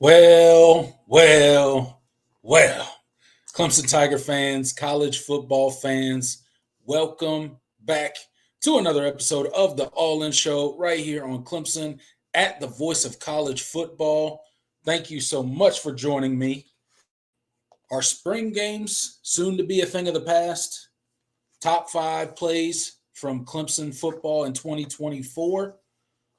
Well. Clemson Tiger fans, college football fans, welcome back to another episode of the All In Show right here on Clemson at the voice of college football. Thank you so much for joining me. Our spring games soon to be a thing of the past. Top 5 plays from Clemson football in 2024.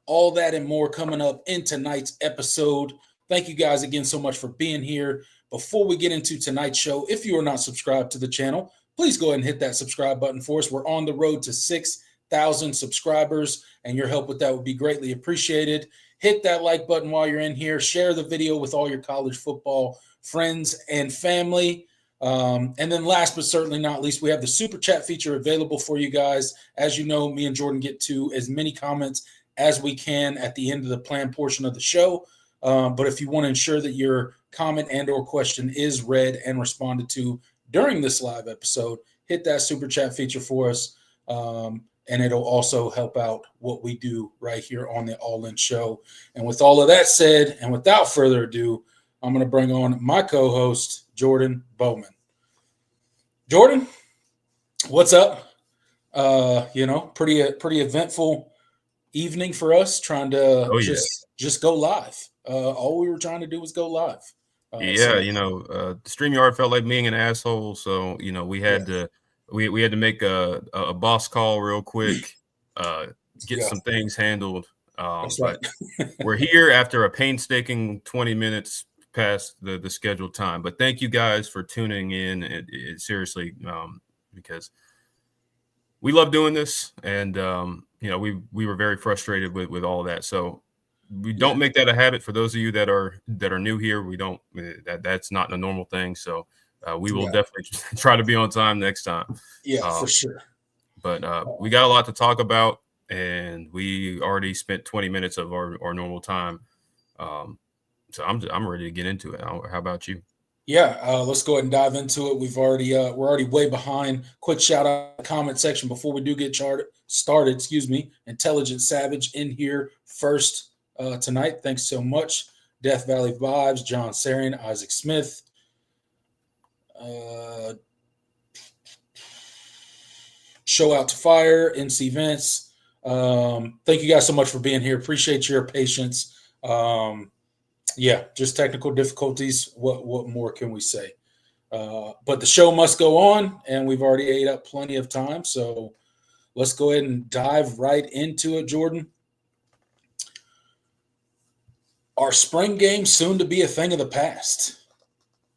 All that and more coming up in tonight's episode. Thank you guys again so much for being here. Before we get into tonight's show, if you are not subscribed to the channel, please go ahead and hit that subscribe button for us. We're on the road to 6,000 subscribers, and your help with that would be greatly appreciated. Hit that like button while you're in here. Share the video with all your college football friends and family. And then last but certainly not least, we have the super chat feature available for you guys. As you know, me and Jordan get to as many comments as we can at the end of the planned portion of the show. But if you want to ensure that your comment and or question is read and responded to during this live episode, hit that super chat feature for us. And it'll also help out what we do right here on the All In Show. And with all of that said, and without further ado, I'm going to bring on my co-host, Jordan Bowman. Jordan, what's up? Pretty eventful evening for us, trying to just go live. All we were trying to do was go live. StreamYard felt like being an asshole, so we had to make a boss call real quick, get some things handled. That's but right. We're here after a painstaking 20 minutes past the scheduled time. But thank you guys for tuning in. Seriously, because we love doing this, and we were very frustrated with all of that. So we don't make that a habit. For those of you that are new here, we don't. That's not a normal thing. So we will definitely try to be on time next time. Yeah, for sure. But we got a lot to talk about, and we already spent 20 minutes of our normal time. So I'm ready to get into it. How about you? Yeah, let's go ahead and dive into it. We're already way behind. Quick shout out to the comment section before we do get started. Intelligent Savage in here first tonight. Thanks so much. Death Valley Vibes, John Sarian, Isaac Smith. Show Out to Fire, NC Vince. Thank you guys so much for being here. Appreciate your patience. Just technical difficulties. What more can we say? But the show must go on, and we've already ate up plenty of time. So let's go ahead and dive right into it, Jordan. Our spring game soon to be a thing of the past.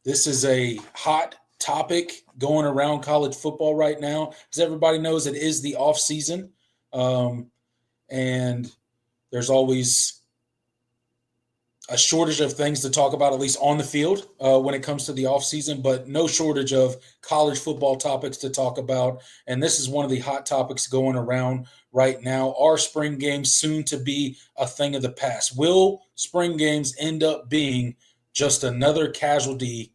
This is a hot topic going around college football right now. As everybody knows, it is the off season, and there's always a shortage of things to talk about, at least on the field, when it comes to the offseason, but no shortage of college football topics to talk about. And this is one of the hot topics going around right now. Are spring games soon to be a thing of the past? Will spring games end up being just another casualty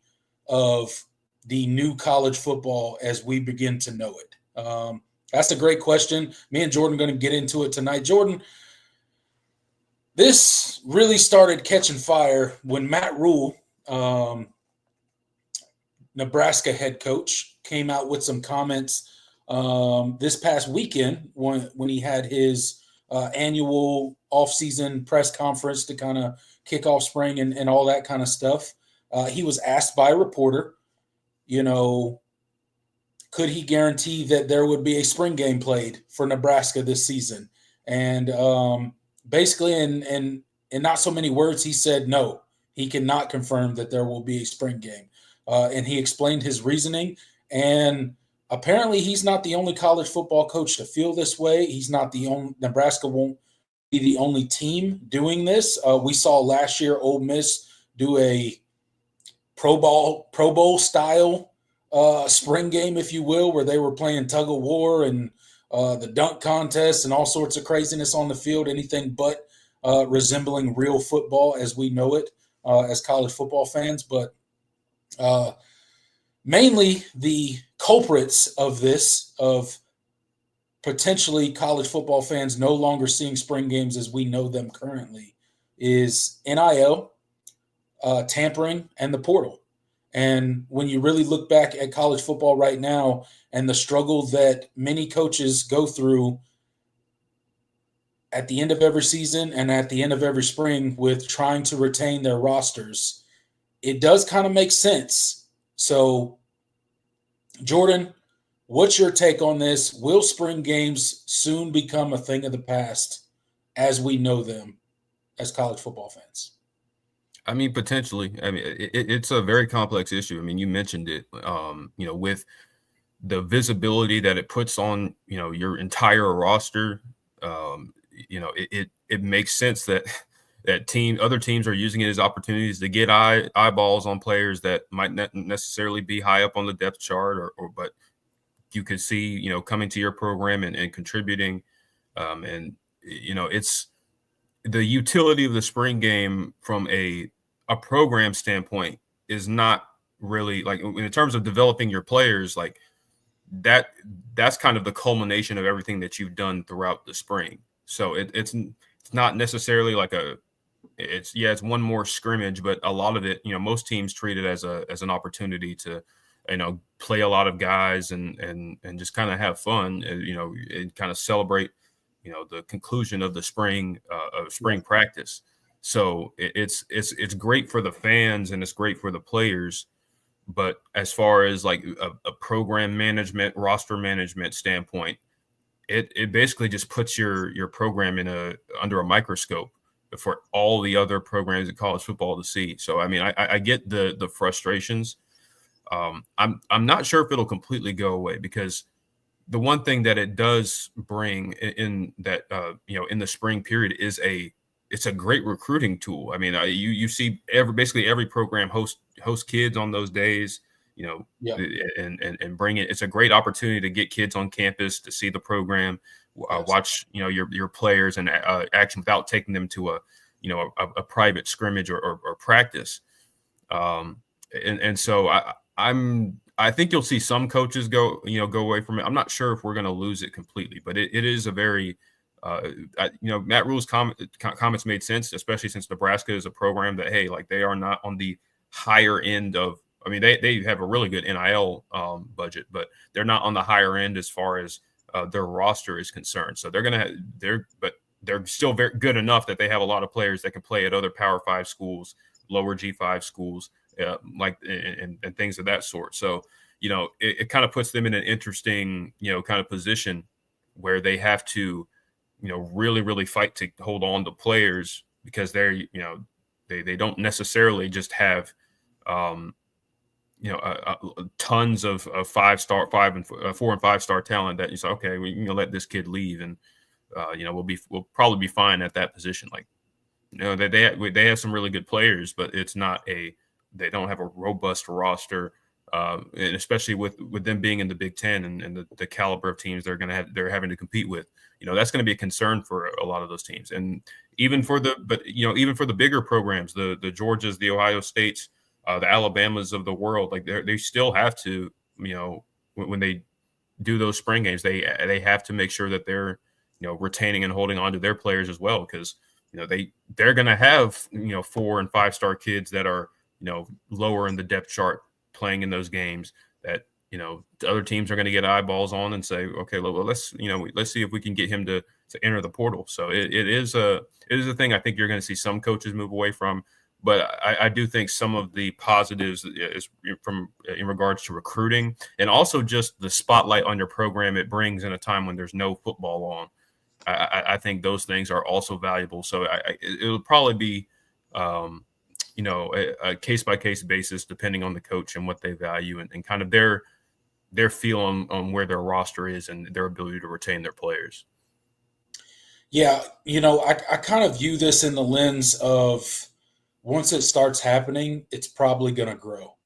of the new college football as we begin to know it? That's a great question. Me and Jordan are going to get into it tonight. Jordan, this really started catching fire when Matt Rule, Nebraska head coach, came out with some comments this past weekend when he had his annual offseason press conference to kind of kick off spring and all that kind of stuff. He was asked by a reporter, could he guarantee that there would be a spring game played for Nebraska this season? And basically, in not so many words, he said no. He cannot confirm that there will be a spring game. And he explained his reasoning. And apparently he's not the only college football coach to feel this way. He's not the only – Nebraska won't be the only team doing this. We saw last year Ole Miss do a Pro Bowl style spring game, if you will, where they were playing tug of war and the dunk contest and all sorts of craziness on the field, anything but resembling real football as we know it as college football fans. But mainly the culprits of this, of potentially college football fans no longer seeing spring games as we know them currently, is NIL, tampering and the portal. And when you really look back at college football right now and the struggle that many coaches go through at the end of every season and at the end of every spring with trying to retain their rosters, it does kind of make sense. So, Jordan, what's your take on this? Will spring games soon become a thing of the past as we know them as college football fans? I mean, potentially. I mean, it's a very complex issue. I mean, you mentioned it, with the visibility that it puts on, your entire roster. It makes sense that other teams are using it as opportunities to get eyeballs on players that might not necessarily be high up on the depth chart, but you could see, coming to your program and contributing. It's the utility of the spring game from a program standpoint is not really, like, in terms of developing your players, like that's kind of the culmination of everything that you've done throughout the spring. So it's not necessarily like it's one more scrimmage, but a lot of it, most teams treat it as an opportunity to, play a lot of guys and just kind of have fun, and kind of celebrate, the conclusion of the spring practice. So it's great for the fans and it's great for the players. But as far as like a program management, roster management standpoint, it basically just puts your program under a microscope for all the other programs in college football to see. So I mean, I get the frustrations. I'm not sure if it'll completely go away, because the one thing that it does bring in that in the spring period is it's a great recruiting tool. I mean, you see basically every program host kids on those days, Yeah. and bring it. It's a great opportunity to get kids on campus to see the program, watch your players in action without taking them to a private scrimmage or practice. And so I think you'll see some coaches go away from it. I'm not sure if we're going to lose it completely, but it is a very Matt Rule's comments made sense, especially since Nebraska is a program that, hey, like, they are not on the higher end of. I mean, they have a really good NIL budget, but they're not on the higher end as far as their roster is concerned. So they're still very good enough that they have a lot of players that can play at other Power 5 schools, lower G5 schools, and things of that sort. So it kind of puts them in an interesting kind of position where they have to really, really fight to hold on to players, because they don't necessarily just have tons of 4 and 5-star talent that you say, okay, we let this kid leave and we'll probably be fine at that position. Like, they have some really good players, but it's not they don't have a robust roster. And especially with them being in the Big Ten and the caliber of teams they're having to compete with, that's going to be a concern for a lot of those teams. And even for the bigger programs, the Georgias, the Ohio States, the Alabamas of the world, like they still have to, when they do those spring games, they have to make sure that they're, retaining and holding on to their players as well, because they're going to have 4 and 5-star kids that are lower in the depth chart playing in those games that the other teams are going to get eyeballs on and say, okay, well, let's see if we can get him to enter the portal. So it is a thing I think you're going to see some coaches move away from, but I do think some of the positives is in regards to recruiting, and also just the spotlight on your program it brings in a time when there's no football on. I think those things are also valuable. So it'll probably be a case-by-case basis, depending on the coach and what they value and kind of their feel on where their roster is and their ability to retain their players. Yeah, I kind of view this in the lens of, once it starts happening, it's probably going to grow.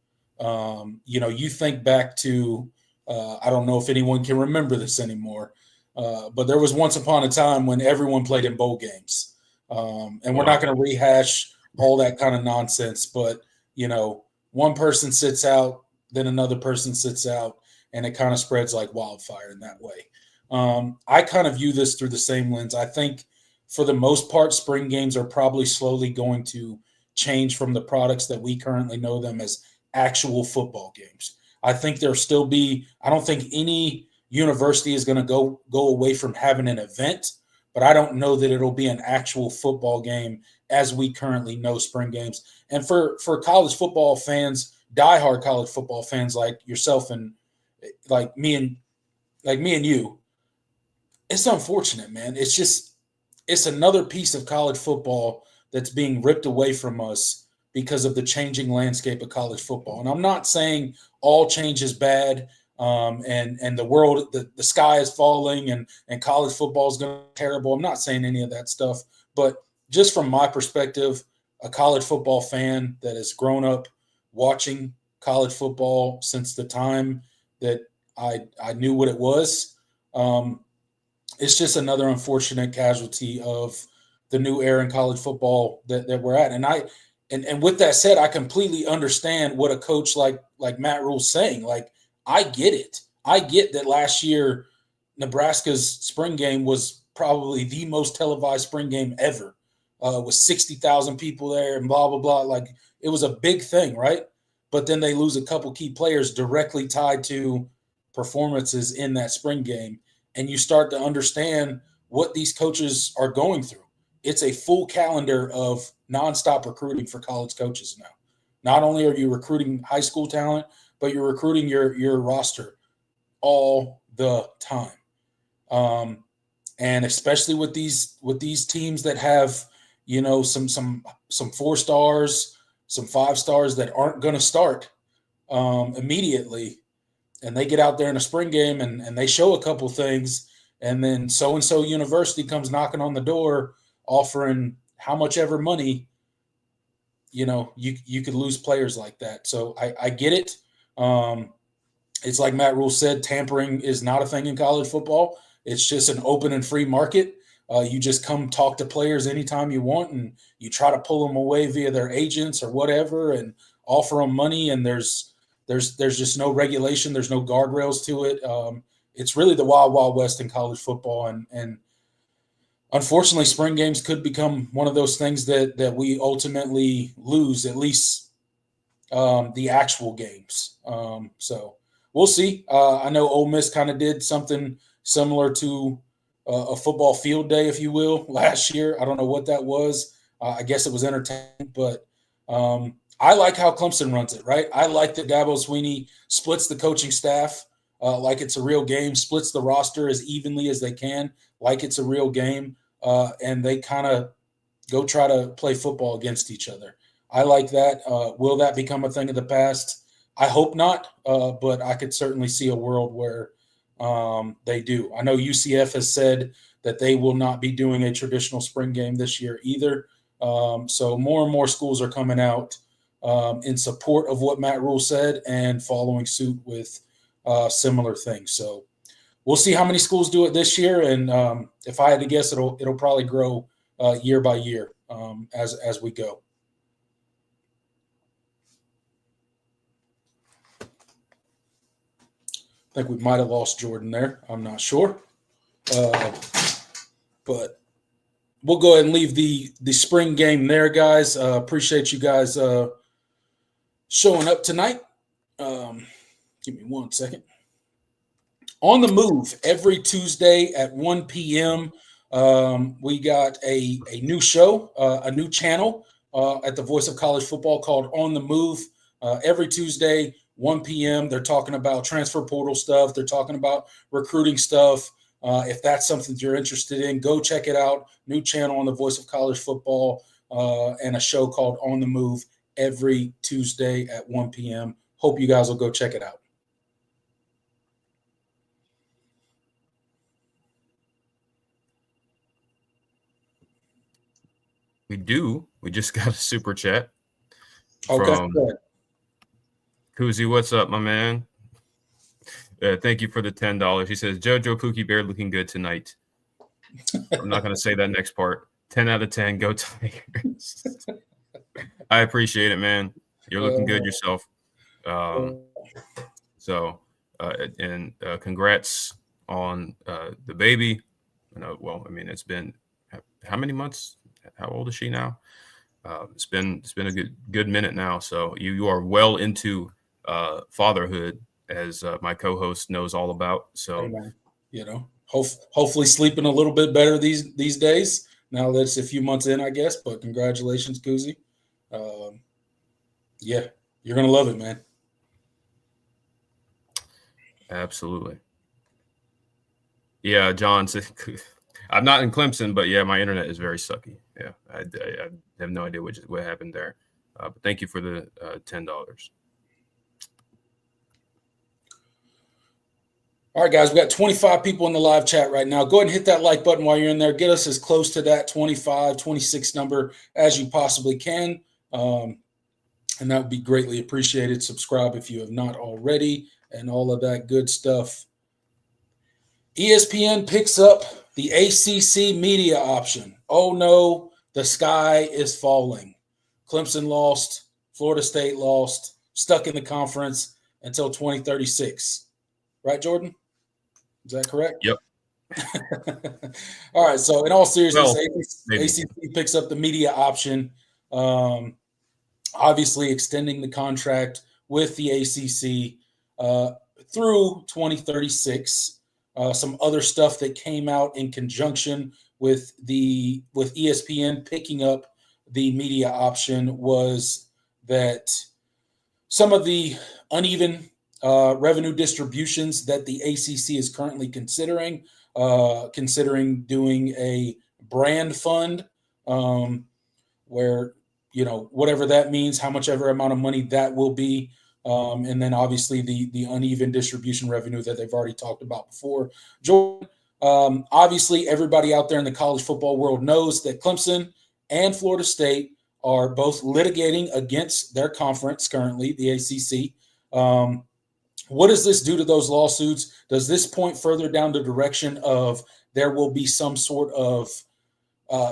You think back to, I don't know if anyone can remember this anymore, but there was once upon a time when everyone played in bowl games. And we're not going to rehash all that kind of nonsense, but one person sits out, then another person sits out, and it kind of spreads like wildfire in that way. I kind of view this through the same lens. I think for the most part, spring games are probably slowly going to change from the products that we currently know them as actual football games. I think there'll still be, I don't think any university is going to go away from having an event, but I don't know that it'll be an actual football game as we currently know spring games. And for college football fans, diehard college football fans like yourself and like me and you, it's unfortunate, man. It's another piece of college football that's being ripped away from us because of the changing landscape of college football. And I'm not saying all change is bad, and the world, the sky is falling, and college football is going to be terrible. I'm not saying any of that stuff, but just from my perspective, a college football fan that has grown up watching college football since the time that I knew what it was. It's just another unfortunate casualty of the new era in college football that we're at. And with that said, I completely understand what a coach like Matt Rule's saying. Like, I get it. I get that last year Nebraska's spring game was probably the most televised spring game ever, with 60,000 people there and blah, blah, blah. Like, it was a big thing, right? But then they lose a couple key players directly tied to performances in that spring game. And you start to understand what these coaches are going through. It's a full calendar of nonstop recruiting for college coaches now. Not only are you recruiting high school talent, but you're recruiting your roster all the time. And especially with these teams that have, you know, some 4 stars, some 5 stars that aren't going to start immediately. And they get out there in a spring game and they show a couple things, and then so-and-so university comes knocking on the door offering how much ever money, you know, you could lose players like that. So I get it. It's like Matt Rule said, tampering is not a thing in college football. It's just an open and free market. You just come talk to players anytime you want, and you try to pull them away via their agents or whatever and offer them money, and there's just no regulation. There's no guardrails to it. It's really the wild, wild west in college football. And unfortunately, spring games could become one of those things that we ultimately lose, at least the actual games. So we'll see. I know Ole Miss kind of did something similar to a football field day, if you will, last year. I don't know what that was. I guess it was entertaining, but I like how Clemson runs it, right? I like that Dabo Swinney splits the coaching staff like it's a real game, splits the roster as evenly as they can, like it's a real game, and they kind of go try to play football against each other. I like that. Will that become a thing of the past? I hope not, but I could certainly see a world where they do. I know UCF has said that they will not be doing a traditional spring game this year either. So more and more schools are coming out in support of what Matt Rule said and following suit with similar things. So we'll see how many schools do it this year, and if I had to guess, it'll probably grow year by year as we go. I think we might have lost Jordan there. I'm not sure, but we'll go ahead and leave the spring game there, guys. Appreciate you guys showing up tonight. Give me 1 second. On the Move every Tuesday at 1 p.m. We got a new show, a new channel at the Voice of College Football called On the Move. Every Tuesday, 1 p.m. They're talking about transfer portal stuff. They're talking about recruiting stuff. If that's something you're interested in, go check it out. New channel on the Voice of College Football, and a show called On the Move every Tuesday at 1 p.m. Hope you guys will go check it out. We do. We just got a super chat. Okay. From Koozie. What's up, my man? Thank you for the $10. He says, JoJo Pookie Bear looking good tonight. I'm not going to say that next part. 10 out of 10. Go Tigers. I appreciate it, man. You're looking good yourself. Congrats on the baby. Well, I mean, it's been how many months? How old is she now? It's been a good minute now. So you are well into fatherhood, as my co-host knows all about. So, hey man, hopefully sleeping a little bit better these days. Now that it's a few months in, I guess. But congratulations, Kuzi. Yeah, you're gonna love it, man. absolutely. Yeah, John. I'm not in Clemson, but yeah, my internet is very sucky. Yeah, I have no idea what happened there. But thank you for the $10. All right, guys, we got 25 people in the live chat right now. Go ahead and hit that like button while you're in there. Get us as close to that 25, 26 number as you possibly can. And that would be greatly appreciated. Subscribe if you have not already, and all of that good stuff. ESPN picks up the ACC media option. Oh no, the sky is falling. Clemson lost, Florida State lost, stuck in the conference until 2036. Right, Jordan? Is that correct? Yep. All right. So, in all seriousness, Well, ACC picks up the media option, obviously extending the contract with the ACC through 2036. Some other stuff that came out in conjunction with ESPN picking up the media option was that some of the uneven revenue distributions that the ACC is currently considering doing a brand fund, where whatever that means, how much ever amount of money that will be, and then obviously the uneven distribution revenue that they've already talked about before. Jordan, obviously everybody out there in the college football world knows that Clemson and Florida State are both litigating against their conference currently, the ACC. What does this do to those lawsuits? Does this point further down the direction of there will be some sort of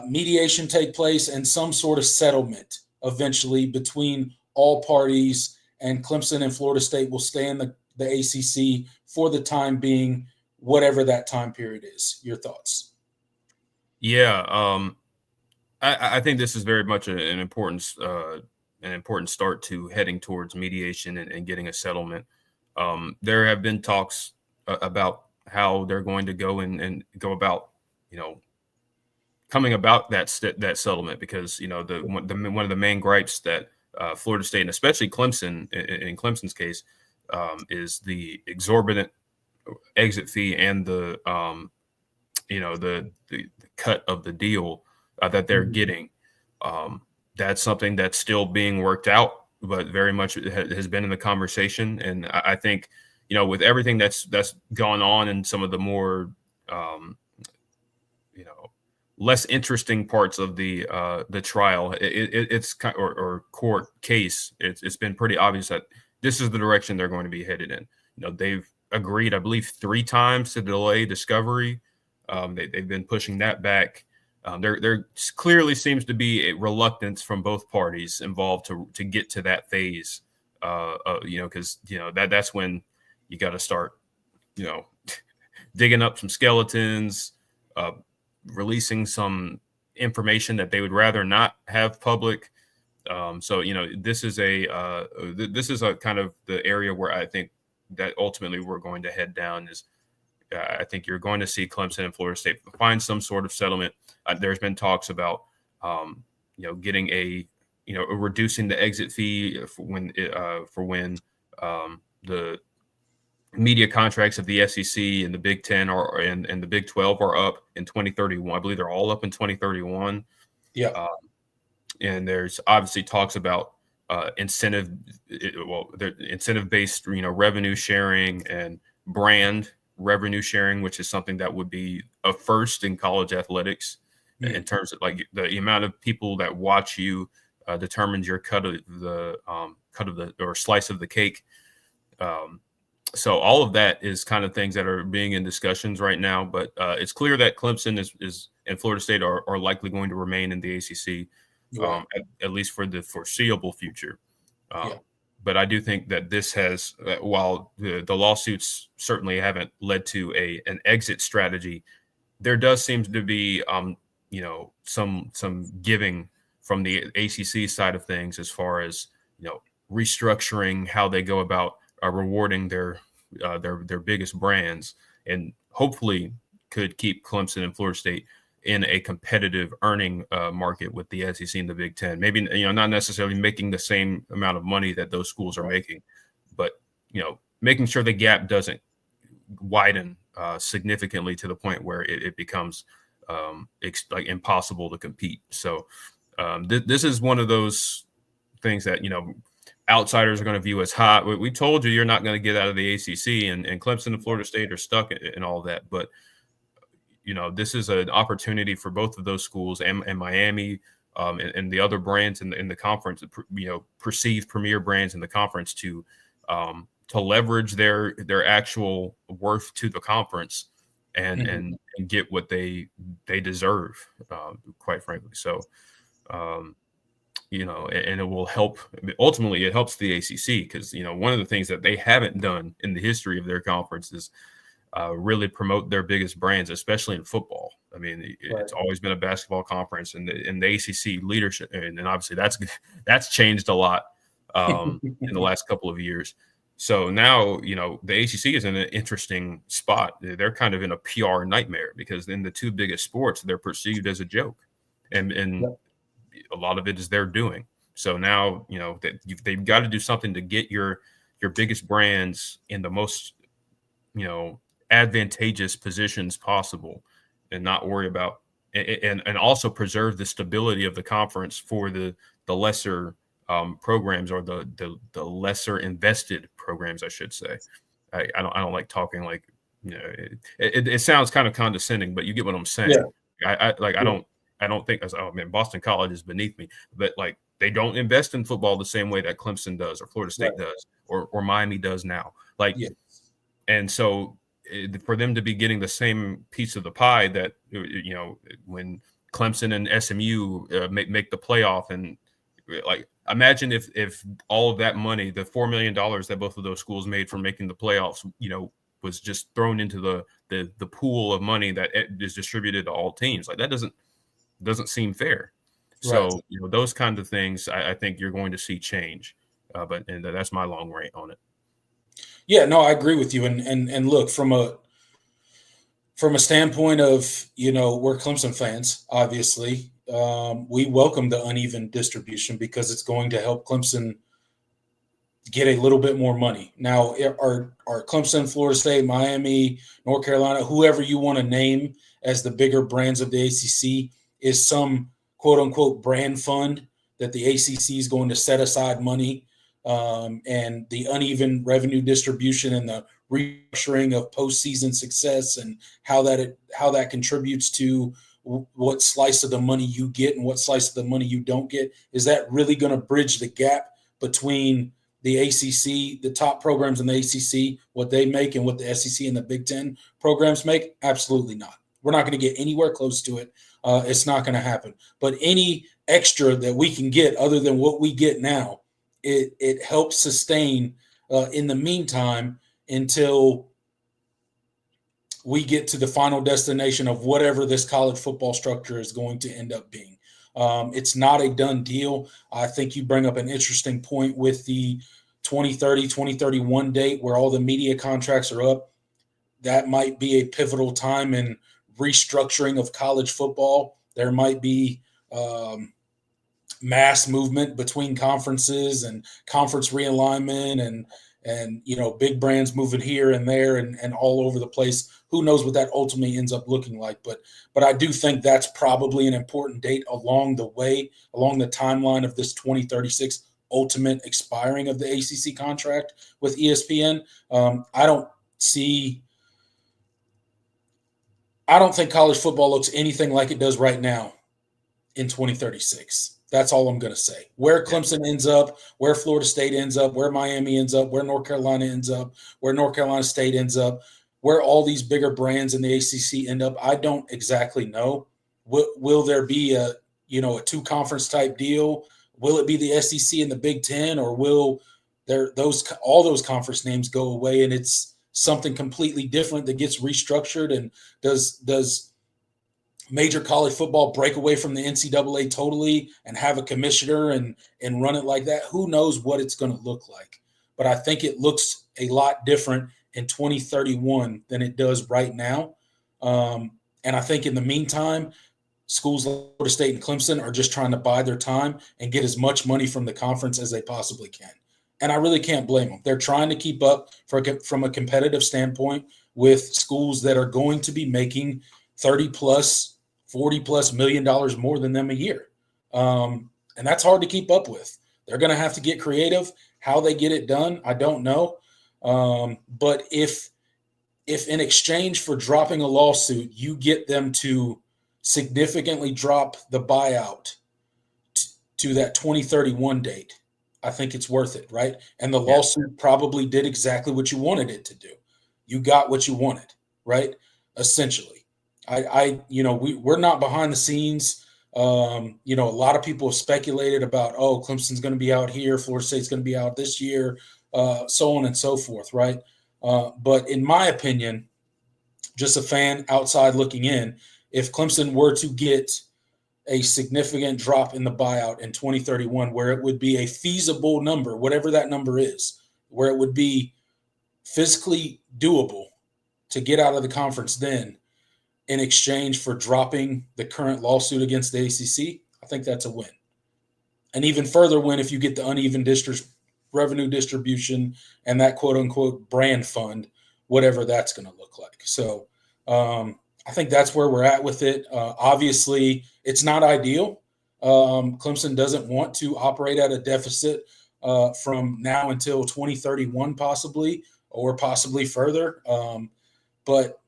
mediation take place and some sort of settlement eventually between all parties, and Clemson and Florida State will stay in the ACC for the time being, whatever that time period is? Your thoughts? Yeah, I think this is very much an important start to heading towards mediation and getting a settlement. There have been talks about how they're going to go and go about, coming about that settlement, because one of the main gripes that Florida State, and especially Clemson in Clemson's case, is the exorbitant exit fee and the cut of the deal that they're getting. That's something that's still being worked out, but very much has been in the conversation. And I think, with everything that's gone on in some of the more, less interesting parts of the trial, it's kind or court case, it's been pretty obvious that this is the direction they're going to be headed in. They've agreed, I believe, 3 times to delay discovery. They've been pushing that back. There clearly seems to be a reluctance from both parties involved to get to that phase, because that's when you got to start, digging up some skeletons, releasing some information that they would rather not have public. So this is a kind of the area where I think that ultimately we're going to head down is. I think you're going to see Clemson and Florida State find some sort of settlement. There's been talks about, getting reducing the exit fee for when the media contracts of the SEC and the Big Ten and the Big 12 are up in 2031. I believe they're all up in 2031. Yeah. And there's obviously talks about incentive-based, revenue sharing and brand revenue sharing, which is something that would be a first in college athletics. In terms of like the amount of people that watch you determines your cut of the or slice of the cake. So all of that is kind of things that are being in discussions right now, but it's clear that Clemson is and Florida State are likely going to remain in the ACC, Right. at least for the foreseeable future. But I do think that this has, while the lawsuits certainly haven't led to an exit strategy, there does seem to be, some giving from the ACC side of things, as far as, restructuring how they go about rewarding their biggest brands, and hopefully could keep Clemson and Florida State in a competitive earning market with the SEC and the Big Ten. Maybe, not necessarily making the same amount of money that those schools are making, but, making sure the gap doesn't widen significantly to the point where it becomes like impossible to compete. So this is one of those things that, outsiders are going to view as hot. We told you you're not going to get out of the ACC, and Clemson and Florida State are stuck in all that. But, this is an opportunity for both of those schools and Miami and the other brands in the conference, perceived premier brands in the conference, to leverage their actual worth to the conference and get what they deserve, quite frankly. So, and it will help. Ultimately, it helps the ACC because, one of the things that they haven't done in the history of their conference is really promote their biggest brands, especially in football. I mean, it's always been a basketball conference, and the ACC leadership, and obviously that's changed a lot in the last couple of years. So now, the ACC is in an interesting spot. They're kind of in a PR nightmare because in the two biggest sports, they're perceived as a joke, and a lot of it is their doing. So now, they've got to do something to get your biggest brands in the most, advantageous positions possible, and not worry about and also preserve the stability of the conference for the lesser programs, or the lesser invested programs, I should say. I don't like talking like, it sounds kind of condescending, but you get what I'm saying. Yeah. I don't think, oh man, Boston College is beneath me, but like, they don't invest in football the same way that Clemson does, or Florida State does, or Miami does now. Like, and so for them to be getting the same piece of the pie that, when Clemson and SMU make the playoff, and like, imagine if all of that money, the $4 million that both of those schools made from making the playoffs, was just thrown into the pool of money that is distributed to all teams. Like, that doesn't seem fair. So, those kinds of things, I think you're going to see change. But that's my long rant on it. Yeah, no, I agree with you. And look, from a standpoint of, we're Clemson fans, obviously, we welcome the uneven distribution because it's going to help Clemson get a little bit more money. Now, are Clemson, Florida State, Miami, North Carolina, whoever you want to name as the bigger brands of the ACC, is some quote unquote brand fund that the ACC is going to set aside money, and the uneven revenue distribution and the restructuring of postseason success and how that contributes to what slice of the money you get and what slice of the money you don't get. Is that really going to bridge the gap between the ACC, the top programs in the ACC, what they make, and what the SEC and the Big Ten programs make? Absolutely not. We're not going to get anywhere close to it. It's not going to happen. But any extra that we can get other than what we get now, it helps sustain in the meantime until we get to the final destination of whatever this college football structure is going to end up being. It's not a done deal. I think you bring up an interesting point with the 2030, 2031 date where all the media contracts are up. That might be a pivotal time in restructuring of college football. There might be mass movement between conferences and conference realignment and big brands moving here and there and all over the place. Who knows what that ultimately ends up looking like? But I do think that's probably an important date along the way, along the timeline of this 2036 ultimate expiring of the ACC contract with ESPN. I don't think college football looks anything like it does right now in 2036. That's all I'm going to say. Where Clemson ends up, where Florida State ends up, where Miami ends up, where North Carolina ends up, where North Carolina State ends up, where all these bigger brands in the ACC end up, I don't exactly know. Will there be a two-conference type deal? Will it be the SEC and the Big Ten, or will all those conference names go away and it's something completely different that gets restructured? And does major college football break away from the NCAA totally and have a commissioner and run it like that, who knows what it's going to look like. But I think it looks a lot different in 2031 than it does right now. And I think in the meantime, schools like Florida State and Clemson are just trying to buy their time and get as much money from the conference as they possibly can. And I really can't blame them. They're trying to keep up from a competitive standpoint with schools that are going to be making 30 plus, 40 plus $million more than them a year. And that's hard to keep up with. They're going to have to get creative. How they get it done, I don't know. But if in exchange for dropping a lawsuit, you get them to significantly drop the buyout to that 2031 date, I think it's worth it, right? And the lawsuit probably did exactly what you wanted it to do. You got what you wanted, right? Essentially. We're not behind the scenes. A lot of people have speculated about, Clemson's going to be out here, Florida State's going to be out this year, so on and so forth, right? But in my opinion, just a fan outside looking in, if Clemson were to get a significant drop in the buyout in 2031, where it would be a feasible number, whatever that number is, where it would be physically doable to get out of the conference then in exchange for dropping the current lawsuit against the ACC, I think that's a win. An even further win if you get the uneven revenue distribution and that quote-unquote brand fund, whatever that's going to look like. So I think that's where we're at with it. Obviously, it's not ideal. Clemson doesn't want to operate at a deficit from now until 2031 possibly, or possibly further. But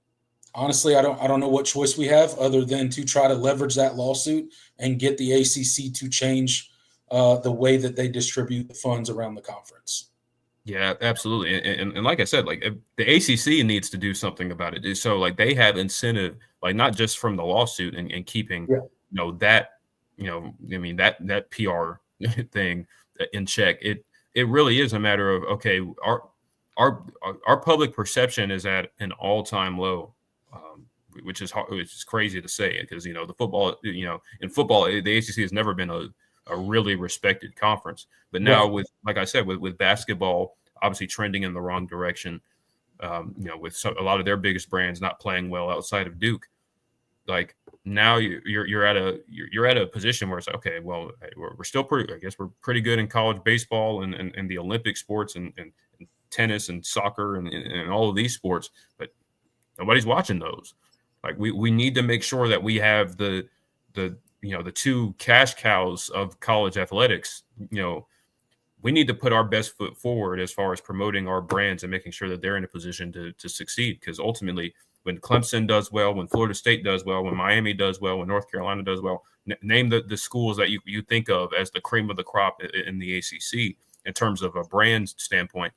honestly, I don't know what choice we have other than to try to leverage that lawsuit and get the ACC to change the way that they distribute the funds around the conference. Yeah, absolutely. And like I said, like the ACC needs to do something about it. So like they have incentive, like not just from the lawsuit and keeping, that PR thing in check. It really is a matter of, okay, our public perception is at an all-time low, which is crazy to say, because, the football, in football, the ACC has never been a really respected conference. But now with, like I said, with basketball obviously trending in the wrong direction, with a lot of their biggest brands not playing well outside of Duke, like now you're at a position where it's like, okay, well, we're still we're pretty good in college baseball and the Olympic sports and tennis and soccer and all of these sports, but nobody's watching those. Like we need to make sure that we have the two cash cows of college athletics. We need to put our best foot forward as far as promoting our brands and making sure that they're in a position to succeed. Because ultimately, when Clemson does well, when Florida State does well, when Miami does well, when North Carolina does well, name the schools that you think of as the cream of the crop in the ACC in terms of a brand standpoint.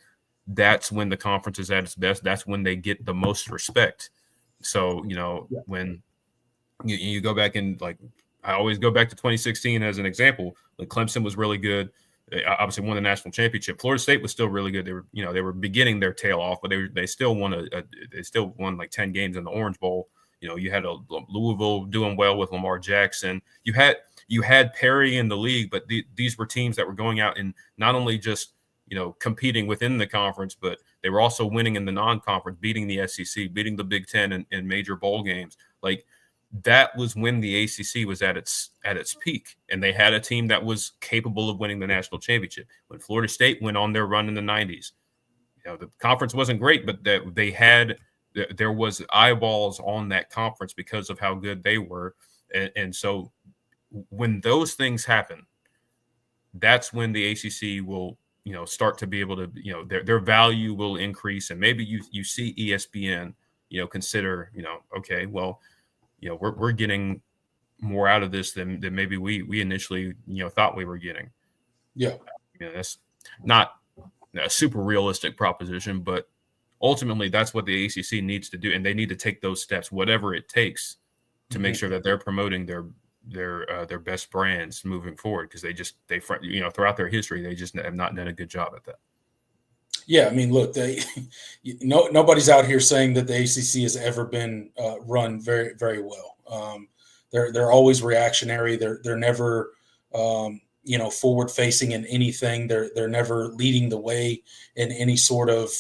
That's when the conference is at its best. That's when they get the most respect. So, when you go back and, like, I always go back to 2016 as an example. Like Clemson was really good. They obviously won the national championship. Florida State was still really good. They were beginning their tail off, but they still won they still won like 10 games in the Orange Bowl. You had Louisville doing well with Lamar Jackson. You had Perry in the league, but these were teams that were going out and not only just competing within the conference, but they were also winning in the non-conference, beating the SEC, beating the Big Ten in major bowl games. Like that was when the ACC was at its peak, and they had a team that was capable of winning the national championship. When Florida State went on their run in the 90s, the conference wasn't great, but there was eyeballs on that conference because of how good they were. And so when those things happen, that's when the ACC will start to be able to, their value will increase. And maybe you see ESPN, consider, okay, well, we're getting more out of this than maybe we initially, thought we were getting. Yeah. That's not a super realistic proposition, but ultimately that's what the ACC needs to do. And they need to take those steps, whatever it takes, to make sure that they're promoting their best brands moving forward, because they throughout their history, they just have not done a good job at that. Yeah, I mean, look, nobody's out here saying that the ACC has ever been run very, very well. they're always reactionary. They're never forward facing in anything. They're never leading the way in any sort of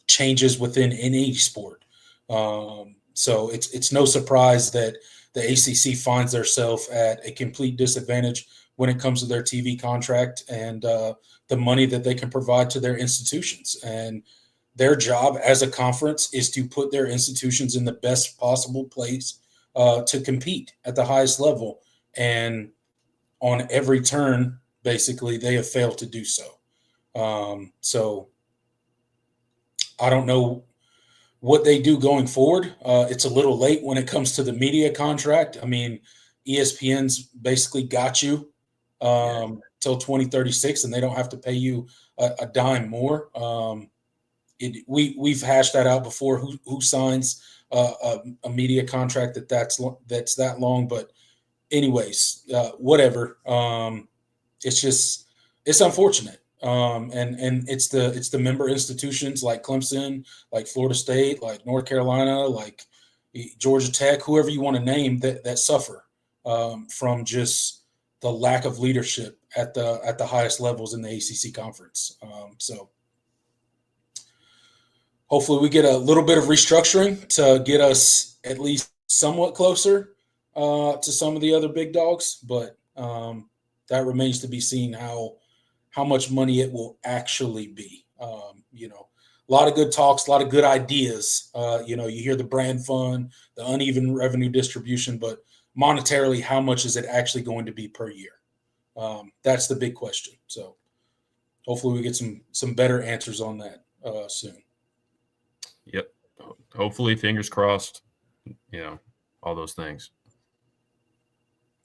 changes within any sport. So it's no surprise that the ACC finds themselves at a complete disadvantage when it comes to their TV contract and the money that they can provide to their institutions. And their job as a conference is to put their institutions in the best possible place to compete at the highest level. And on every turn, basically, they have failed to do so. So I don't know what they do going forward. It's a little late when it comes to the media contract. I mean, ESPN's basically got you till 2036, and they don't have to pay you a dime more. We've hashed that out before. Who signs a media contract that's that long? But anyways, whatever. It's unfortunate. And it's the member institutions like Clemson, like Florida State, like North Carolina, like Georgia Tech, whoever you want to name that suffer from just the lack of leadership at the highest levels in the ACC conference. So hopefully we get a little bit of restructuring to get us at least somewhat closer to some of the other big dogs, but that remains to be seen how much money it will actually be. A lot of good talks, a lot of good ideas. You hear the brand fund, the uneven revenue distribution, but monetarily, how much is it actually going to be per year? That's the big question. So hopefully we get some better answers on that soon. Yep. Hopefully, fingers crossed, all those things.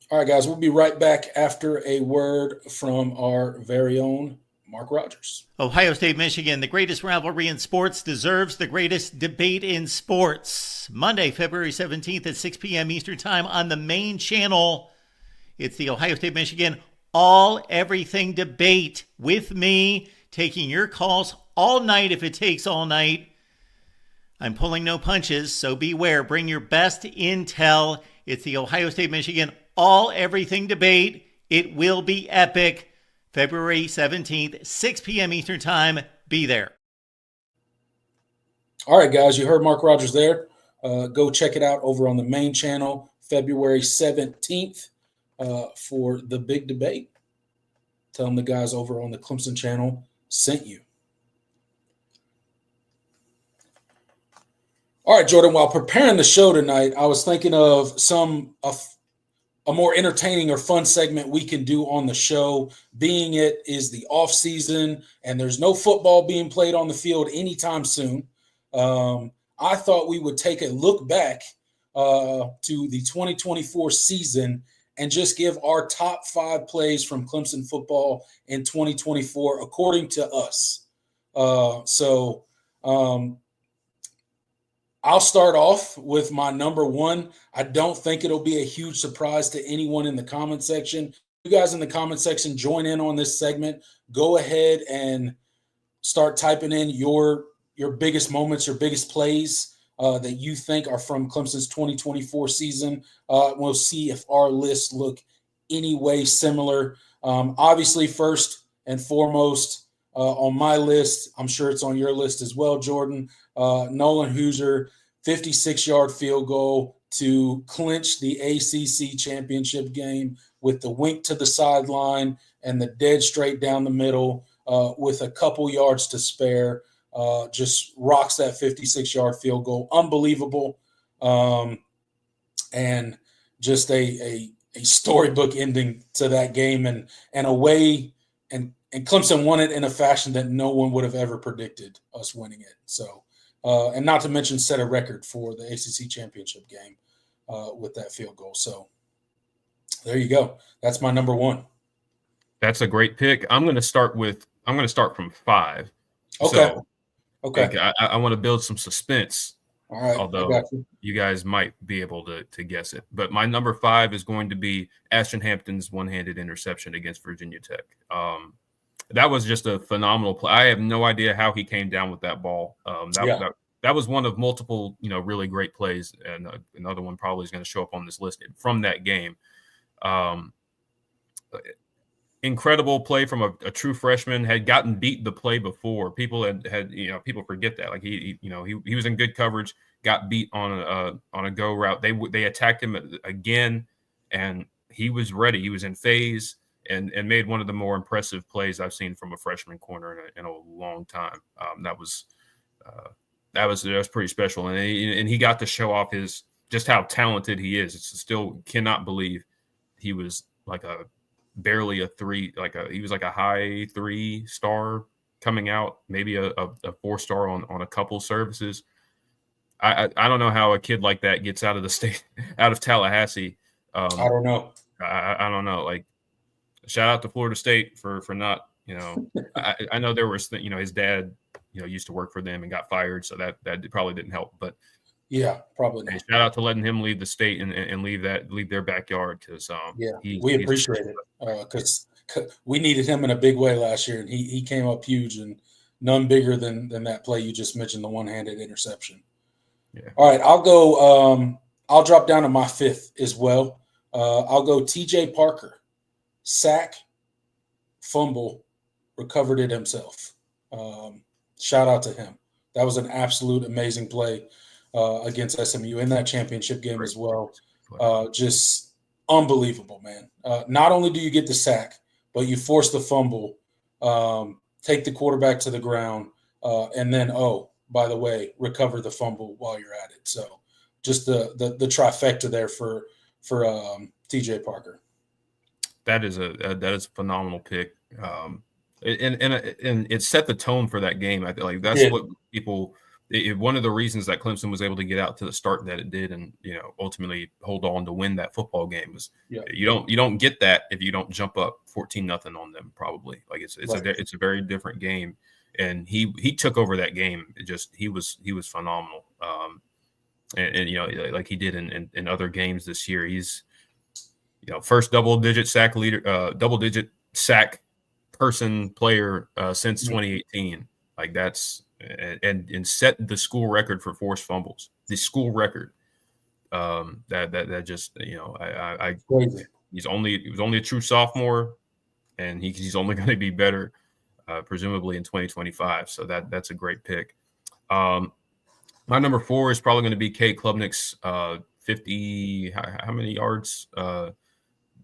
All right, guys, we'll be right back after a word from our very own Mark Rogers. Ohio State, Michigan, the greatest rivalry in sports deserves the greatest debate in sports. Monday, February 17th at 6 p.m. Eastern Time on the main channel. It's the Ohio State, Michigan All Everything debate with me, taking your calls all night if it takes all night. I'm pulling no punches, so beware. Bring your best intel. It's the Ohio State, Michigan All Everything debate. It will be epic. February 17th, 6 p.m. Eastern Time. Be there. All right, guys, you heard Mark Rogers there. Go check it out over on the main channel, February 17th, for the big debate. Tell them the guys over on the Clemson channel sent you. All right, Jordan, while preparing the show tonight, I was thinking of a more entertaining or fun segment we can do on the show, being it is the off season and there's no football being played on the field anytime soon. I thought we would take a look back to the 2024 season and just give our top 5 plays from Clemson football in 2024, according to us. I'll start off with my number 1. I don't think it'll be a huge surprise to anyone in the comment section. You guys in the comment section, join in on this segment. Go ahead and start typing in your biggest moments, your biggest plays that you think are from Clemson's 2024 season. We'll see if our lists look any way similar. Obviously, first and foremost on my list, I'm sure it's on your list as well, Jordan, Nolan Hoosier, 56-yard field goal to clinch the ACC championship game with the wink to the sideline and the dead straight down the middle with a couple yards to spare. Just rocks that 56-yard field goal. Unbelievable. And just a storybook ending to that game and a way and Clemson won it in a fashion that no one would have ever predicted us winning it. So, and not to mention set a record for the ACC championship game with that field goal. So there you go. That's my number 1. That's a great pick. I'm going to start from 5. Okay. So, okay. I want to build some suspense. All right. Although you guys might be able to guess it. But my number 5 is going to be Ashton Hampton's one-handed interception against Virginia Tech. That was just a phenomenal play. I have no idea how he came down with that ball. that was one of multiple, really great plays, and another one probably is going to show up on this list from that game. Incredible play from a true freshman. Had gotten beat the play before. People had people forget that. Like he was in good coverage, got beat on a go route. They attacked him again, and he was ready. He was in phase and made one of the more impressive plays I've seen from a freshman corner in a long time. That was pretty special, and he got to show off just how talented he is. It's still cannot believe he was like barely a 3, he was like a high 3-star coming out, maybe a 4-star on a couple services. I don't know how a kid like that gets out of the state, out of Tallahassee. I don't know. I don't know. Like, shout out to Florida State for not, I know there was, his dad, used to work for them and got fired, so that probably didn't help. But yeah, probably not. Shout out to letting him leave the state and leave their backyard, because we appreciate it, because we needed him in a big way last year, and he came up huge, and none bigger than that play you just mentioned, the one-handed interception. Yeah. All right, I'll go. I'll drop down to my 5th as well. I'll go T.J. Parker, sack, fumble, recovered it himself. Shout out to him. That was an absolute amazing play against SMU in that championship game as well. Just unbelievable, man. Not only do you get the sack, but you force the fumble, take the quarterback to the ground, and then, by the way, recover the fumble while you're at it. So just the trifecta there for T.J. Parker. That is a phenomenal pick. And it set the tone for that game. I feel like that's what people – one of the reasons that Clemson was able to get out to the start that it did, and ultimately hold on to win that football game, was you don't get that if you don't jump up 14-0 on them. Probably, like it's a very different game, and he took over that game. He was phenomenal, and like he did in other games this year. He's first double-digit sack player since 2018. Like that's. And set the school record for forced fumbles. The school record. That just he was only a true sophomore, and he's only going to be better, presumably in 2025. So that's a great pick. My number 4 is probably going to be Cade Klubnik's 50. How many yards?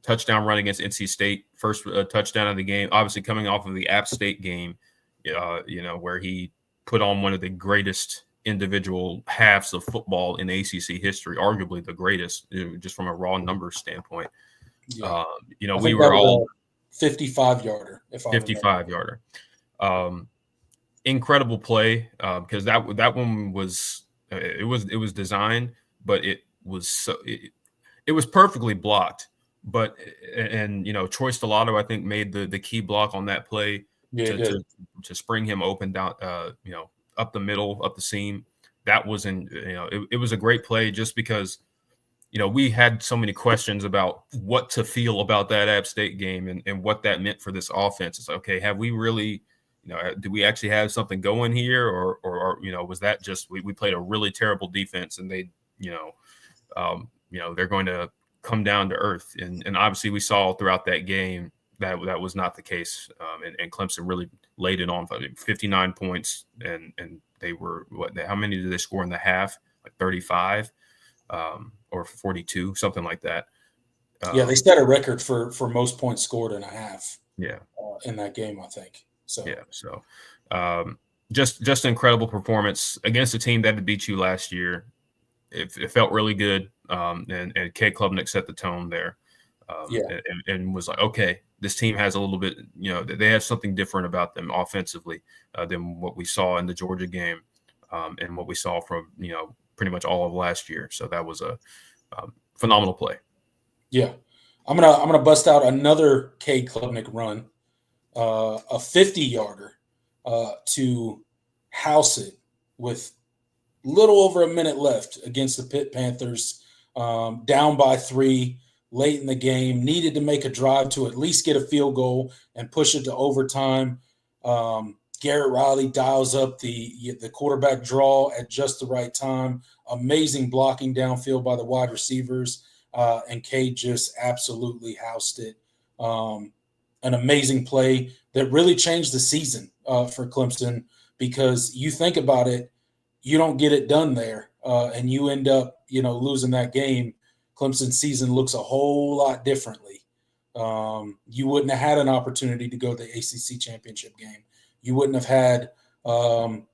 Touchdown run against NC State. First touchdown of the game. Obviously coming off of the App State game, where he put on one of the greatest individual halves of football in ACC history, arguably the greatest, just from a raw numbers standpoint. Yeah. We were all 55-yarder. 55-yarder. Incredible play, because that one was it was designed, but it was perfectly blocked. But Troy Stellato, I think, made the key block on that play. To spring him open down, up the middle, up the seam. That was it was a great play, just because, we had so many questions about what to feel about that App State game and what that meant for this offense. It's like, okay, have we really, do we actually have something going here, or was that just we played a really terrible defense and they, they're going to come down to earth, and obviously we saw throughout that game that was not the case, and Clemson really laid it on. 59 points, and they were how many did they score in the half? Like 35 or 42, something like that. They set a record for most points scored in a half. In that game, I think. So just an incredible performance against a team that had beat you last year. It felt really good, and Cade Klubnik set the tone there. And was like, okay, this team has a little bit, they have something different about them offensively than what we saw in the Georgia game, and what we saw from, pretty much all of last year. So that was a phenomenal play. Yeah. I'm gonna bust out another Cade Klubnik run, a 50-yarder to house it with little over a minute left against the Pitt Panthers, down by 3. Late in the game, needed to make a drive to at least get a field goal and push it to overtime. Garrett Riley dials up the quarterback draw at just the right time. Amazing blocking downfield by the wide receivers, and Cade just absolutely housed it. An amazing play that really changed the season for Clemson, because you think about it, you don't get it done there, and you end up losing that game. Clemson's season looks a whole lot differently. You wouldn't have had an opportunity to go to the ACC championship game. You wouldn't have had, an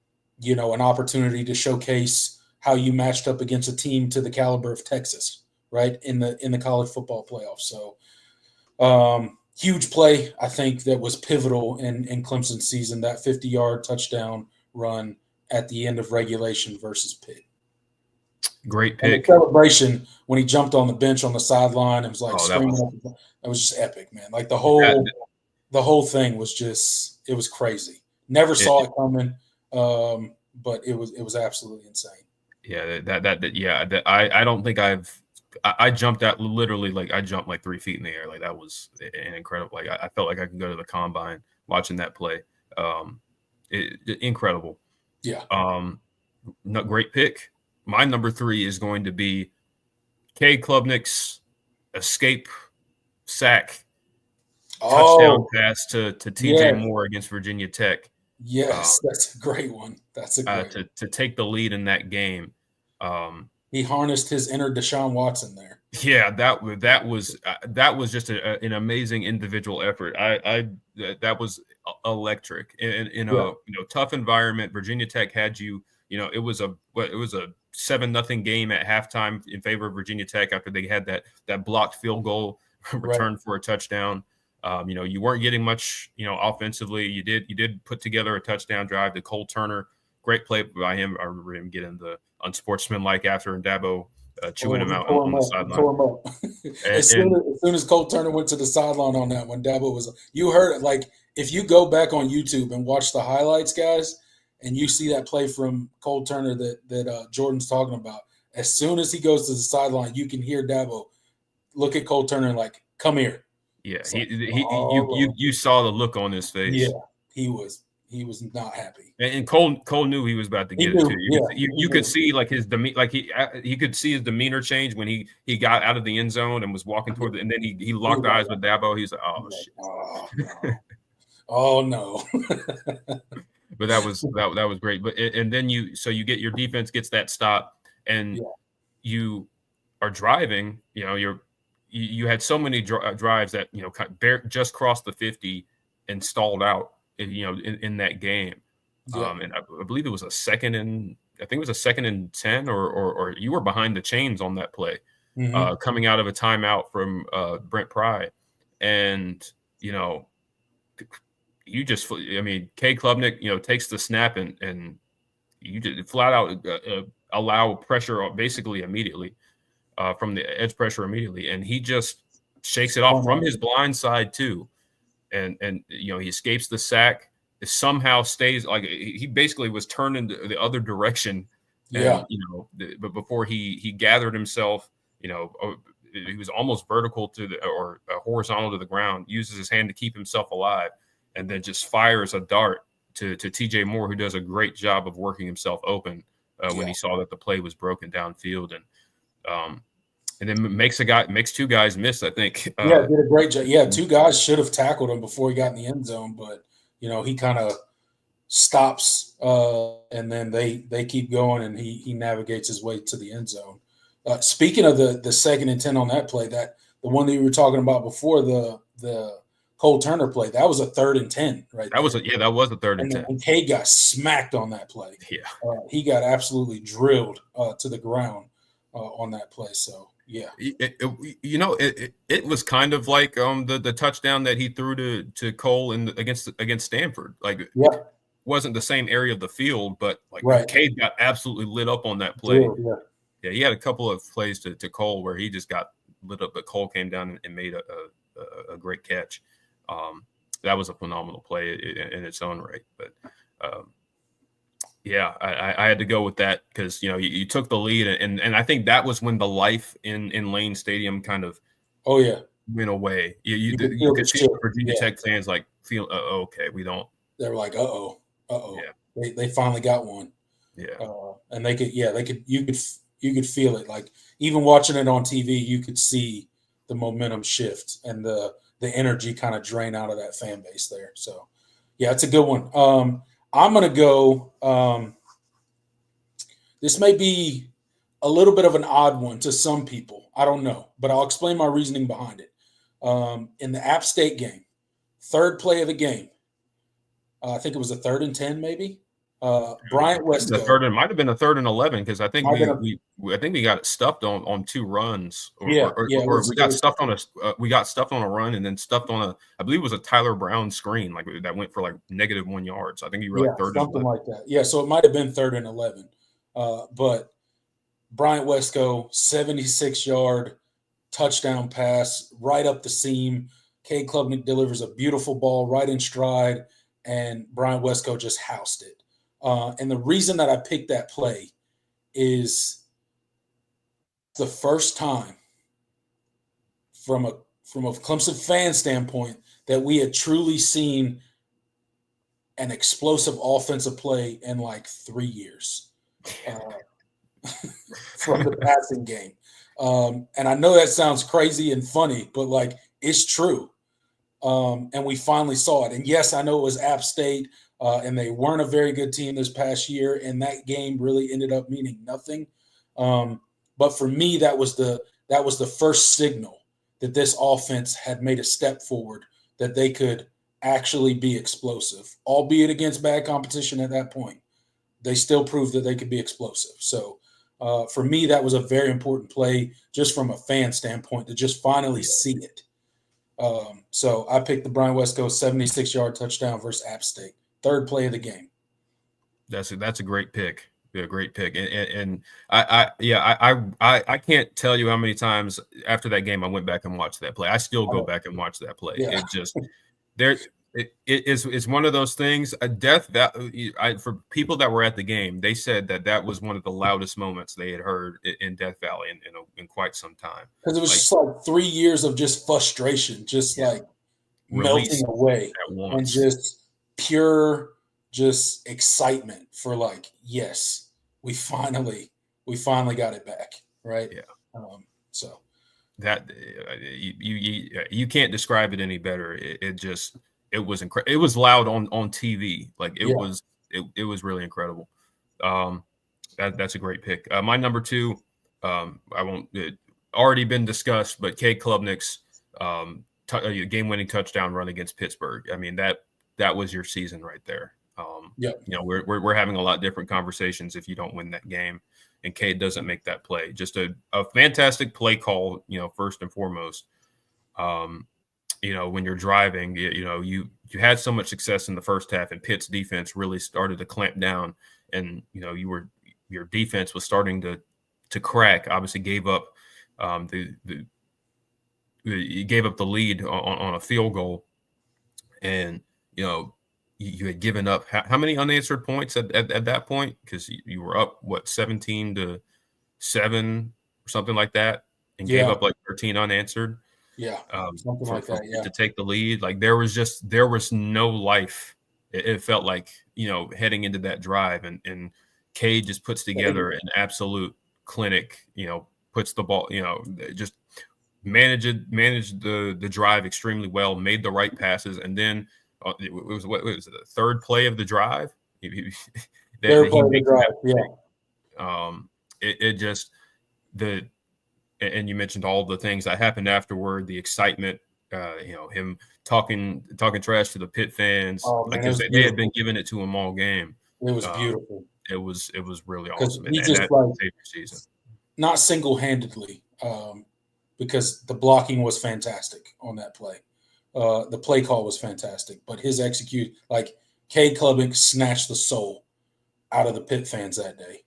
opportunity to showcase how you matched up against a team to the caliber of Texas, right, in the college football playoffs. So, huge play, I think, that was pivotal in Clemson's season, that 50-yard touchdown run at the end of regulation versus Pitt. Great And pick. the celebration when he jumped on the bench on the sideline, it was like screaming. That was just epic, man. Like the whole thing was just, it was crazy. Never saw it coming, but it was absolutely insane. Yeah, I don't think I jumped out literally, like I jumped like 3 feet in the air. Like that was an incredible. Like I felt like I could go to the combine watching that play. Incredible. Yeah. Great pick. My number 3 is going to be Cade Klubnik's escape sack touchdown pass to TJ Moore against Virginia Tech. Yes, that's a great one. That's a great one. To take the lead in that game. He harnessed his inner Deshaun Watson there. Yeah, that was just an amazing individual effort. That was electric in a tough environment. Virginia Tech had you. It was a 7-0 game at halftime in favor of Virginia Tech after they had that blocked field goal returned for a touchdown. You weren't getting much, offensively. You did put together a touchdown drive to Cole Turner. Great play by him. I remember him getting the unsportsmanlike after, and Dabo chewing him out on the sideline. As soon as Cole Turner went to the sideline on that one, Dabo was. You heard it. Like, if you go back on YouTube and watch the highlights, guys, and you see that play from Cole Turner that Jordan's talking about, as soon as he goes to the sideline, you can hear Dabo look at Cole Turner and like, "Come here." Yeah, you saw the look on his face. Yeah, he was not happy. And Cole knew he was about to get it too. You could see like his demeanor, like he could see his demeanor change when he got out of the end zone and was walking toward and then he locked eyes with Dabo. He's like, oh shit. Oh no. But that was great. But and then you get your defense gets that stop, and you are driving. You had so many drives that just crossed the 50 and stalled out. In that game, and I believe it was a second and 10, or you were behind the chains on that play, coming out of a timeout from Brent Pry, and you just, Cade Klubnik, takes the snap and you just flat out allow pressure basically immediately from the edge pressure immediately, and he just shakes it off from his blind side too. And he escapes the sack. It somehow stays like he basically was turned in the other direction. And, but before he gathered himself, he was almost vertical or horizontal to the ground. Uses his hand to keep himself alive, and then just fires a dart to TJ Moore, who does a great job of working himself open when he saw that the play was broken downfield, and then makes two guys miss, I think. Did a great job. Yeah, two guys should have tackled him before he got in the end zone, but he kind of stops, and then they keep going, and he navigates his way to the end zone. Speaking of the 2nd and 10 on that play, that the one that you were talking about before, the Cole Turner play, that was a 3rd and 10, right? That was a 3rd and 10. And Cade got smacked on that play. Yeah, he got absolutely drilled to the ground on that play. So. Yeah, it was kind of like the touchdown that he threw to Cole against Stanford. Like, it wasn't the same area of the field, but Cade got absolutely lit up on that play. Yeah, he had a couple of plays to Cole where he just got lit up, but Cole came down and made a great catch. That was a phenomenal play in its own right, but. I had to go with that because you took the lead, and I think that was when the life in Lane Stadium kind of went away. You could see Virginia Tech fans like feel okay, we don't. They were like, uh-oh. Uh-oh. Yeah. They finally got one. Yeah. And you could feel it. Like, even watching it on TV, you could see the momentum shift and the energy kind of drain out of that fan base there. So, yeah, it's a good one. I'm going to go. This may be a little bit of an odd one to some people. I don't know, but I'll explain my reasoning behind it. In the App State game, third play of the game, I think it was a 3rd and 10, maybe. Bryant Wesco. It might have been a 3rd and 11 because I think Might have been I think we got it stuffed on 2 runs, it we got stuffed on a run and then stuffed on I believe it was a Tyler Brown screen that went for like -1 yards. I think you were like 3rd something and 11. like that. Yeah, so it might have been 3rd and 11. But Bryant Wesco, 76-yard touchdown pass right up the seam. Cade Klubnik delivers a beautiful ball right in stride, and Bryant Wesco just housed it. And the reason that I picked that play is the first time from a Clemson fan standpoint that we had truly seen an explosive offensive play in like 3 years from the passing game. And I know that sounds crazy and funny, but like, it's true. And we finally saw it. And yes, I know it was App State, and they weren't a very good team this past year, and that game really ended up meaning nothing. But for me, that was the first signal that this offense had made a step forward, that they could actually be explosive, albeit against bad competition at that point. They still proved that they could be explosive. So for me, that was a very important play just from a fan standpoint to just finally see it. So I picked the Brian Wesco 76-yard touchdown versus App State. 3rd play of the game. That's a great pick. A great pick. And I can't tell you how many times after that game I went back and watched that play. I still go back and watch that play. Yeah. It just it's one of those things. A death that for people that were at the game, they said that was one of the loudest moments they had heard in Death Valley in quite some time. Because it was just like 3 years of just frustration, just like melting away, and just pure just excitement for like, yes, we finally got it back, right? Yeah. So that you can't describe it any better. It was incredible. It was loud on TV. Like it was really incredible. That's a great pick. My number 2, I won't. It already been discussed, but Cade Klubnik's game-winning touchdown run against Pittsburgh. I mean, that was your season right there. You know, we're having a lot different conversations if you don't win that game, and Cade doesn't make that play. Just a fantastic play call. You know, first and foremost. You know, when you're driving, you had so much success in the first half, and Pitt's defense really started to clamp down, and your defense was starting to crack. Obviously, gave up you gave up the lead on a field goal, and you had given up how many unanswered points at that point, because you were up 17-7 or something like that, and gave up like 13 unanswered. Yeah, something like that. Yeah, to take the lead, like there was no life. It felt like heading into that drive, and Cade just puts together an absolute clinic. Puts the ball, just managed the drive extremely well, made the right passes, and then it was the 3rd play of the drive. Third play of the drive. It just and you mentioned all the things that happened afterward, the excitement, him talking trash to the Pitt fans, they had been giving it to him all game. It was beautiful. It was really awesome. He just saved season. Not single-handedly, because the blocking was fantastic on that play. The play call was fantastic, but his execute, like Cade Klubnik snatched the soul out of the Pitt fans that day.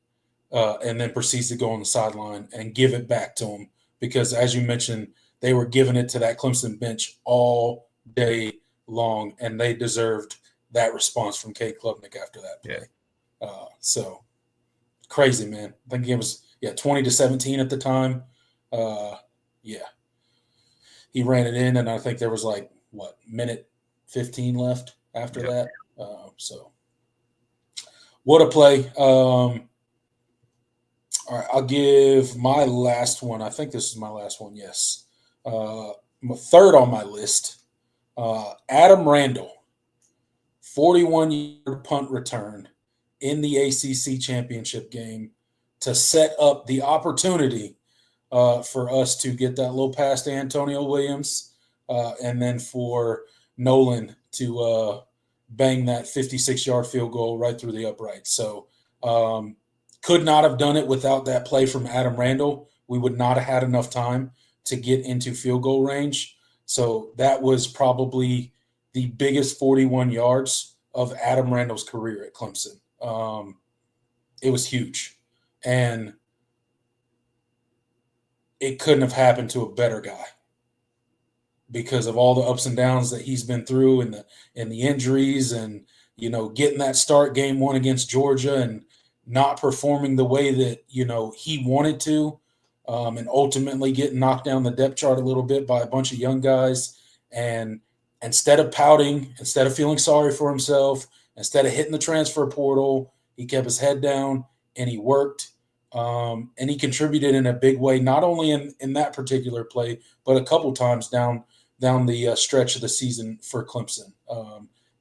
And then proceeds to go on the sideline and give it back to them, because, as you mentioned, they were giving it to that Clemson bench all day long, and they deserved that response from Cade Klubnik after that play. So crazy, man. I think it was 20-17 at the time. He ran it in, and I think there was minute 15 left after that. So What a play. All right, I'll give my last one. I think this is my last one, yes. My third on my list, Adam Randall, 41-yard punt return in the ACC championship game to set up the opportunity for us to get that little pass to Antonio Williams, and then for Nolan to bang that 56-yard field goal right through the upright. So could not have done it without that play from Adam Randall. We would not have had enough time to get into field goal range. So that was probably the biggest 41 yards of Adam Randall's career at Clemson. It was huge. And it couldn't have happened to a better guy because of all the ups and downs that he's been through and the injuries and, getting that start game one against Georgia and not performing the way that, he wanted to, and ultimately getting knocked down the depth chart a little bit by a bunch of young guys. And instead of pouting, instead of feeling sorry for himself, instead of hitting the transfer portal, he kept his head down and he worked. And he contributed in a big way, not only in that particular play, but a couple times down the stretch of the season for Clemson.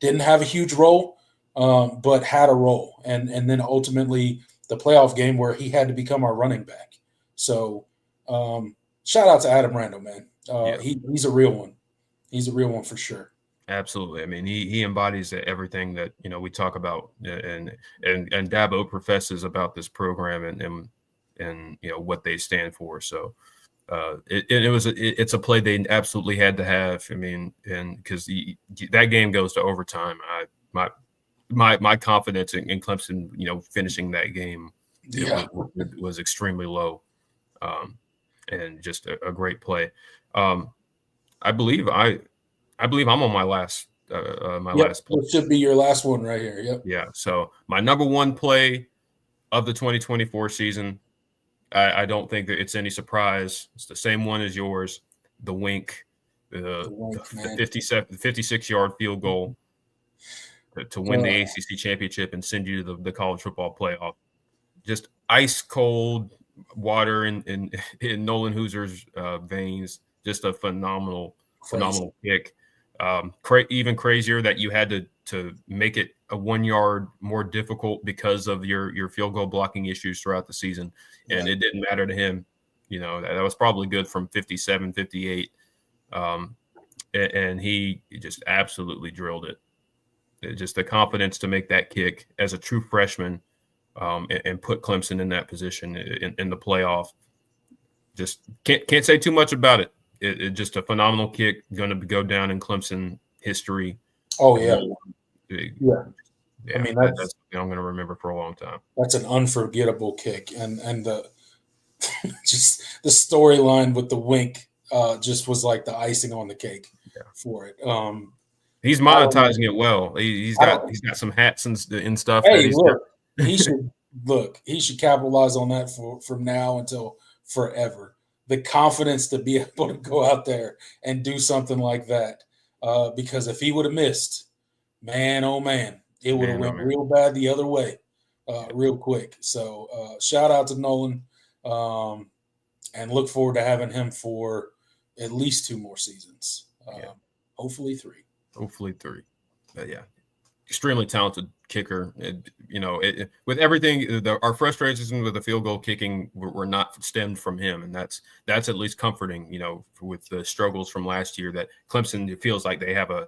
Didn't have a huge role, but had a role. And then ultimately the playoff game where he had to become our running back. So shout out to Adam Randall, man. He's a real one. He's a real one for sure. Absolutely. I mean, he embodies everything that, we talk about and Dabo professes about this program and what they stand for. So it's a play they absolutely had to have. I mean, and because that game goes to overtime, my confidence in Clemson, finishing that game was extremely low, and just a great play. I believe I'm on my last last play. It should be your last one right here. Yep. Yeah. So my number one play of the 2024 season, I don't think that it's any surprise. It's the same one as yours. The wink, the 56-yard field goal to win the ACC championship and send you to the college football playoff. Just ice cold water in Nolan Hoozer's veins. Just a phenomenal kick. Even crazier that you had to make it a 1 yard more difficult because of your field goal blocking issues throughout the season. And it didn't matter to him. That was probably good from 57, 58. And he just absolutely drilled it. Just the confidence to make that kick as a true freshman, and put Clemson in that position in the playoff. Just can't say too much about it. It just a phenomenal kick, going to go down in Clemson history. Oh yeah. I mean, that's something I'm going to remember for a long time. That's an unforgettable kick, and the just the storyline with the wink just was like the icing on the cake for it. He's monetizing it well. He's got some hats and stuff. Hey, he should capitalize on that from now until forever. The confidence to be able to go out there and do something like that. Because if he would have missed, man, oh man, it would have went real bad the other way real quick. So shout out to Nolan, and look forward to having him for at least 2 more seasons. Hopefully 3. Yeah. Extremely talented kicker. With everything, our frustrations with the field goal kicking were not stemmed from him, and that's at least comforting. With the struggles from last year, that Clemson, it feels like they have a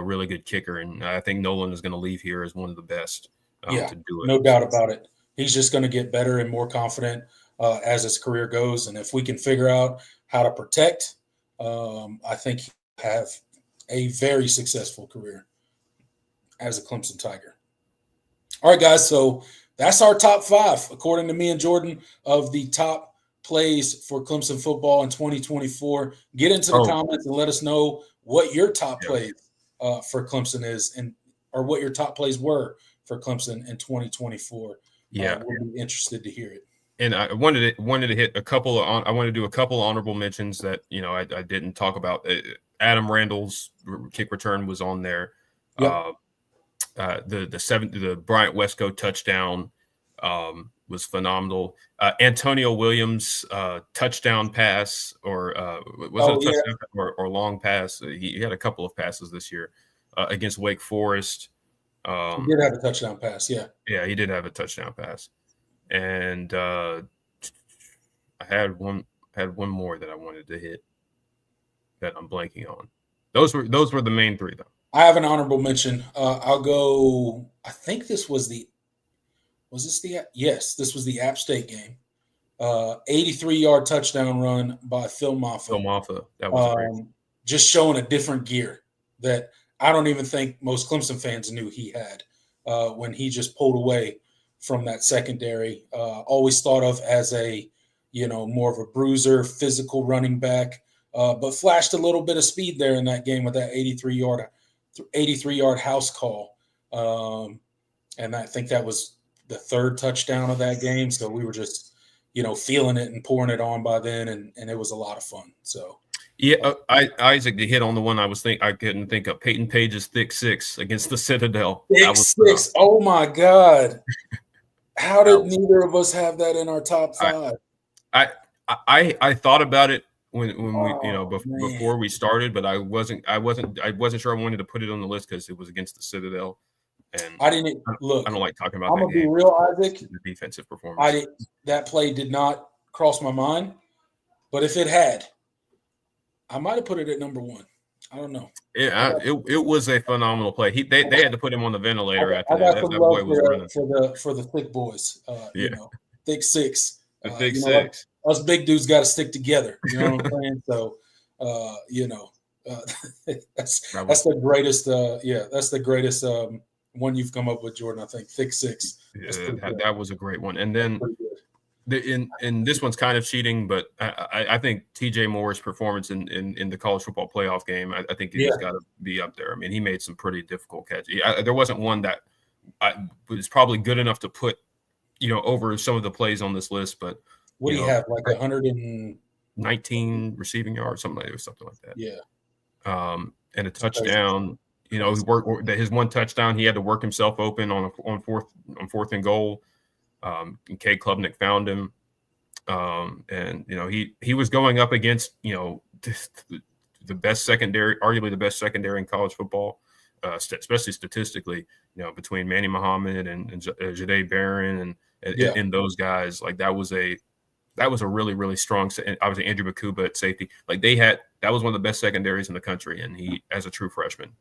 really good kicker, and I think Nolan is going to leave here as one of the best to do it. No doubt about it. He's just going to get better and more confident as his career goes, and if we can figure out how to protect, I think he'll have a very successful career as a Clemson Tiger. All right, guys, so that's our top 5, according to me and Jordan, of the top plays for Clemson football in 2024. Get into the comments and let us know what your top plays for Clemson is, or what your top plays were for Clemson in 2024. We'll be interested to hear it. And I wanted to hit a couple of I want to do a couple honorable mentions that I didn't talk about. Adam Randall's kick return was on there. Yep. The Bryant Westco touchdown was phenomenal. Antonio Williams touchdown pass, or was it a touchdown or long pass? He had a couple of passes this year against Wake Forest. He did have a touchdown pass, yeah. Yeah, he did have a touchdown pass, and I had one more that I wanted to hit that I'm blanking on. Those were the main three, though. I have an honorable mention. I'll go. I think this was the. Was this the? Yes, this was the App State game. 83-yard touchdown run by Phil Maffa. Phil Maffa, that was great. Just showing a different gear that I don't even think most Clemson fans knew he had when he just pulled away from that secondary. Always thought of as a, more of a bruiser, physical running back, but flashed a little bit of speed there in that game with that 83-yard house call. And I think that was the third touchdown of that game. So we were just, feeling it and pouring it on by then, and it was a lot of fun. So. Yeah, Isaac hit on the one I couldn't think of. Peyton Page's thick six against the Citadel. Thick six. Oh my God! How did neither of us have that in our top five? I thought about it when before we started, but I wasn't sure I wanted to put it on the list because it was against the Citadel, and I don't like talking about. I'm gonna be real, Isaac. The defensive performance. That play did not cross my mind, but if it had, I might have put it at number one. I don't know. Yeah, it was a phenomenal play. They had to put him on the ventilator after that. That boy was running for the thick boys. Thick six. The thick six. Us big dudes got to stick together. You know what I'm saying? So, that's the greatest. That's the greatest one you've come up with, Jordan. I think thick six. Yeah, that was a great one. And then. In this one's kind of cheating, but I think TJ Moore's performance in the college football playoff game, I think he's got to be up there. I mean, he made some pretty difficult catches. There wasn't one that was probably good enough to put, over some of the plays on this list. But what do you have, like 119 receiving yards, something like that? Yeah. And a touchdown. He worked his one touchdown. He had to work himself open on fourth and goal. And Cade Klubnik found him, and he was going up against the best secondary, arguably the best secondary in college football, especially statistically. Between Manny Muhammad and Jahdae Barron and those guys, like that was a really, really strong. Obviously Andrew Bakuba at safety, that was one of the best secondaries in the country, and he, as a true freshman,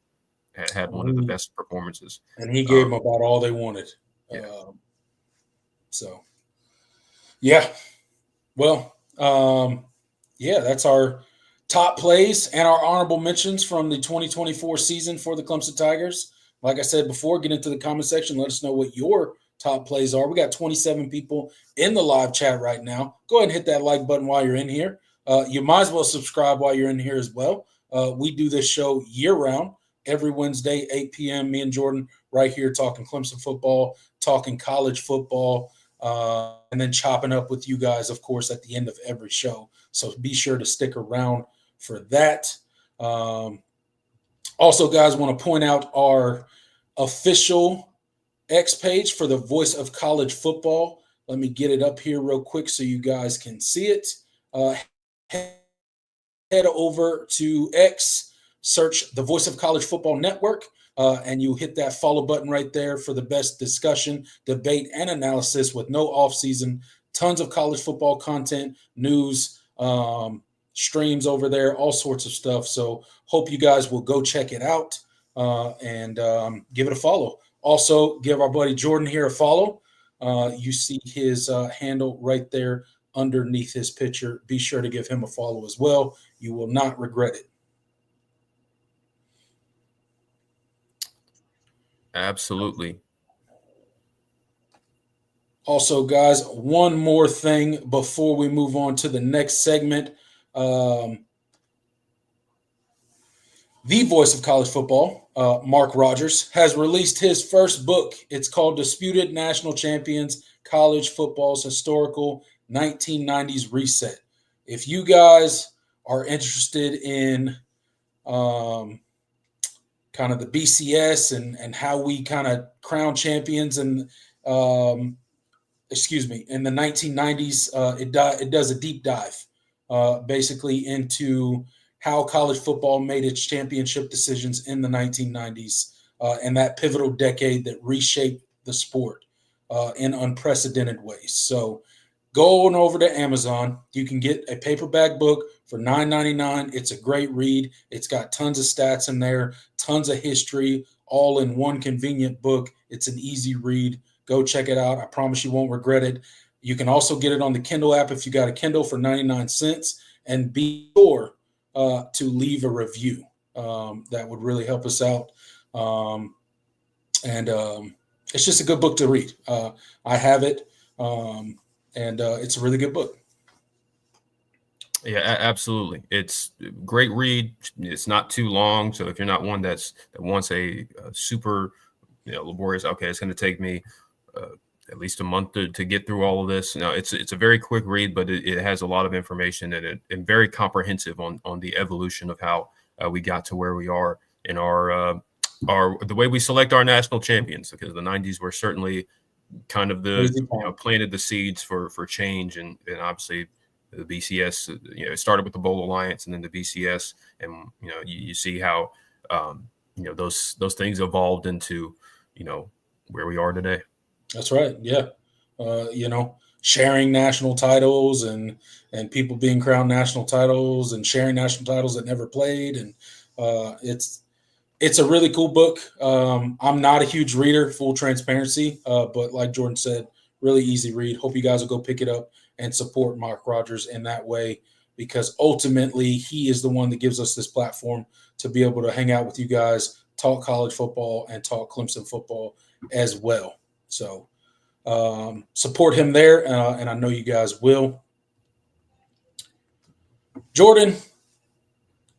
had one of the best performances. And he gave them about all they wanted. Yeah. So, yeah. Well, that's our top plays and our honorable mentions from the 2024 season for the Clemson Tigers. Like I said before, get into the comment section. Let us know what your top plays are. We got 27 people in the live chat right now. Go ahead and hit that like button while you're in here. You might as well subscribe while you're in here as well. We do this show year-round, every Wednesday, 8 p.m., me and Jordan right here talking Clemson football, talking college football, and then chopping up with you guys, of course, at the end of every show. So be sure to stick around for that. Also, guys, want to point out our official X page for the Voice of College Football. Let me get it up here real quick so you guys can see it. Head over to X, search the Voice of College Football Network. And you hit that follow button right there for the best discussion, debate, and analysis with no offseason, tons of college football content, news, streams over there, all sorts of stuff. So hope you guys will go check it out and give it a follow. Also, give our buddy Jordan here a follow. You see his handle right there underneath his picture. Be sure to give him a follow as well. You will not regret it. Absolutely. Also, guys, one more thing before we move on to the next segment. The Voice of College Football, Mark Rogers, has released his first book. It's called Disputed National Champions, College Football's Historical 1990s Reset. If you guys are interested in kind of the BCS and how we kind of crown champions and in the 1990s. It does a deep dive basically into how college football made its championship decisions in the 1990s and that pivotal decade that reshaped the sport in unprecedented ways. So go on over to Amazon. You can get a paperback book for $9.99. It's a great read. It's got tons of stats in there, tons of history, all in one convenient book. It's an easy read. Go check it out. I promise you won't regret it. You can also get it on the Kindle app if you got a Kindle for 99 cents. And be sure to leave a review. That would really help us out. It's just a good book to read. I have it. And it's a really good book. Yeah, absolutely. It's a great read. It's not too long. So if you're not one that wants a super, laborious, okay, it's going to take me at least a month to get through all of this. It's a very quick read, but it has a lot of information and very comprehensive on the evolution of how we got to where we are in our the way we select our national champions, because the 90s were certainly kind of planted the seeds for change, and obviously the BCS, it started with the Bowl Alliance and then the BCS, and you see how those things evolved into where we are today. That's right. Yeah. Sharing national titles and people being crowned national titles and sharing national titles that never played, and it's a really cool book. I'm not a huge reader, full transparency, but like Jordan said, really easy read. Hope you guys will go pick it up and support Mark Rogers in that way, because ultimately he is the one that gives us this platform to be able to hang out with you guys, talk college football, and talk Clemson football as well. So support him there, and I know you guys will. Jordan,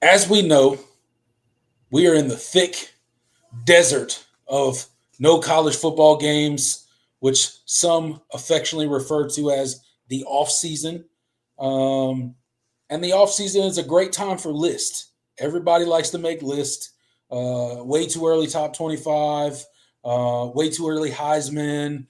as we know, we are in the thick desert of no college football games, which some affectionately refer to as the off season. And the off season is a great time for lists. Everybody likes to make lists. Way too early top 25, way too early Heisman,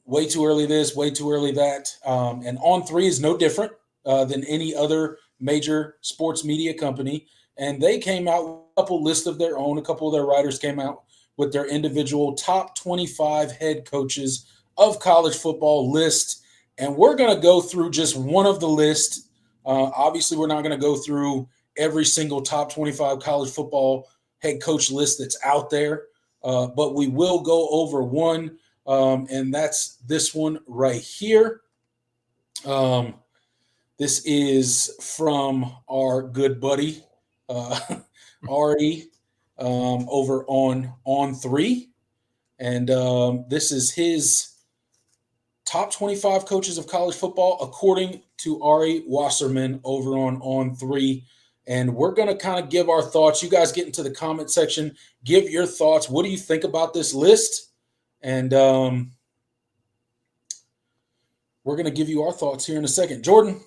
way too early this, way too early that. And On3 is no different than any other major sports media company. And they came out with a couple lists of their own. A couple of their writers came out with their individual top 25 head coaches of college football list. And we're going to go through just one of the lists. Obviously, we're not going to go through every single top 25 college football head coach list that's out there. But we will go over one, and that's this one right here. This is from our good buddy, Ari, over on On3. And this is his top 25 coaches of college football, according to Ari Wasserman over on On3. And we're going to kind of give our thoughts. You guys get into the comment section. Give your thoughts. What do you think about this list? And we're going to give you our thoughts here in a second. Jordan,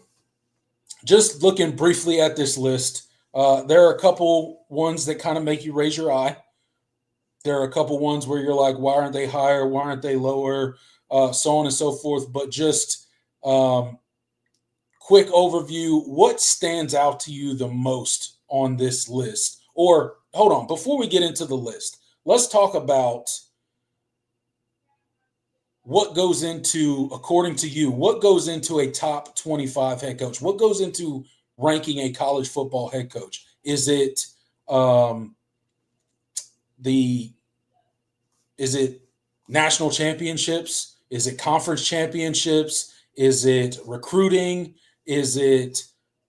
just looking briefly at this list, there are a couple ones that kind of make you raise your eye. There are a couple ones where you're like, why aren't they higher? Why aren't they lower? So on and so forth. But just quick overview, what stands out to you the most on this list? Or hold on, before we get into the list, let's talk about what goes into, according to you, what goes into a top 25 head coach? What goes into ranking a college football head coach? Is it national championships? Is it conference championships? Is it recruiting? Is it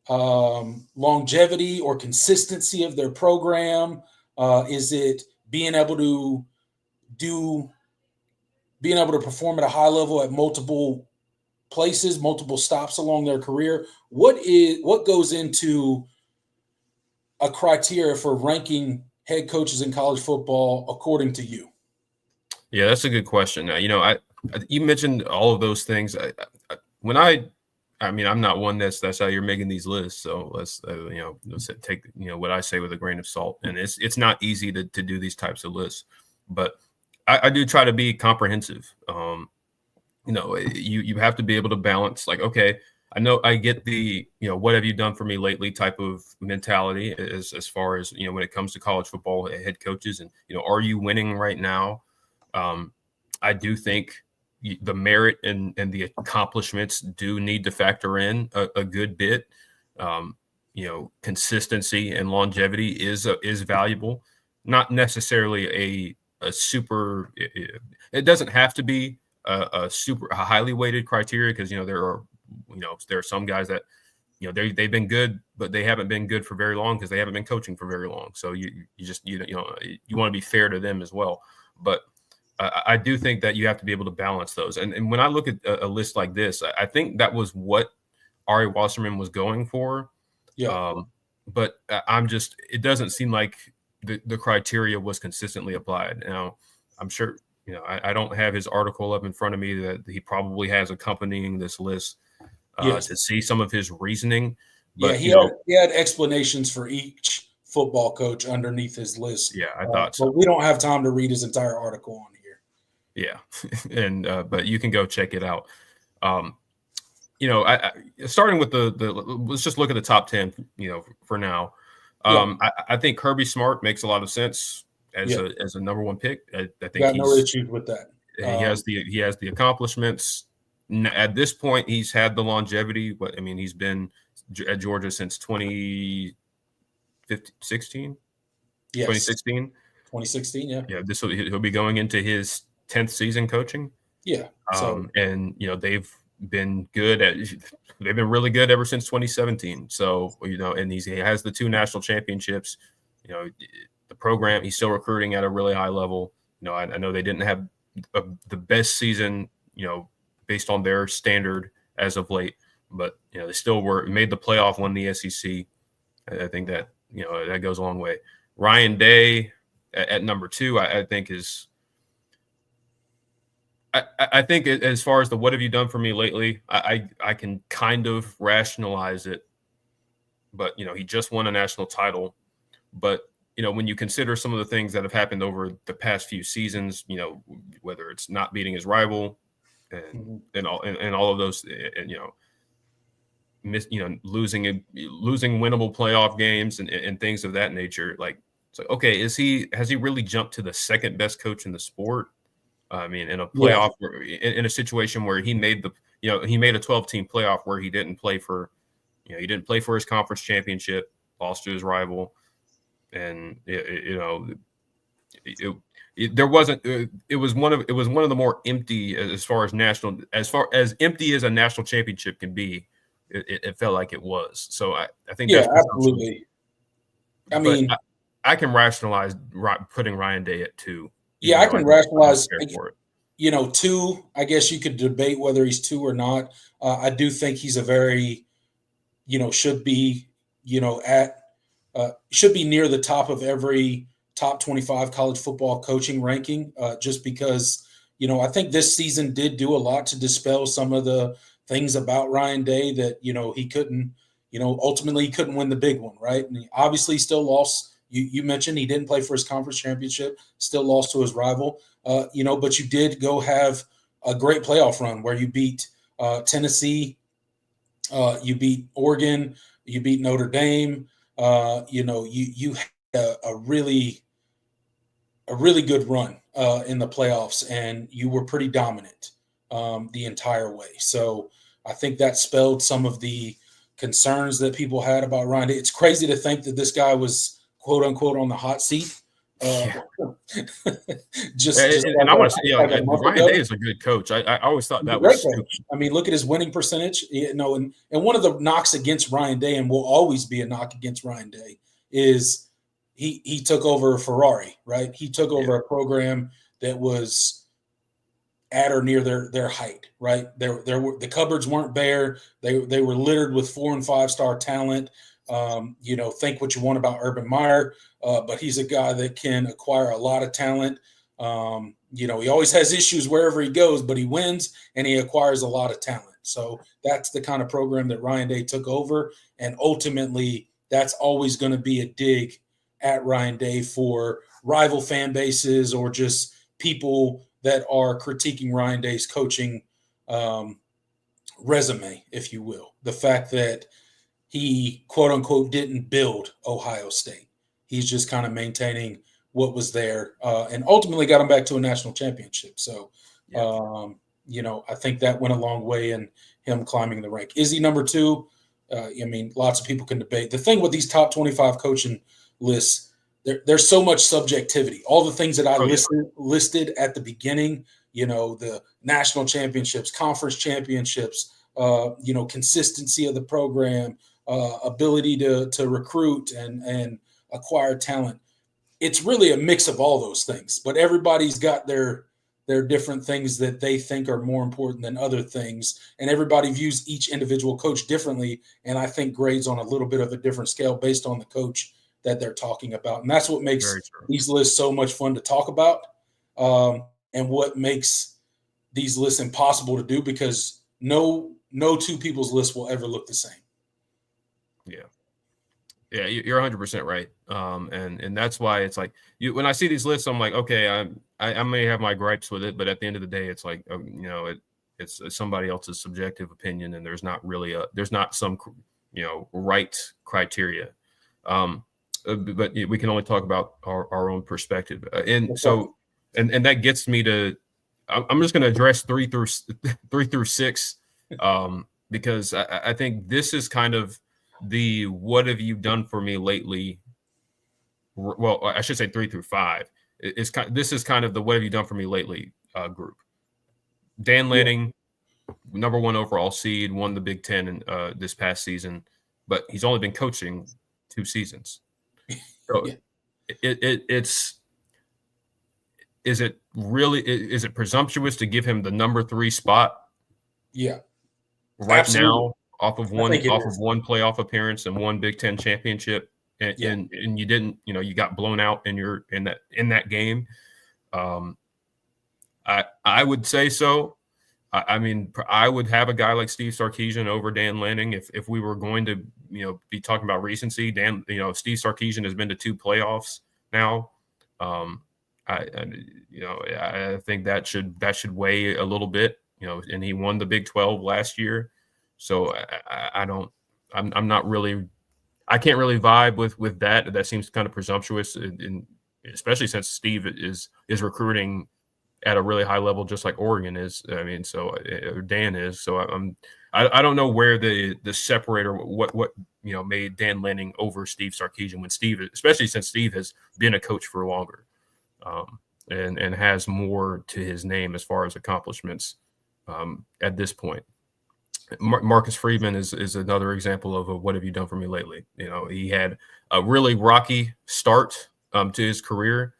longevity or consistency of their program? Is it being able to perform at a high level at multiple places, multiple stops along their career? What goes into a criteria for ranking head coaches in college football, according to you? Yeah, that's a good question. You mentioned all of those things. When I I mean, I'm not one that's how you're making these lists. So let's let's take what I say with a grain of salt. And it's not easy to do these types of lists, but I do try to be comprehensive. You have to be able to balance. Like, okay, I know I get the what have you done for me lately type of mentality as far as when it comes to college football head coaches, and are you winning right now? I do think the merit and the accomplishments do need to factor in a good bit. Consistency and longevity is valuable. Not necessarily a super. It doesn't have to be a highly weighted criteria, because there are some guys that they've been good, but they haven't been good for very long because they haven't been coaching for very long. So you want to be fair to them as well. But I do think that you have to be able to balance those. And when I look at a list like this, I think that was what Ari Wasserman was going for. Yeah. But it doesn't seem like the criteria was consistently applied. Now, I'm sure, I don't have his article up in front of me that he probably has accompanying this list to see some of his reasoning. But he had explanations for each football coach underneath his list. Yeah, I thought so. But we don't have time to read his entire article on here. Yeah, and but you can go check it out. Starting with let's just look at the top 10. For now, I think Kirby Smart makes a lot of sense as a number one pick. I think got no issues with that. He has the accomplishments. At this point, he's had the longevity, but I mean, he's been at Georgia since 2016. Yes. 2016. 2016. Yeah. Yeah. He'll be going into his 10th season coaching. Yeah. And they've been really good ever since 2017. So, and he has the 2 national championships. The program, he's still recruiting at a really high level. I know they didn't have the best season, based on their standard as of late, but they still made the playoff, won the SEC. I think that that goes a long way. Ryan Day at number 2, I think is. I think as far as the what have you done for me lately, I can kind of rationalize it, but he just won a national title. But when you consider some of the things that have happened over the past few seasons, whether it's not beating his rival and all of those, and losing winnable playoff games and things of that nature, like, it's like, okay, has he really jumped to the second best coach in the sport? I mean, in a playoff, in a situation where he made a 12-team playoff where he didn't play for his conference championship, lost to his rival, and it was one of the more empty as far as empty as a national championship can be. It felt like it was. So I think that's absolutely. I mean, I can rationalize putting Ryan Day at 2. Yeah, I can rationalize. 2. I guess you could debate whether he's 2 or not. I do think he's a very, should be near the top of every top 25 college football coaching ranking. Just because I think this season did do a lot to dispel some of the things about Ryan Day that he couldn't. Ultimately he couldn't win the big one, right? And he obviously still lost. You mentioned he didn't play for his conference championship, still lost to his rival, but you did go have a great playoff run where you beat Tennessee, you beat Oregon, you beat Notre Dame. You had a really good run in the playoffs, and you were pretty dominant the entire way. So I think that spelled some of the concerns that people had about Ryan Day. It's crazy to think that this guy was, quote unquote, on the hot seat. And I want to say, Ryan Day is a good coach. I always thought that was stupid. I mean, look at his winning percentage. And one of the knocks against Ryan Day, and will always be a knock against Ryan Day, is he took over a Ferrari, right? He took over a program that was at or near their height, right? The cupboards weren't bare. They were littered with 4- and 5-star talent. Think what you want about Urban Meyer, but he's a guy that can acquire a lot of talent He always has issues wherever he goes, but he wins and he acquires a lot of talent. So that's the kind of program that Ryan Day took over. And ultimately, that's always going to be a dig at Ryan Day for rival fan bases or just people that are critiquing Ryan Day's coaching resume, if you will. The fact that he, quote unquote, didn't build Ohio State. He's just kind of maintaining what was there and ultimately got him back to a national championship. So, I think that went a long way in him climbing the rank. Is he number 2? Lots of people can debate. The thing with these top 25 coaching lists, there's so much subjectivity. All the things that I listed at the beginning, the national championships, conference championships, consistency of the program, ability to recruit and acquire talent. It's really a mix of all those things, but everybody's got their different things that they think are more important than other things. And everybody views each individual coach differently. And I think grades on a little bit of a different scale based on the coach that they're talking about. And that's what makes these lists so much fun to talk about. And what makes these lists impossible to do, because no two people's lists will ever look the same. Yeah, you're 100% right. And that's why it's like when I see these lists, I'm like, okay, I may have my gripes with it, but at the end of the day, it's like, it's somebody else's subjective opinion, and there's not really some right criteria. But we can only talk about our own perspective. So that gets me to, I'm just going to address 3 through 6, because I think this is kind of the what have you done for me lately. Well, I should say 3 through 5. This is kind of the what have you done for me lately group. Dan Lanning, number 1 overall seed, won the Big Ten in, this past season, but he's only been coaching 2 seasons. So is it presumptuous to give him the number 3 spot? Yeah, right absolutely. Now off of one playoff appearance and 1 Big Ten championship, and you didn't, you got blown out in that game. I would say so. I would have a guy like Steve Sarkisian over Dan Lanning if we were going to, be talking about recency. Steve Sarkisian has been to 2 playoffs now. I think that should weigh a little bit, and he won the Big 12 last year. So I'm not really, I can't really vibe with that. That seems kind of presumptuous, especially since Steve is recruiting at a really high level, just like Oregon is. Dan is. So I don't know where the separator, what made Dan Lanning over Steve Sarkisian when Steve, especially since Steve has been a coach for longer, and has more to his name as far as accomplishments at this point. Marcus Freeman is another example of a what have you done for me lately. He had a really rocky start to his career.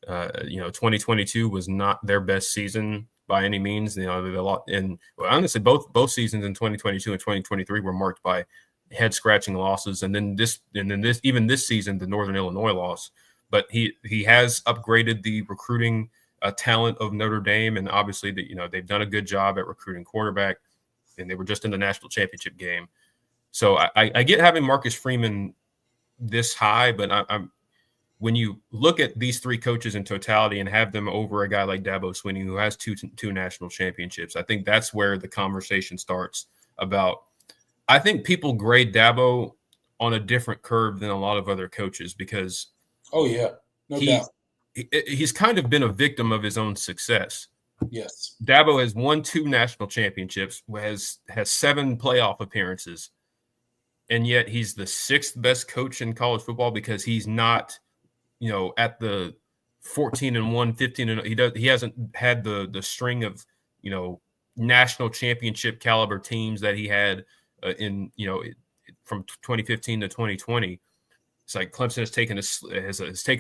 2022 was not their best season by any means. Honestly, both seasons in 2022 and 2023 were marked by head scratching losses, and then this season, the Northern Illinois loss. But he has upgraded the recruiting talent of Notre Dame, and obviously they've done a good job at recruiting quarterback. And they were just in the national championship game. So I get having Marcus Freeman this high, but when you look at these 3 coaches in totality and have them over a guy like Dabo Swinney, who has two national championships, I think that's where the conversation starts about. I think people grade Dabo on a different curve than a lot of other coaches because no doubt. He's kind of been a victim of his own success. Yes. Dabo has won 2 national championships, has 7 playoff appearances, and yet he's the 6th best coach in college football because he's not, at the 14-1, 15. He hasn't had the string of, national championship caliber teams that he had from 2015 to 2020. It's like Clemson has taken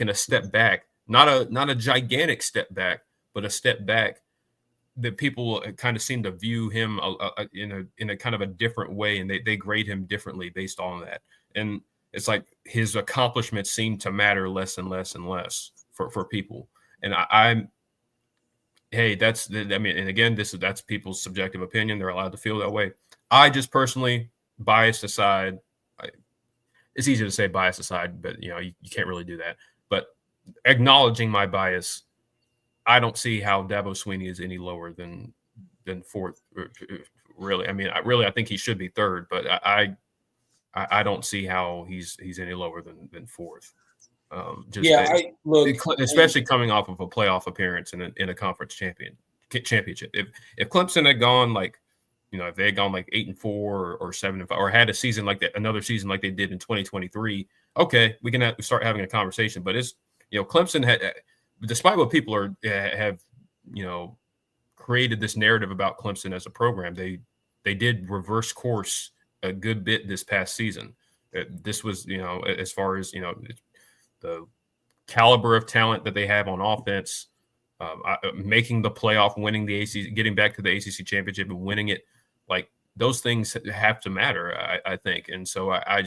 a step back, not a gigantic step back, but a step back. That people kind of seem to view him in a kind of a different way, and they grade him differently based on that. And it's like his accomplishments seem to matter less and less and less for people. And hey, I mean, and again, that's people's subjective opinion. They're allowed to feel that way. I just personally, biased aside, it's easy to say bias aside, but you can't really do that. But acknowledging my bias, I don't see how Dabo Swinney is any lower than fourth. Really, I mean, I think he should be third, but I don't see how he's any lower than fourth. Especially coming off of a playoff appearance in a conference championship. If Clemson had gone if they had gone 8-4 or 7-5 or had a season like that, another season like they did in 2023, okay, we can start having a conversation. But it's Clemson had, despite what people have created this narrative about Clemson as a program, they did reverse course a good bit this past season. This was as far as the caliber of talent that they have on offense, making the playoff, winning the ACC, getting back to the ACC championship and winning it, those things have to matter, I think. And so I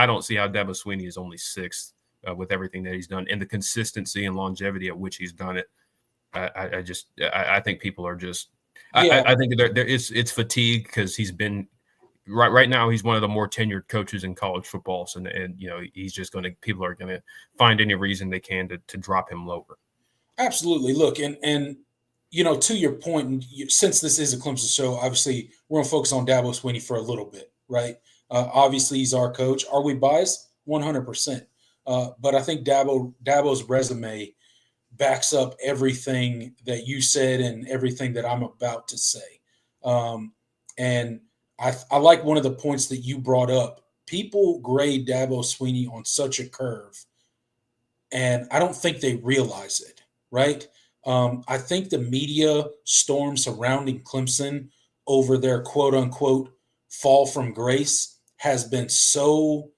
don't see how Dabo Swinney is only sixth with everything that he's done and the consistency and longevity at which he's done it. I think people are just, I think it's fatigue because he's been right now. He's one of the more tenured coaches in college football. So, and he's just people are going to find any reason they can to drop him lower. Absolutely. Look, and to your point, since this is a Clemson show, obviously we're going to focus on Dabo Swinney for a little bit, right? Obviously he's our coach. Are we biased? 100%. But I think Dabo's resume backs up everything that you said and everything that I'm about to say. And I like one of the points that you brought up. People grade Dabo Swinney on such a curve, and I don't think they realize it, right? I think the media storm surrounding Clemson over their quote-unquote fall from grace has been so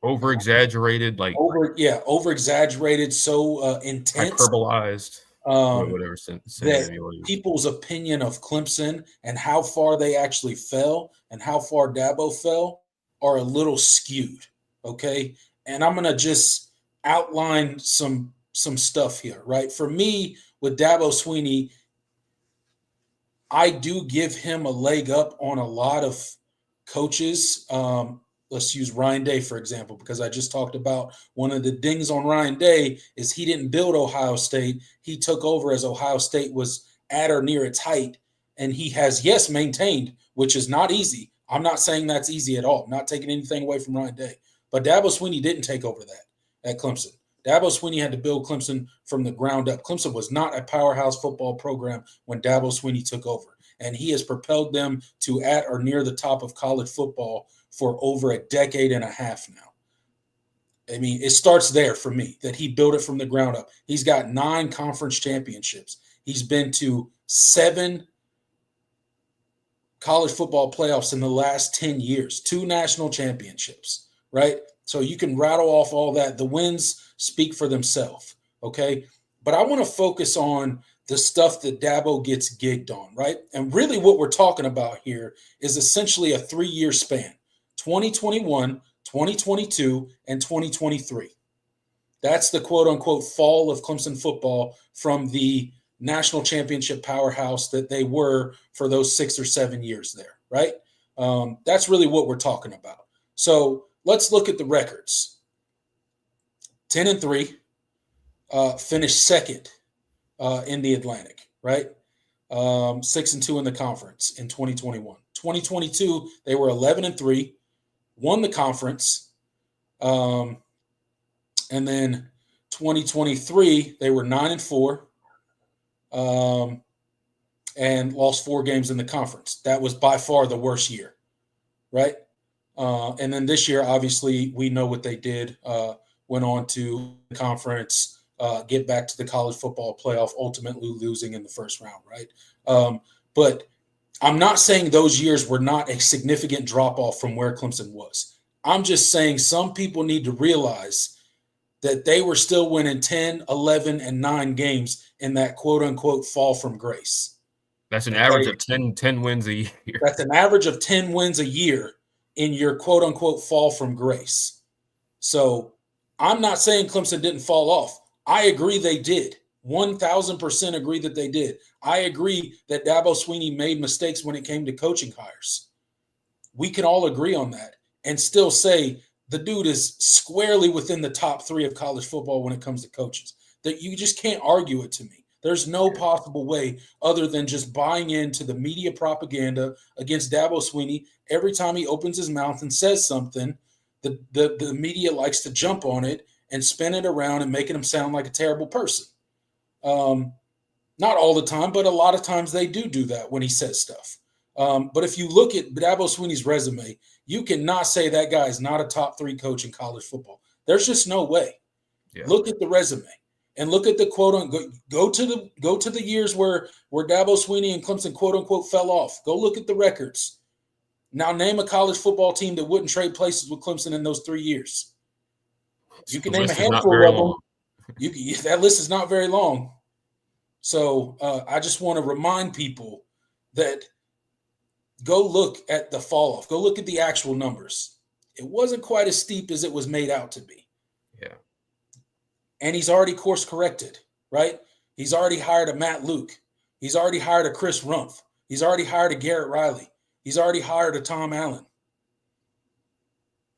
over-exaggerated, over-exaggerated, so intense, hyperbolized, whatever that people's opinion of Clemson and how far they actually fell and how far Dabo fell are a little skewed, okay? And I'm going to just outline some stuff here, right? For me, with Dabo Swinney, I do give him a leg up on a lot of coaches. Let's use Ryan Day, for example, because I just talked about one of the dings on Ryan Day is he didn't build Ohio State. He took over as Ohio State was at or near its height, and he has, yes, maintained, which is not easy. I'm not saying that's easy at all. I'm not taking anything away from Ryan Day. But Dabo Swinney didn't take over that at Clemson. Dabo Swinney had to build Clemson from the ground up. Clemson was not a powerhouse football program when Dabo Swinney took over, and he has propelled them to at or near the top of college football for over a decade and a half now. I mean, it starts there for me, that he built it from the ground up. He's got 9 conference championships. He's been to 7 college football playoffs in the last 10 years, 2 national championships, right? So you can rattle off all that. The wins speak for themselves, okay? But I want to focus on the stuff that Dabo gets gigged on, right? And really what we're talking about here is essentially a 3-year span, 2021, 2022, and 2023. That's the quote-unquote fall of Clemson football from the national championship powerhouse that they were for those 6 or 7 years there, right? That's really what we're talking about. So let's look at the records. 10-3, finished second in the Atlantic, right? 6-2 in the conference in 2021. 2022, they were 11-3, won the conference. And then 2023, they were 9-4, and lost 4 games in the conference. That was by far the worst year, right? And then this year, obviously, we know what they did. Went on to the conference, get back to the college football playoff, ultimately losing in the first round, right? But I'm not saying those years were not a significant drop-off from where Clemson was. I'm just saying some people need to realize that they were still winning 10, 11, and 9 games in that quote-unquote fall from grace. That's an average of 10 wins a year. That's an average of 10 wins a year in your quote-unquote fall from grace. So I'm not saying Clemson didn't fall off. I agree they did. 1,000% agree that they did. I agree that Dabo Swinney made mistakes when it came to coaching hires. We can all agree on that and still say the dude is squarely within the top 3 of college football when it comes to coaches. That you just can't argue it to me. There's no possible way other than just buying into the media propaganda against Dabo Swinney. Every time he opens his mouth and says something, the media likes to jump on it and spin it around and making him sound like a terrible person. Not all the time, but a lot of times they do that when he says stuff. But if you look at Dabo Swinney's resume, you cannot say that guy is not a top 3 coach in college football. There's just no way. Yeah. Look at the resume and look at the quote unquote. Go to the years where Dabo Swinney and Clemson quote unquote fell off. Go look at the records. Now name a college football team that wouldn't trade places with Clemson in those 3 years. You can name a handful of them. That list is not very long. So I just want to remind people that go look at the fall off. Go look at the actual numbers. It wasn't quite as steep as it was made out to be. Yeah. And he's already course corrected, right? He's already hired a Matt Luke. He's already hired a Chris Rumpf. He's already hired a Garrett Riley. He's already hired a Tom Allen.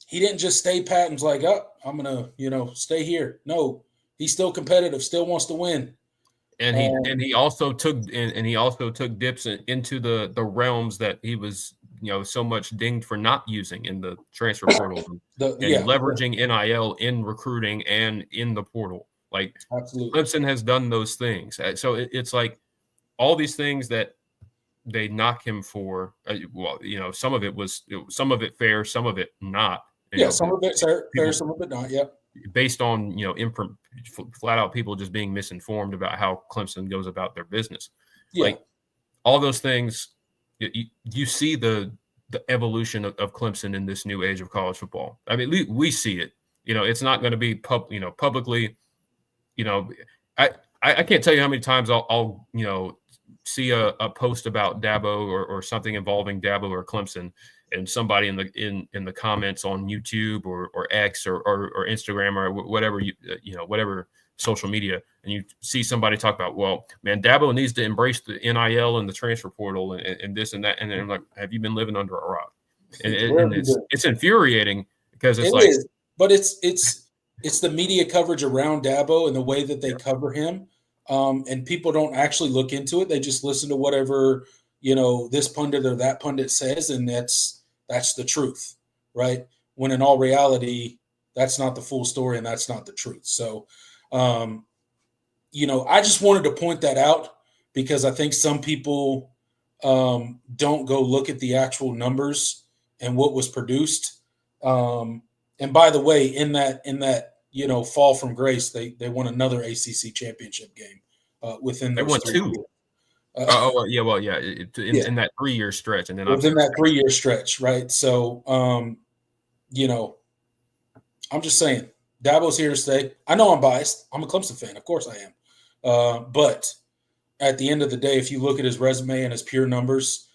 He didn't just stay pat and was like, oh, I'm going to, stay here. No, he's still competitive, still wants to win. And he also took dips into the realms that he was so much dinged for not using in the transfer portal leveraging NIL in recruiting and in the portal. Like absolutely. Clemson has done those things. So it's like all these things that they knock him for. Some of it fair, some of it not. Some of it fair, some of it not. Yep. Based on flat out people just being misinformed about how Clemson goes about their business. Like all those things, you see the evolution of Clemson in this new age of college football. I mean, we see it. It's not going to be publicly. I can't tell you how many times I'll see a post about Dabo or something involving Dabo or Clemson, and somebody in the comments on YouTube or X or Instagram or whatever whatever social media, and you see somebody talk about, well, man, Dabo needs to embrace the NIL and the transfer portal and this and that, and then I'm like, have you been living under a rock? And it's infuriating because but it's the media coverage around Dabo and the way that they cover him, and people don't actually look into it. They just listen to whatever this pundit or that pundit says, and that's the truth, right? When in all reality, that's not the full story and that's not the truth. So, I just wanted to point that out because I think some people don't go look at the actual numbers and what was produced. And by the way, in that fall from grace, they won another ACC championship game within. They won 2. In that 3-year stretch, and then within that 3-year stretch, right? So, I'm just saying, Dabo's here to stay. I know I'm biased. I'm a Clemson fan, of course I am. But at the end of the day, if you look at his resume and his pure numbers,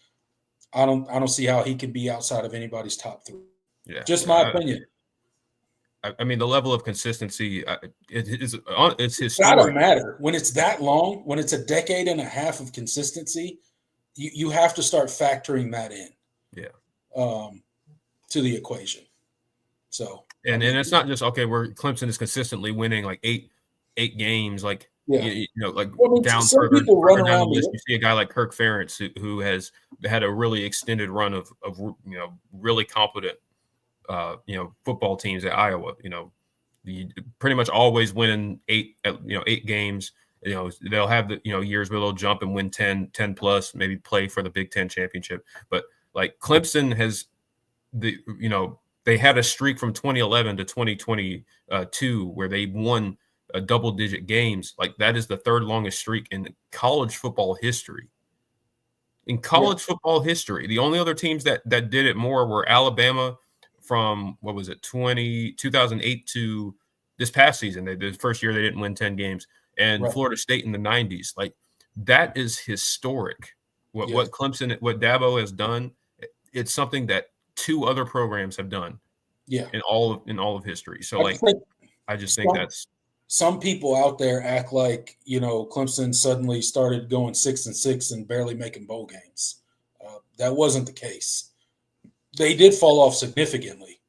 I don't see how he can be outside of anybody's top 3. Yeah, just my opinion. I mean, the level of consistency it's historic. It's gotta matter when it's that long. When it's a decade and a half of consistency, you have to start factoring that in. Yeah. To the equation. So and it's not just where Clemson is consistently winning like eight games, like down further down the list. You see a guy like Kirk Ferentz who has had a really extended run of really competent. Football teams at Iowa, pretty much always winning 8 games. They'll have the, years where they'll jump and win 10 plus, maybe play for the Big Ten championship. But like Clemson has they had a streak from 2011 to 2022 where they won a double-digit games. Like that is the 3rd longest streak in college football history. In college football history, the only other teams that did it more were Alabama. From 2008 to this past season, the first year they didn't win 10 games, and Florida State in the 90s. Like that is historic. What Dabo has done, it's something that 2 other programs have done. Yeah, in all of history. So I just think that's some people out there act like, Clemson suddenly started going 6-6 and barely making bowl games. That wasn't the case. They did fall off significantly,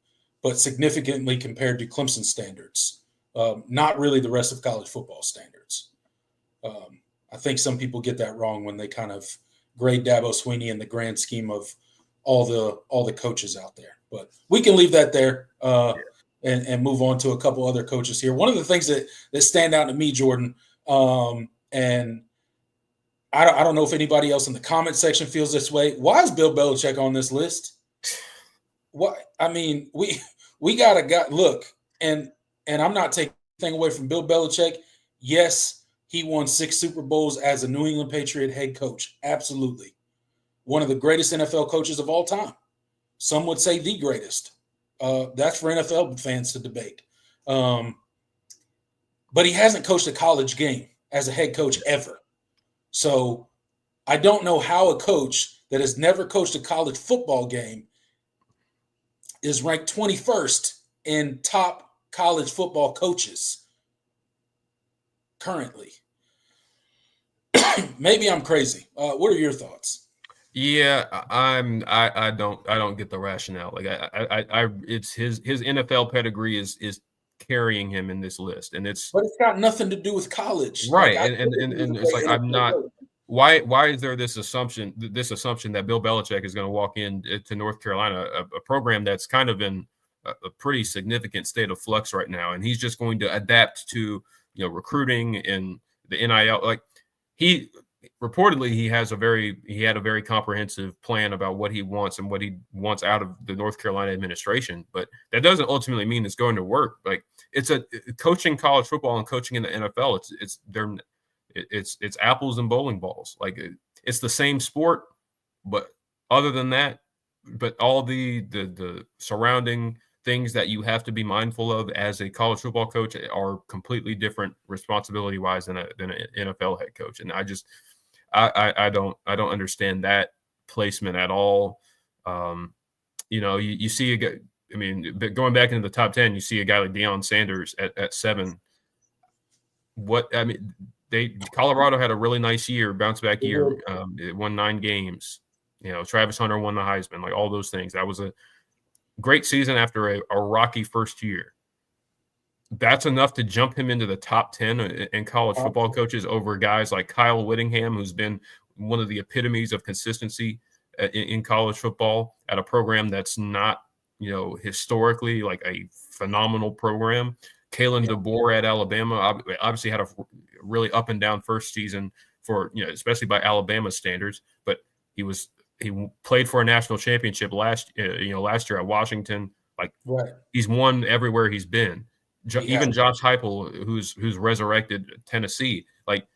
but significantly compared to Clemson standards. Not really the rest of college football standards. I think some people get that wrong when they kind of grade Dabo Swinney in the grand scheme of all the coaches out there. But we can leave that there and move on to a couple other coaches here. One of the things that stand out to me, Jordan, and I don't know if anybody else in the comment section feels this way. Why is Bill Belichick on this list? What I mean, we got a guy. Look, and I'm not taking anything away from Bill Belichick. Yes, he won 6 Super Bowls as a New England Patriot head coach. Absolutely. One of the greatest NFL coaches of all time. Some would say the greatest. That's for NFL fans to debate. But he hasn't coached a college game as a head coach ever. So I don't know how a coach that has never coached a college football game is ranked 21st in top college football coaches currently. Maybe I'm crazy. What are your thoughts? Yeah, I don't get the rationale. Like it's his NFL pedigree is carrying him in this list, and but it's got nothing to do with college, right? Like, and it's like I'm not. Why is there this assumption that Bill Belichick is going to walk in to North Carolina, a program that's kind of in a pretty significant state of flux right now, and he's just going to adapt to recruiting and the NIL? Like he had a very comprehensive plan about what he wants and what he wants out of the North Carolina administration, but that doesn't ultimately mean it's going to work. Like it's coaching college football and coaching in the NFL. It's apples and bowling balls. Like it's the same sport, but other than that, but all the surrounding things that you have to be mindful of as a college football coach are completely different responsibility wise than an NFL head coach. And I don't understand that placement at all. You see a guy, I mean, going back into the top 10, you see a guy like Deion Sanders at 7. Colorado had a really nice year, bounce back year. It won 9 games. Travis Hunter won the Heisman, like all those things. That was a great season after a rocky first year. That's enough to jump him into the top 10 in college football coaches over guys like Kyle Whittingham, who's been one of the epitomes of consistency in college football at a program that's not, historically like a phenomenal program. Kalen DeBoer at Alabama obviously had a really up and down first season for, especially by Alabama standards, but he played for a national championship last year at Washington. Like He's won everywhere he's been. Even Josh Heupel, who's resurrected Tennessee. Like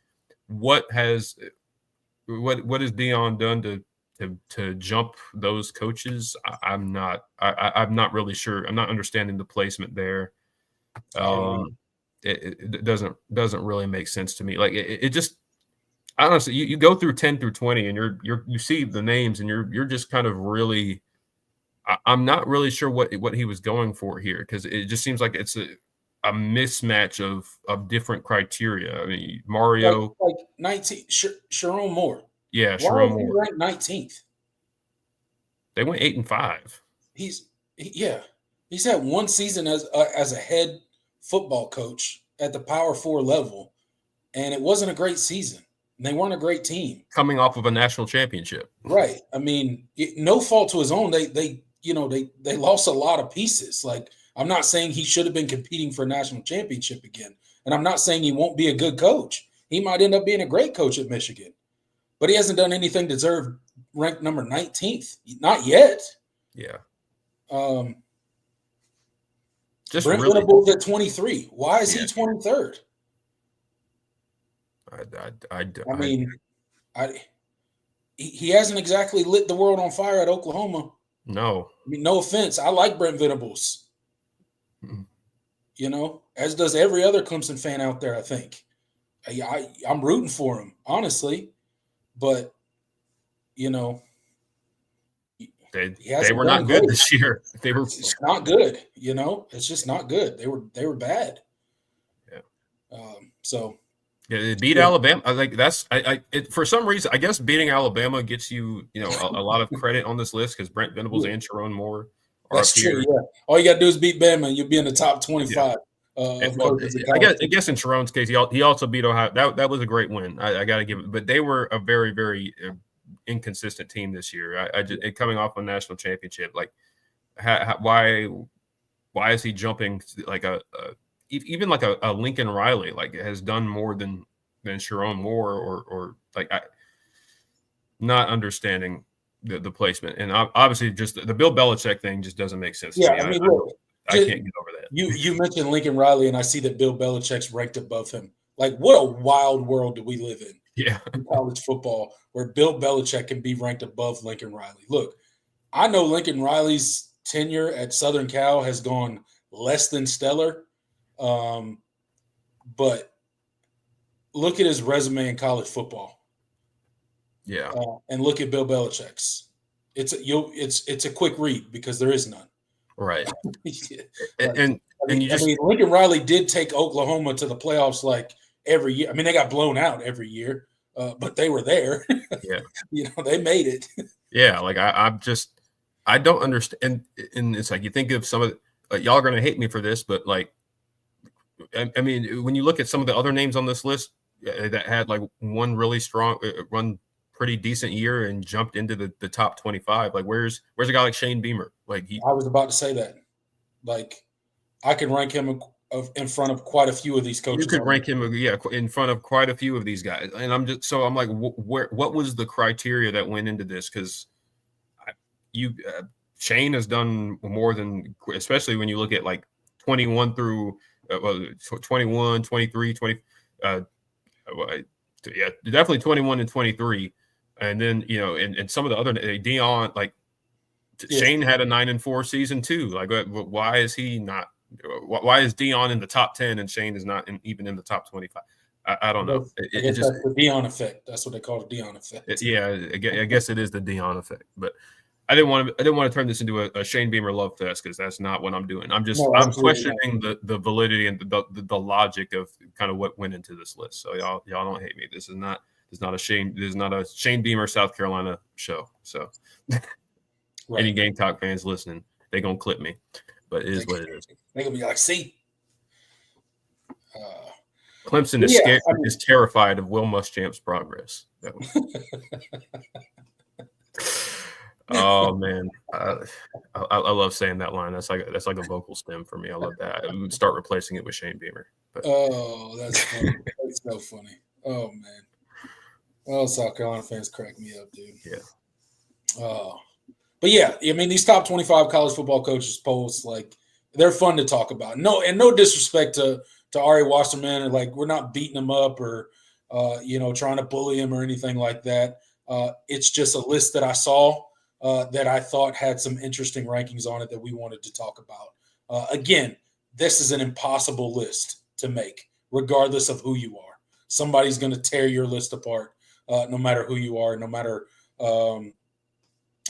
what has Deion done to jump those coaches? I'm not really sure. I'm not understanding the placement there. It doesn't really make sense to me. Like it just honestly, you go through 10 through 20 and you see the names and you're just kind of really. I'm not really sure what he was going for here, because it just seems like it's a mismatch of different criteria. I mean, Mario, like 19, Sharon Moore. Yeah, Sharon Moore. He ranked 19th. They went 8-5. He's had one season as a head football coach at the Power 4 level, and it wasn't a great season. They weren't a great team. Coming off of a national championship, right? I mean, no fault to his own. They lost a lot of pieces. Like, I'm not saying he should have been competing for a national championship again, and I'm not saying he won't be a good coach. He might end up being a great coach at Michigan, but he hasn't done anything to deserve ranked number 19th. Not yet. Yeah. Just Brent Venables at 23. Why is he 23rd? He hasn't exactly lit the world on fire at Oklahoma. No. I mean, no offense. I like Brent Venables. As does every other Clemson fan out there, I think. I'm rooting for him, honestly. But, they were not good this year. It's not good, It's just not good. They were bad. So yeah, it beat Alabama. I think for some reason, I guess beating Alabama gets you, a lot of credit on this list because Brent Venables and Sharon Moore are that's up true. here. Yeah, all you got to do is beat Bama, and you'll be in the top 25 of Well, coaches. I guess in Sharon's case, he also beat Ohio. That was a great win. I got to give it, but they were a very, very inconsistent team this year. I just coming off a national championship, like why is he jumping like even like a Lincoln Riley like has done more than Sharon Moore or like not understanding the placement, and obviously just the Bill Belichick thing just doesn't make sense to me. I mean, look, I can't get over that. You mentioned Lincoln Riley, and I see that Bill Belichick's ranked above him. Like, what a wild world do we live in? Yeah, in college football, where Bill Belichick can be ranked above Lincoln Riley. Look, I know Lincoln Riley's tenure at Southern Cal has gone less than stellar, but look at his resume in college football. Yeah, and look at Bill Belichick's. It's a quick read because there is none. Right. and Lincoln Riley did take Oklahoma to the playoffs like every year. I mean, they got blown out every year, but they were there. Yeah. They made it. Yeah, like I don't understand. And it's like you think of some of y'all are going to hate me for this, but like, I mean, when you look at some of the other names on this list that had like one really strong, one pretty decent year and jumped into the top 25, like where's a guy like Shane Beamer? Like I was about to say that. Like, I can rank him in front of quite a few of these coaches. You could rank him, in front of quite a few of these guys. And I'm like, what was the criteria that went into this? Because Shane has done more than, especially when you look at like 21 through 21, 23, 20. Definitely 21 and 23. And then, and some of the other Dion, like Shane had a 9-4 season too. Like, why is he not? Why is Dion in the top 10 and Shane is not even in the top 25? I don't know. That's the Dion effect. That's what they call the Dion effect. I guess it is the Dion effect. But I didn't want to turn this into a Shane Beamer love fest because that's not what I'm doing. I'm questioning the validity and the logic of kind of what went into this list. So y'all don't hate me. This is not a Shane Beamer South Carolina show. So right. Any Gamecock fans listening, they're gonna clip me. But it is what it is. They're gonna be like, see. Clemson is scared, is terrified of Will Muschamp's progress. Oh man, I love saying that line. That's like a vocal stem for me. I love that. I would start replacing it with Shane Beamer. But. Oh, that's funny. That's so funny. Oh man. Oh, South Carolina fans crack me up, dude. Yeah. But yeah, I mean, these top 25 college football coaches polls, like, they're fun to talk about. No disrespect to Ari Wasserman, or like, we're not beating him up or trying to bully him or anything like that. It's just a list that I saw that I thought had some interesting rankings on it that we wanted to talk about. Again, this is an impossible list to make, regardless of who you are. Somebody's going to tear your list apart, no matter who you are, no matter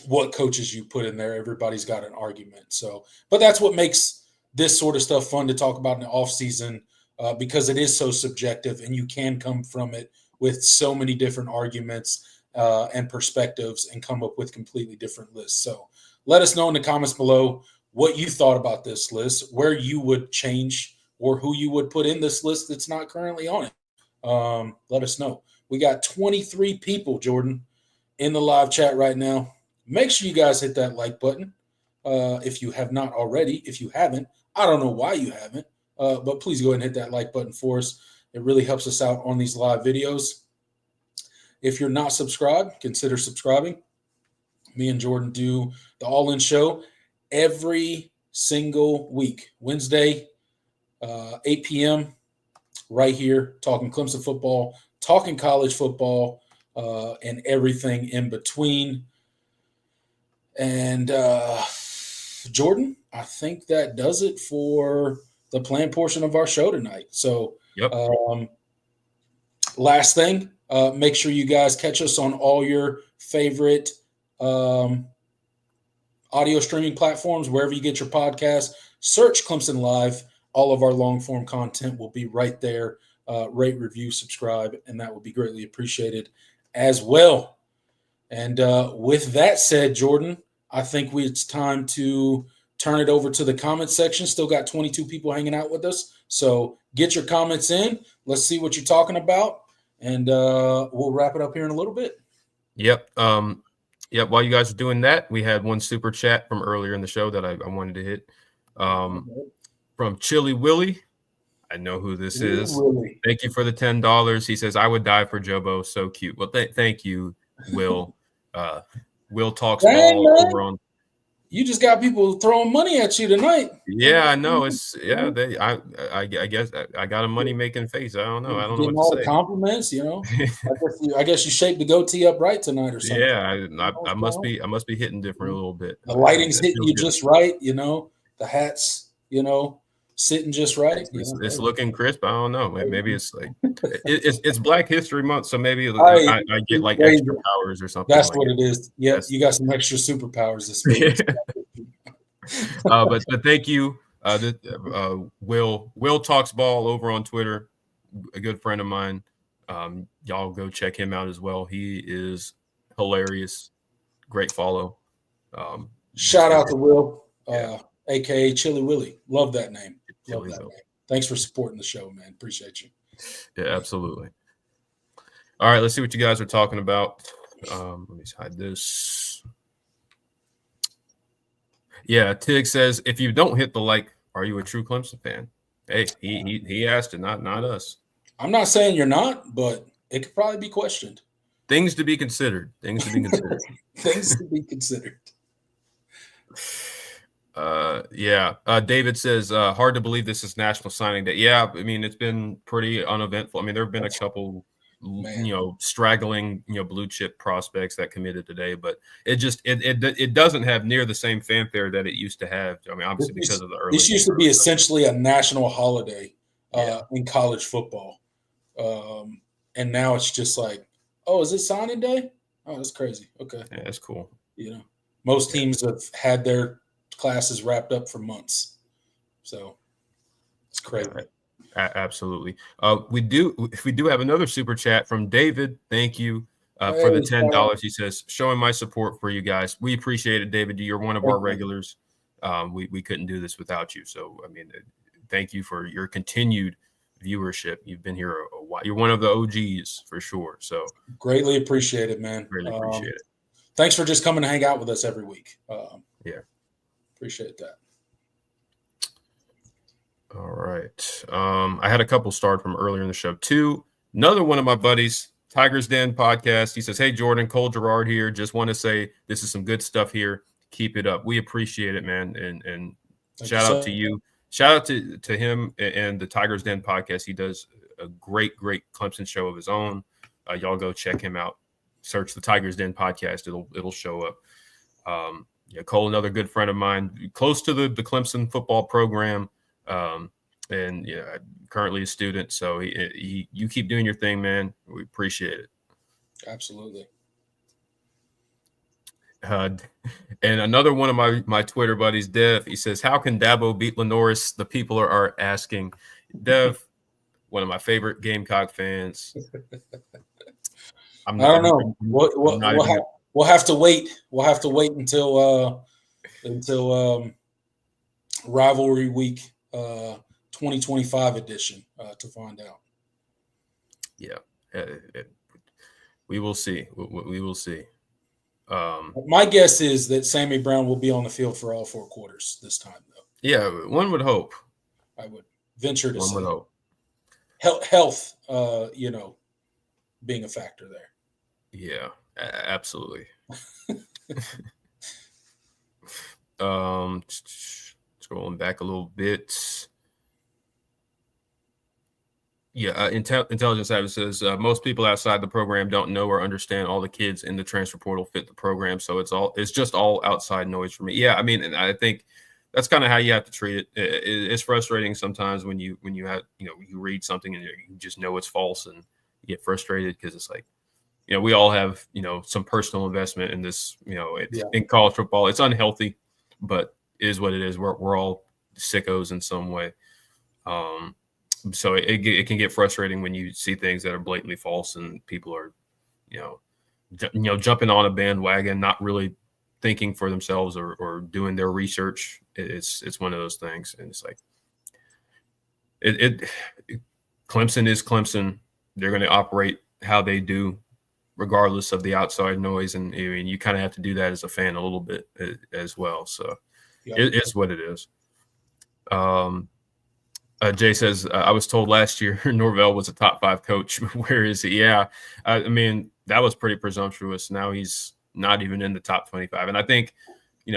what coaches you put in there. Everybody's got an argument. So, but that's what makes this sort of stuff fun to talk about in the off season, because it is so subjective and you can come from it with so many different arguments and perspectives and come up with completely different lists. So let us know in the comments below what you thought about this list, where you would change or who you would put in this list that's not currently on it. Let us know. We got 23 people, Jordan, in the live chat right now. Make sure you guys hit that like button if you have not already. If you haven't, I don't know why you haven't, but please go ahead and hit that like button for us. It really helps us out on these live videos. If you're not subscribed, consider subscribing. Me and Jordan do the All In Show every single week, Wednesday, 8 p.m., right here, talking Clemson football, talking college football, and everything in between. And Jordan, I think that does it for the planned portion of our show tonight. So, yep. Last thing, make sure you guys catch us on all your favorite audio streaming platforms, wherever you get your podcasts. Search Clemson Live. All of our long-form content will be right there rate, review, subscribe, and that would be greatly appreciated as well. And with that said, Jordan, I think it's time to turn it over to the comment section. Still got 22 people hanging out with us. So get your comments in. Let's see what you're talking about. And we'll wrap it up here in a little bit. Yep. Yep. While you guys are doing that, we had one super chat from earlier in the show that I wanted to hit. From Chili Willie. I know who this is. Willie. Thank you for the $10. He says, I would die for Jobo. So cute. Well, thank you, Will. Will talks ball over on. You just got people throwing money at you tonight. Yeah, I know. I guess I got a money making face. I don't know. I don't know what to say. Compliments, I guess you shaped the goatee up right tonight or something. Yeah, I must be hitting different a little bit. The lighting's hitting you just right. The hats, sitting just right. It's looking crisp. I don't know. Maybe it's like it's Black History Month, so maybe I get like extra powers or something. That's what it is. Yeah, you got some extra superpowers this week. But thank you, Will talks ball over on Twitter, a good friend of mine. Y'all go check him out as well. He is hilarious. Great follow. Shout out to Will. AKA Chili Willie. Love that name. Love that name. Thanks for supporting the show, man. Appreciate you. Yeah, absolutely. All right, let's see what you guys are talking about. Let me hide this. Yeah, Tig says, if you don't hit the like, are you a true Clemson fan? Hey, he asked it, not us. I'm not saying you're not, but it could probably be questioned. Things to be considered. Things to be considered. David says, hard to believe this is National Signing Day. Yeah, I mean, it's been pretty uneventful. I mean, there have been a couple, straggling, blue chip prospects that committed today, but it doesn't have near the same fanfare that it used to have. I mean, obviously because of the early. This used to be essentially a national holiday in college football, and now it's just like, oh, is it signing day? Oh, that's crazy. Okay, yeah, that's cool. Most teams have had their classes wrapped up for months, so it's crazy. Absolutely. We do have another super chat from David. Thank you for the $10. He says, showing my support for you guys. We appreciate it, David. You're one of our regulars. We couldn't do this without you. So I mean, thank you for your continued viewership. You've been here a while. You're one of the OGs for sure. So greatly appreciate it, man. Really appreciate it. Thanks for just coming to hang out with us every week. Appreciate that. All right. I had a couple starred from earlier in the show too. Another one of my buddies, Tiger's Den podcast. He says, hey, Jordan, Cole Gerard here. Just want to say this is some good stuff here. Keep it up. We appreciate it, man. And shout out to you. Shout out to him and the Tiger's Den podcast. He does a great Clemson show of his own. Y'all go check him out. Search the Tiger's Den podcast. It'll show up. Cole, another good friend of mine, close to the Clemson football program. And currently a student. So you keep doing your thing, man. We appreciate it. Absolutely. And another one of my Twitter buddies, Dev, he says, how can Dabo beat Lenoris? The people are asking. Dev, one of my favorite Gamecock fans. I don't know. We'll have to wait. We'll have to wait until rivalry week 2025 edition to find out. Yeah, we will see. We will see. My guess is that Sammy Brown will be on the field for all 4 quarters this time, though. Yeah, one would hope. I would venture to say. One would hope. Health, being a factor there. Yeah, absolutely. Scrolling back a little bit. Yeah, Intelligence Savage says most people outside the program don't know or understand all the kids in the transfer portal fit the program, so it's just all outside noise for me. Yeah, I mean, and I think that's kind of how you have to treat it. It's frustrating sometimes when you have you read something and you just know it's false and you get frustrated because it's like we all have some personal investment in this in college football. It's unhealthy, but it is what it is. We're all sickos in some way. So it can get frustrating when you see things that are blatantly false and people are, jumping on a bandwagon, not really thinking for themselves or doing their research. It's one of those things, and it's like Clemson is Clemson. They're going to operate how they do, regardless of the outside noise, and I mean, you kind of have to do that as a fan a little bit as well. So it's what it is. Jay says, I was told last year Norvell was a top 5 coach. Where is he? Yeah. I mean, that was pretty presumptuous. Now he's not even in the top 25. And I think, he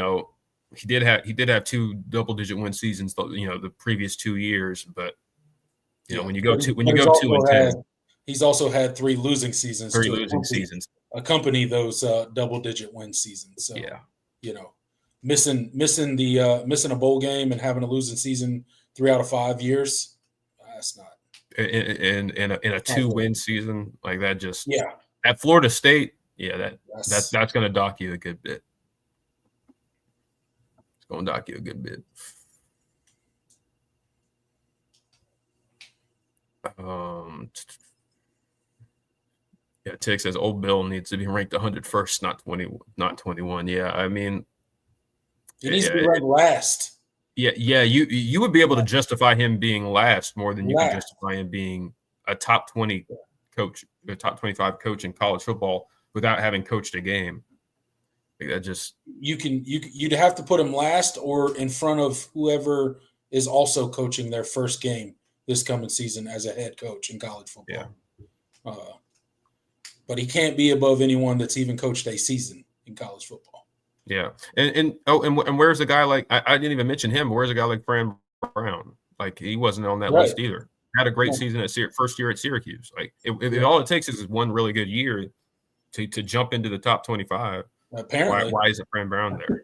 did have 2 double-digit win seasons, the previous 2 years. But, when you go 2-10. He's also had 3 losing seasons. 3 losing seasons. Accompany those double-digit win seasons. So, yeah. Missing a bowl game and having a losing season 3 out of 5 years, that's not. In a 2-win season like that, just – at Florida State, that's going to dock you a good bit. It's going to dock you a good bit. Tick says Old Bill needs to be ranked 101st, not 21. Yeah, I mean, it needs to be ranked last. Yeah. You would be able to justify him being last more than you can justify him being a top 20 coach, a top 25 coach in college football without having coached a game. Like that just you'd have to put him last or in front of whoever is also coaching their first game this coming season as a head coach in college football. Yeah. But he can't be above anyone that's even coached a season in college football. Yeah, and where's a guy like I didn't even mention him. Where's a guy like Fran Brown? Like he wasn't on that list either. Had a great season at first year at Syracuse. Like all it takes is one really good year to jump into the top 25. Apparently, why is it Fran Brown there?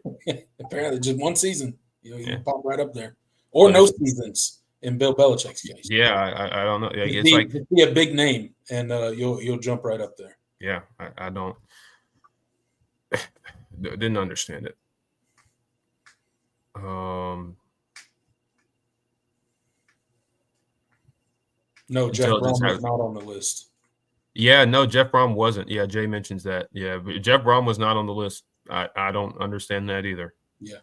Apparently, just one season, you pop right up there, or no seasons in Bill Belichick's case. Yeah, I don't know. Yeah, it's be a big name, and you'll jump right up there. Yeah, I don't. Didn't understand it. No, Jeff Brom was not on the list. Yeah, no, Jeff Brom wasn't. Yeah, Jay mentions that. Yeah, but Jeff Brom was not on the list. I don't understand that either. Yeah.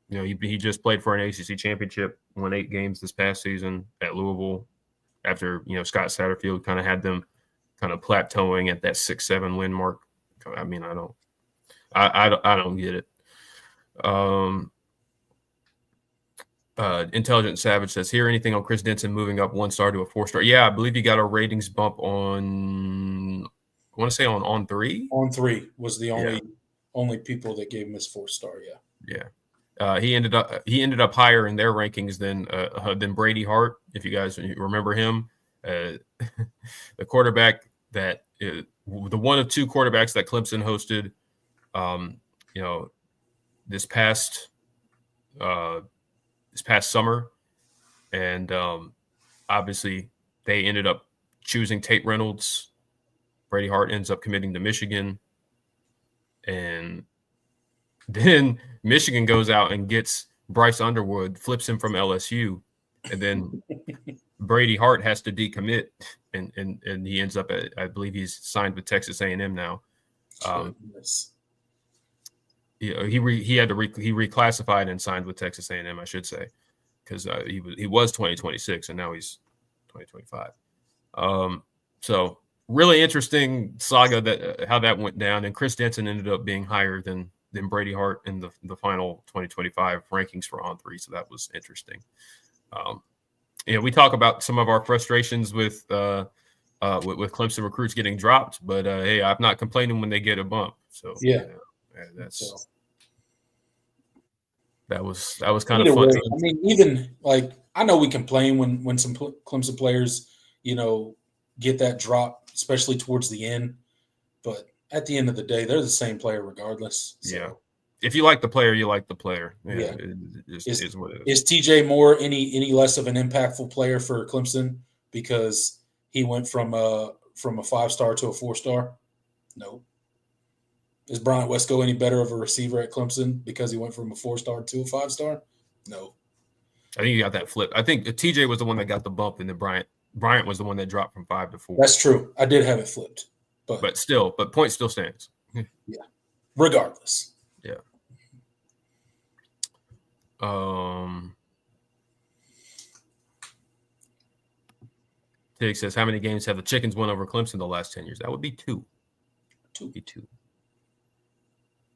He just played for an ACC championship, won 8 games this past season at Louisville after, Scott Satterfield kind of had them kind of plateauing at that 6-7 win mark. I mean, I don't get it. Intelligent Savage says, hear anything on Chris Denson moving up 1 star to a 4 star? Yeah, I believe he got a ratings bump on, I want to say on 3. On 3 was the only people that gave him his 4 star. Yeah. He ended up higher in their rankings than Brady Hart. If you guys remember him, the quarterback that the one of 2 quarterbacks that Clemson hosted, this past summer, and obviously they ended up choosing Tate Reynolds. Brady Hart ends up committing to Michigan, and then Michigan goes out and gets Bryce Underwood, flips him from LSU, and then Brady Hart has to decommit, and he ends up I believe he's signed with Texas A&M now. He reclassified and signed with Texas A&M, I should say, because he was 2026 and now he's 2025. So really interesting saga that how that went down, and Chris Denson ended up being higher than Brady Hart in the final 2025 rankings for On3. So that was interesting. We talk about some of our frustrations with Clemson recruits getting dropped, but hey, I'm not complaining when they get a bump. So that was kind of fun. I mean, even like I know we complain when some Clemson players, get that drop, especially towards the end. But at the end of the day, they're the same player regardless. So. Yeah. If you like the player, you like the player. Yeah. Is what it is. Is TJ Moore any less of an impactful player for Clemson because he went from a 5-star to a 4-star? No. Is Bryant Wesco any better of a receiver at Clemson because he went from a 4-star to a 5-star? No. I think you got that flip. I think TJ was the one that got the bump, and then Bryant was the one that dropped from 5 to 4. That's true. I did have it flipped, but point still stands. Yeah, regardless. Yeah. Tig says, how many games have the Chickens won over Clemson the last 10 years? That would be 2. Two.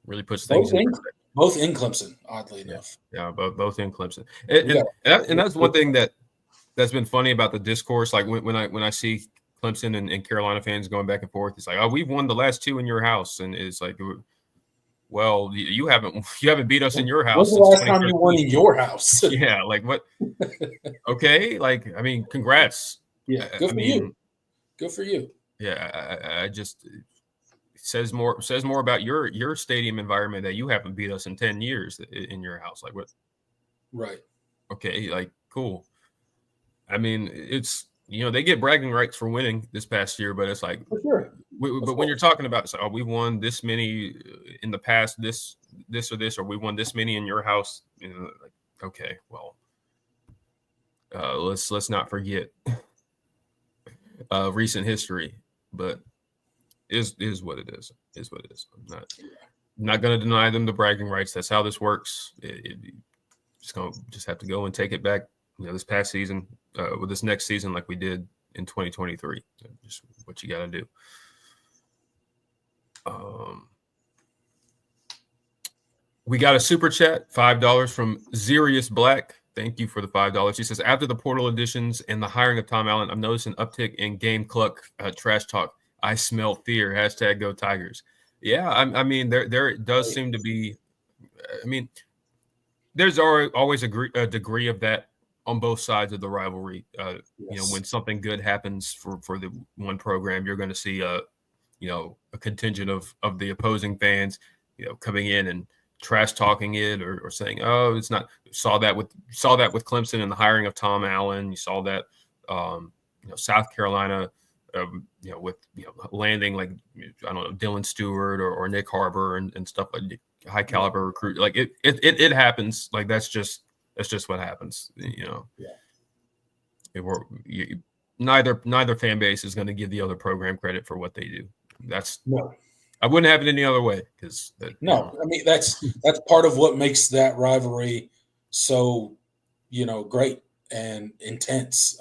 Really puts things in perspective. Both in Clemson, oddly enough. Yeah, both in Clemson. And that's one thing that's been funny about the discourse. Like when I see Clemson and Carolina fans going back and forth, it's like, oh, we've won the last 2 in your house, and it's like, well, you haven't beat us in your house. When's the last time you won in your house? Yeah, like what? Okay, like I mean, congrats. Yeah, good for you. Good for you. Yeah, I just says more about your stadium environment that you haven't beat us in 10 years in your house. Like what? Right. Okay, like cool. I mean, it's they get bragging rights for winning this past year, but it's like, for sure. But when you're talking about, it's like, oh, we won this many in the past, this or this, or we won this many in your house. Like, okay, well, let's not forget recent history, but is what it is. Is what it is. I'm not going to deny them the bragging rights. That's how this works. Just going to have to go and take it back. This past season, with this next season, like we did in 2023. Just what you got to do. We got a super chat, $5 from Zerius Black. Thank you for the $5. He says, after the portal additions and the hiring of Tom Allen, I'm noticing an uptick in game cluck trash talk. I smell fear. # Go Tigers. Yeah, I mean, there does seem to be. I mean, there's always a degree of that on both sides of the rivalry. Yes. When something good happens for the one program, you're going to see a contingent of the opposing fans, coming in and trash talking it or saying, oh, it's not. Saw that with Clemson and the hiring of Tom Allen. You saw that, South Carolina, with landing like I don't know Dylan Stewart or Nick Harbor and stuff like high caliber recruit. Like it happens. Like that's just what happens. Yeah. Neither fan base is going to give the other program credit for what they do. I wouldn't have it any other way because I mean that's part of what makes that rivalry so great and intense,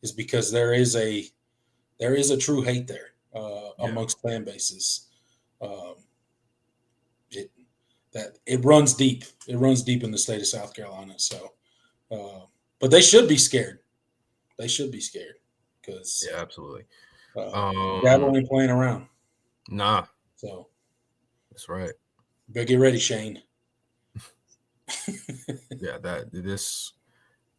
is because there is a true hate there amongst fan bases. It runs deep. It runs deep in the state of South Carolina. So, but they should be scared. They should be scared because absolutely. Dabble ain't playing around. Nah. So that's right. Better get ready, Shane. Yeah,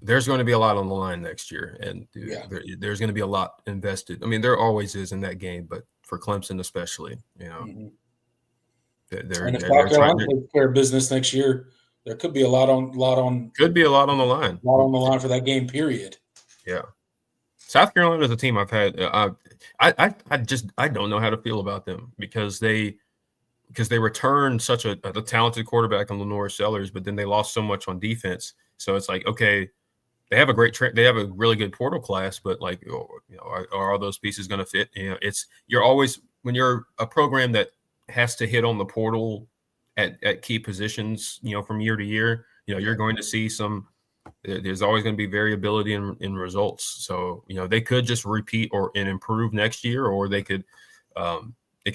there's going to be a lot on the line next year, and there's going to be a lot invested. I mean, there always is in that game, but for Clemson especially, Mm-hmm. They're and if South Carolina takes care of business next year, there could be a lot on the line. A lot on the line for that game. Period. Yeah, South Carolina is a team I've had. I don't know how to feel about them because they returned such a talented quarterback in Lenore Sellers, but then they lost so much on defense. So it's like, okay, they have a great they have a really good portal class, but like, are all those pieces going to fit? You're always, when you're a program that has to hit on the portal at key positions, from year to year, you're going to see there's always going to be variability in results. So, they could just repeat and improve next year, or they could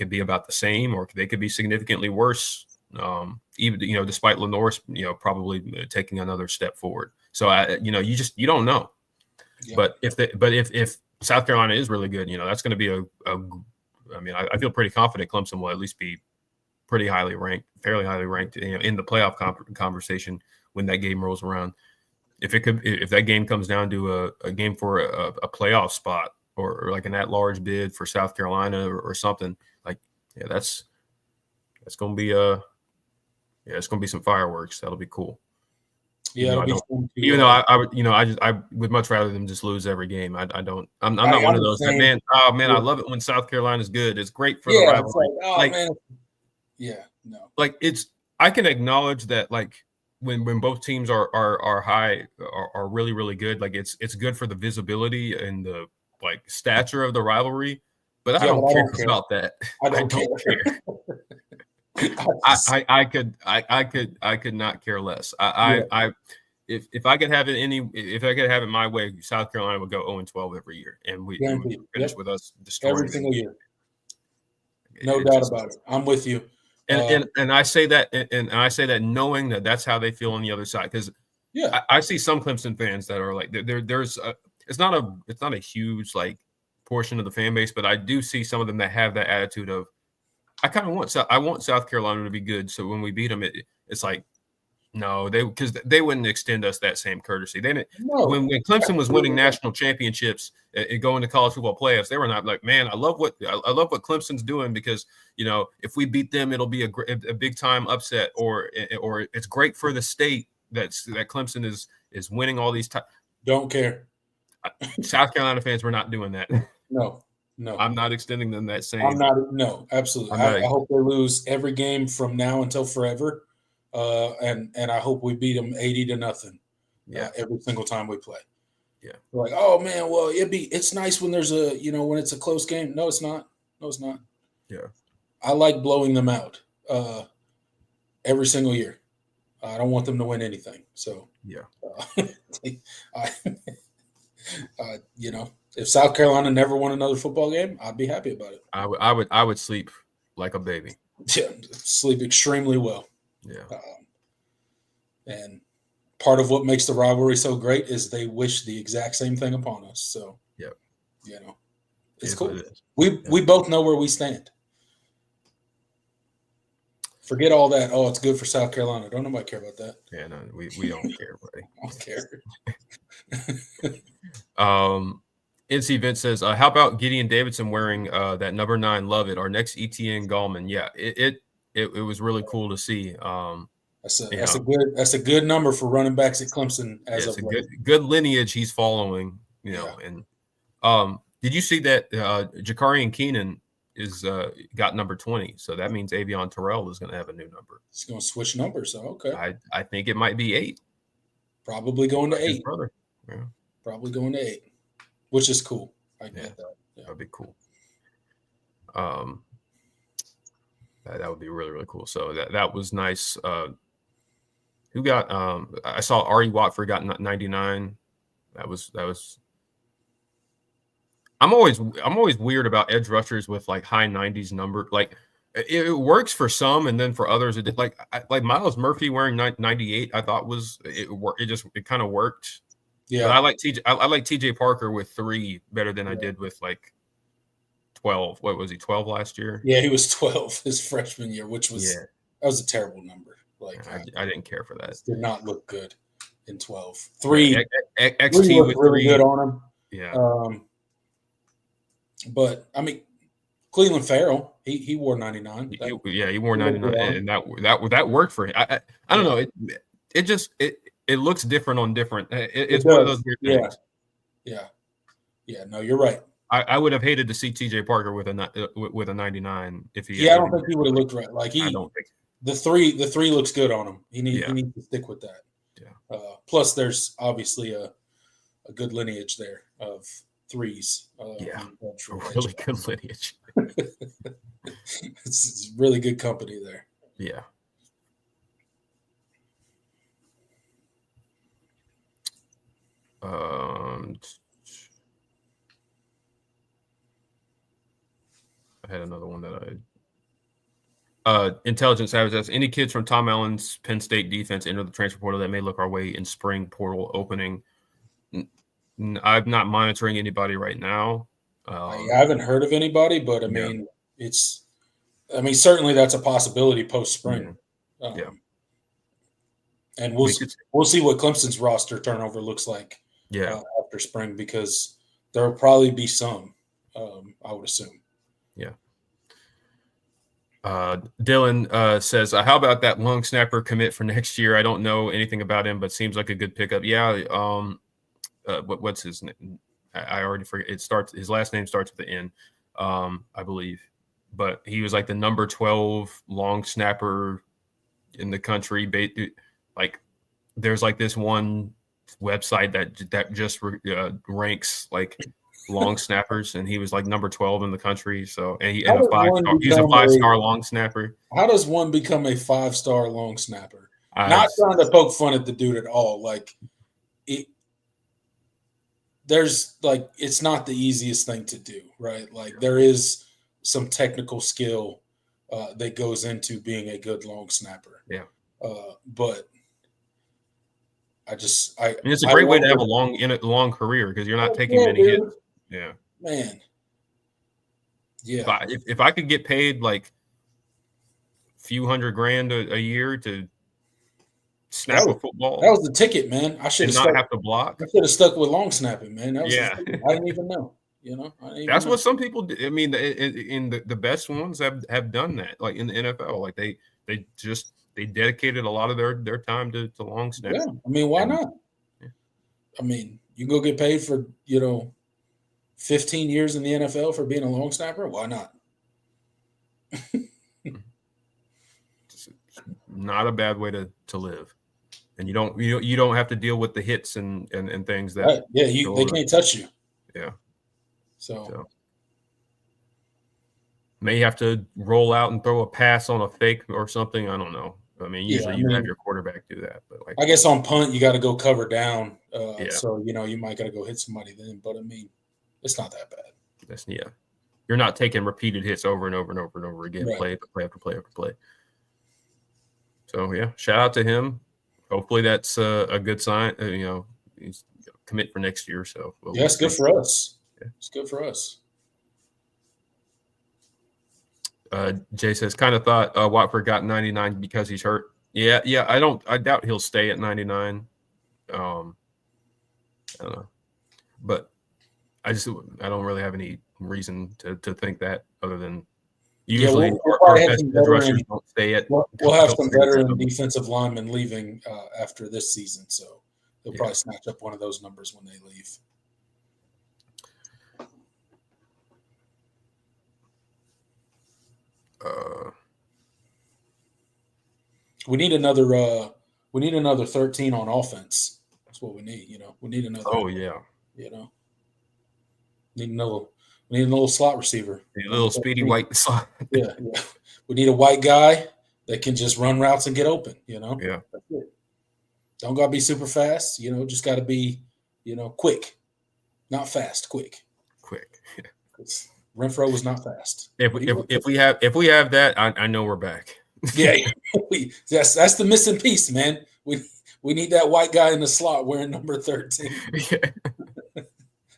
be about the same, or they could be significantly worse. Even, despite Lenore's, probably taking another step forward. So you don't know. Yeah. But if South Carolina is really good, that's going to be I feel pretty confident Clemson will at least be fairly highly ranked, in the playoff conversation when that game rolls around. If that game comes down to a game for a playoff spot or like an at-large bid for South Carolina or something, like, that's going to be it's going to be some fireworks. That'll be cool. Yeah, I would much rather them just lose every game. I'm not one of those that, man. Oh man, I love it when South Carolina's good. It's great for the rivalry. Man. Yeah, no. Like I can acknowledge that, like, when both teams are high are really really good. Like it's good for the visibility and the like stature of the rivalry. But I don't care about that. I don't care. I could not care less. If I could have it my way, South Carolina would go 0-12 every year, and we finish with us destroying every single year. No It's doubt about it. I'm with you. And I say that and I say that knowing that that's how they feel on the other side, because I see some Clemson fans that are like there's it's not a huge like portion of the fan base, but I do see some of them that have that attitude of I want South Carolina to be good, so when we beat them, it's like no, because they wouldn't extend us that same courtesy. They didn't. No, when Clemson was winning national championships and going to college football playoffs, they were not like, man, I love what Clemson's doing, because if we beat them, it'll be a big time upset, or it's great for the state that Clemson is winning all these times. Don't care. South Carolina fans were not doing that. No, I'm not extending them that same. No, absolutely. I hope they lose every game from now until forever. And I hope we beat them 80-0. Every single time we play. Yeah. We're like, oh man, well it's nice when there's when it's a close game. No, it's not. Yeah. I like blowing them out every single year. I don't want them to win anything. So if South Carolina never won another football game, I'd be happy about it. I would sleep like a baby. Yeah, sleep extremely well. Yeah. And part of what makes the rivalry so great is they wish the exact same thing upon us. So, it's cool. We both know where we stand. Forget all that. Oh, it's good for South Carolina. Don't nobody care about that. Yeah, no, we don't care, buddy. I don't care. NC Vince says, how about Gideon Davidson wearing that number 9? Love it. Our next ETN Gallman. Yeah, it was really cool to see. That's a good number for running backs at Clemson. It's a good lineage he's following. And did you see that Jakarian Keenan is got number 20? So that means Avion Terrell is going to have a new number. He's going to switch numbers. So okay. I think it might be 8. Probably going to 8. Brother. Yeah. Probably going to 8, which is cool. I get that. Yeah. That'd be cool. That would be really, really cool. So that was nice. Who got? I saw Ari Watford got 99. That was. I'm always weird about edge rushers with like high 90s number. Like it works for some, and then for others, it did. Like Miles Murphy wearing 98. I thought it kind of worked. Yeah, but I like TJ Parker with 3 better than I did with like 12. What was he, 12 last year? Yeah, he was 12 his freshman year, which was that was a terrible number. Like I didn't care for that. Did not look good in 12. 3 XT with really 3 good on him. Yeah. But I mean, Cleveland Farrell, he wore 99. He wore 99, and that worked for him. I don't know. It looks different on different. It's one of those weird things. Yeah. No, you're right. I would have hated to see TJ Parker with a 99 if he. Yeah, I don't think he would have looked right. Like I don't think the three looks good on him. He needs to stick with that. Yeah. Plus, there's obviously a good lineage there of 3s. Really good lineage. It's really good company there. Yeah. I had another one that Intelligence Savage asks, any kids from Tom Allen's Penn State defense enter the transfer portal that may look our way in spring portal opening? I'm not monitoring anybody right now. I haven't heard of anybody, but I mean, certainly that's a possibility post spring. And we'll see what Clemson's roster turnover looks like. After spring, because there will probably be some. I would assume. Yeah. Dylan says, how about that long snapper commit for next year? I don't know anything about him, but seems like a good pickup. Yeah. What's his name? I already forget. His last name starts with the N, I believe. But he was like the number 12 long snapper in the country. Like there's like this one website that just ranks like long snappers, and he was like number 12 in the country. So, and he's a 5-star long snapper. How does one become a 5-star long snapper? Not trying to poke fun at the dude at all. Like, it's not the easiest thing to do, right? Like, there is some technical skill that goes into being a good long snapper. Yeah. But it's a great way to have a long career because you're not taking many hits. Yeah, man. Yeah. If I could get paid like a few $100,000 a year to snap a football, that was the ticket, man. I should not have to block. I should have stuck with long snapping, man. That was I didn't even know. That's what some people do. I mean, in the best ones have done that. Like in the NFL, like they dedicated a lot of their time to long snap. Yeah, I mean, why not? Yeah. I mean, you go get paid for 15 years in the NFL for being a long snapper. Why not? It's not a bad way to live, and you don't have to deal with the hits and things that. Right. Yeah, they can't touch you. Yeah. So may have to roll out and throw a pass on a fake or something. I don't know. I mean, usually you have your quarterback do that, but I guess on punt you got to go cover down. So you might got to go hit somebody then. But I mean, it's not that bad. You're not taking repeated hits over and over and over and over again, right. Play after play after play. So shout out to him. Hopefully that's a good sign. He's commit for next year. So it's good for us. Yeah. It's good for us. Jay says, kind of thought Watford got 99 because he's hurt. Yeah. I doubt he'll stay at 99. I don't know, but I don't really have any reason to think that other than usually our best rushers don't stay at. We'll have some veteran defensive linemen leaving after this season, so they'll probably snatch up one of those numbers when they leave. We need another 13 on offense. That's what we need. We need another. Oh yeah. We need a little slot receiver. A little speedy white slot. Yeah. We need a white guy that can just run routes and get open. Yeah. That's it. Don't gotta be super fast. Just gotta be, quick, not fast. Quick. Renfro was not fast. If we have that, I know we're back. Yeah, that's the missing piece, man. We need that white guy in the slot wearing number 13. Yeah.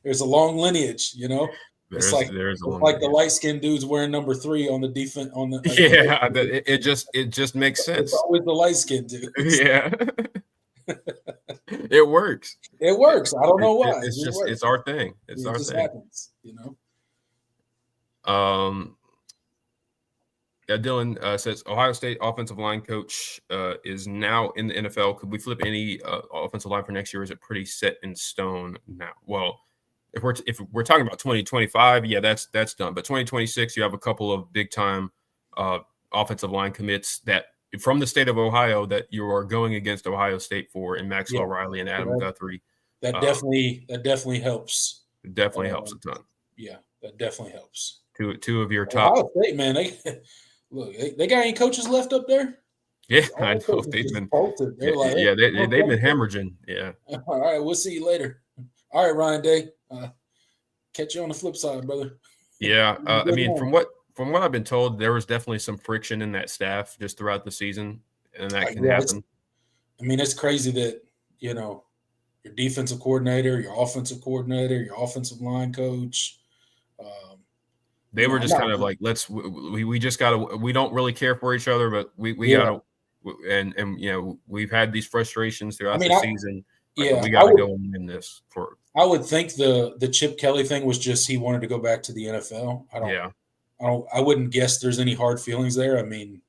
There's a long lineage, It's like the light skinned dudes wearing number 3 on the defense on the. It just makes sense. It's always the light skinned dude. Yeah. It works. It works. I don't know why. It's our thing. It's our thing. Happens, Dylan says Ohio State offensive line coach is now in the NFL. Could we flip any offensive line for next year? Or is it pretty set in stone now? Well, if we're talking about 2025, that's done. But 2026, you have a couple of big time offensive line commits that from the state of Ohio that you are going against Ohio State for, and Maxwell Riley and Adam Guthrie. That definitely helps. It definitely helps a ton. Yeah, that definitely helps. Two of your top. Ohio State, man, they got any coaches left up there? Yeah, I know they've been. They've been hemorrhaging. Yeah. All right, we'll see you later. All right, Ryan Day. Catch you on the flip side, brother. Yeah, I mean, from what I've been told, there was definitely some friction in that staff just throughout the season, and that can happen. It's crazy that your defensive coordinator, your offensive coordinator, your offensive line coach. They were just kind of like, we just gotta. We don't really care for each other, but we gotta. And we've had these frustrations throughout the season. We gotta go and win this for. I would think the Chip Kelly thing was just he wanted to go back to the NFL. I wouldn't guess there's any hard feelings there. I mean,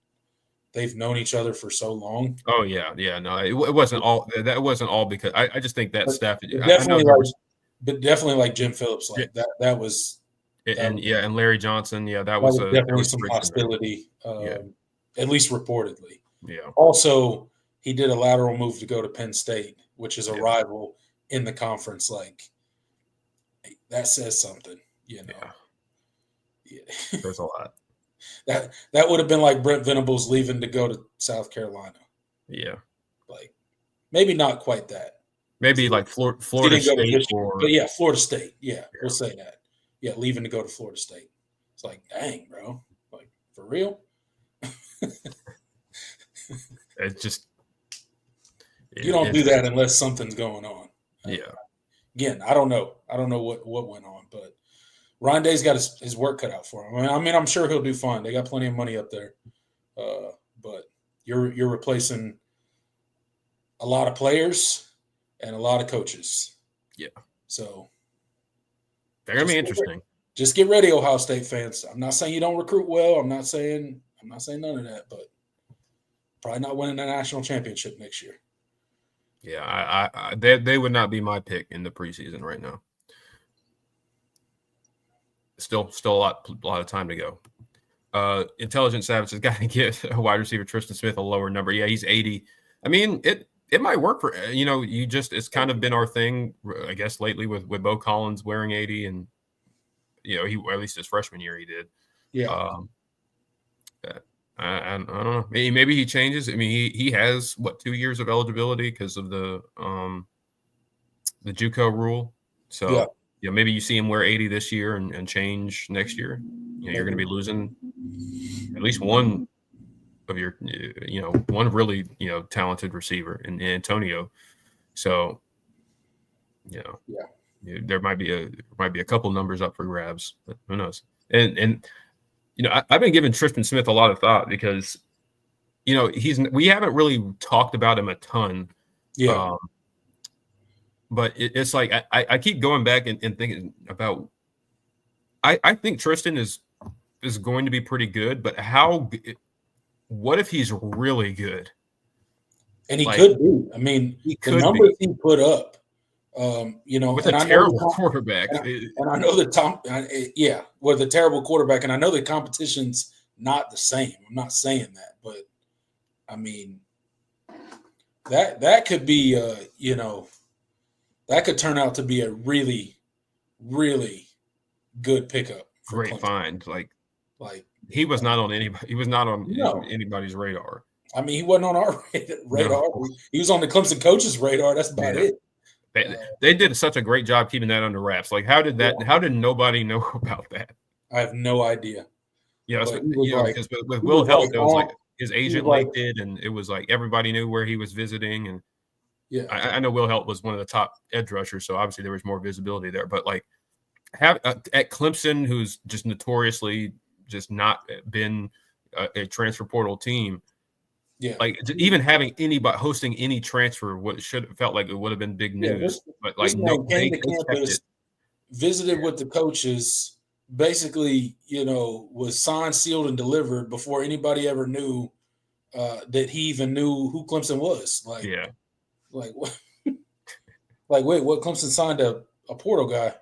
they've known each other for so long. Oh yeah. No, it wasn't all. That wasn't all because I just think that staff. Definitely like Jim Phillips, that was. And Larry Johnson, that was definitely some hostility, at least reportedly. Yeah. Also, he did a lateral move to go to Penn State, which is a Yeah. rival in the conference. Like, that says something, you know. Yeah. There's a lot. That would have been like Brent Venables leaving to go to South Carolina. Yeah. Like, maybe not quite that. Maybe like Florida He didn't go to State Michigan, or but yeah, Florida State. Yeah, we'll say that. Yeah, leaving to go to Florida State. It's like, dang, bro. Like, for real? it's just You don't do that unless something's going on. Yeah. Again, I don't know. I don't know what went on, but Ryan Day's got his work cut out for him. I mean, I'm sure he'll do fine. They got plenty of money up there. But you're replacing a lot of players and a lot of coaches. Yeah. So they're gonna be interesting. Just get ready, Ohio State fans. I'm not saying you don't recruit well. I'm not saying none of that, but probably not winning a national championship next year. Yeah, they would not be my pick in the preseason right now. Still a lot of time to go. Intelligent Savage has got to get a wide receiver Tristan Smith a lower number. Yeah, he's 80. I mean, it might work for it's kind of been our thing, I guess, lately with Bo Collins wearing 80, and he at least his freshman year he did. Yeah. I don't know. Maybe he changes. I mean, he has 2 years of eligibility because of the JUCO rule. So yeah, maybe you see him wear 80 this year and change next year. You're going to be losing at least one of your one really talented receiver in Antonio. So there might be a couple numbers up for grabs, but who knows? And I've been giving Tristan Smith a lot of thought because, we haven't really talked about him a ton. Yeah. But it's like I keep going back and thinking about. I think Tristan is going to be pretty good, but what if he's really good? And he could be. I mean, the numbers he put up. With a terrible quarterback, and I know with a terrible quarterback, and I know the competition's not the same. I'm not saying that, but I mean that could be that could turn out to be a really, really good pickup. Great find. Like he was not on anybody. He was not on anybody's radar. I mean, he wasn't on our radar. No. He was on the Clemson coach's radar. That's about it. They did such a great job keeping that under wraps. Like, how did nobody know about that? I have no idea. Yeah, because with Will Help, it was like his agent leaked it, and it was like everybody knew where he was visiting. And I know Will Help was one of the top edge rushers, so obviously there was more visibility there. But like, at Clemson, who's just notoriously just not been a transfer portal team. Yeah, like even having anybody hosting any transfer should have felt like it would have been big news. But like, no, came to campus, visited with the coaches, basically, was signed, sealed, and delivered before anybody ever knew that he even knew who Clemson was. Like, what? Like, wait, what? Clemson signed a portal guy.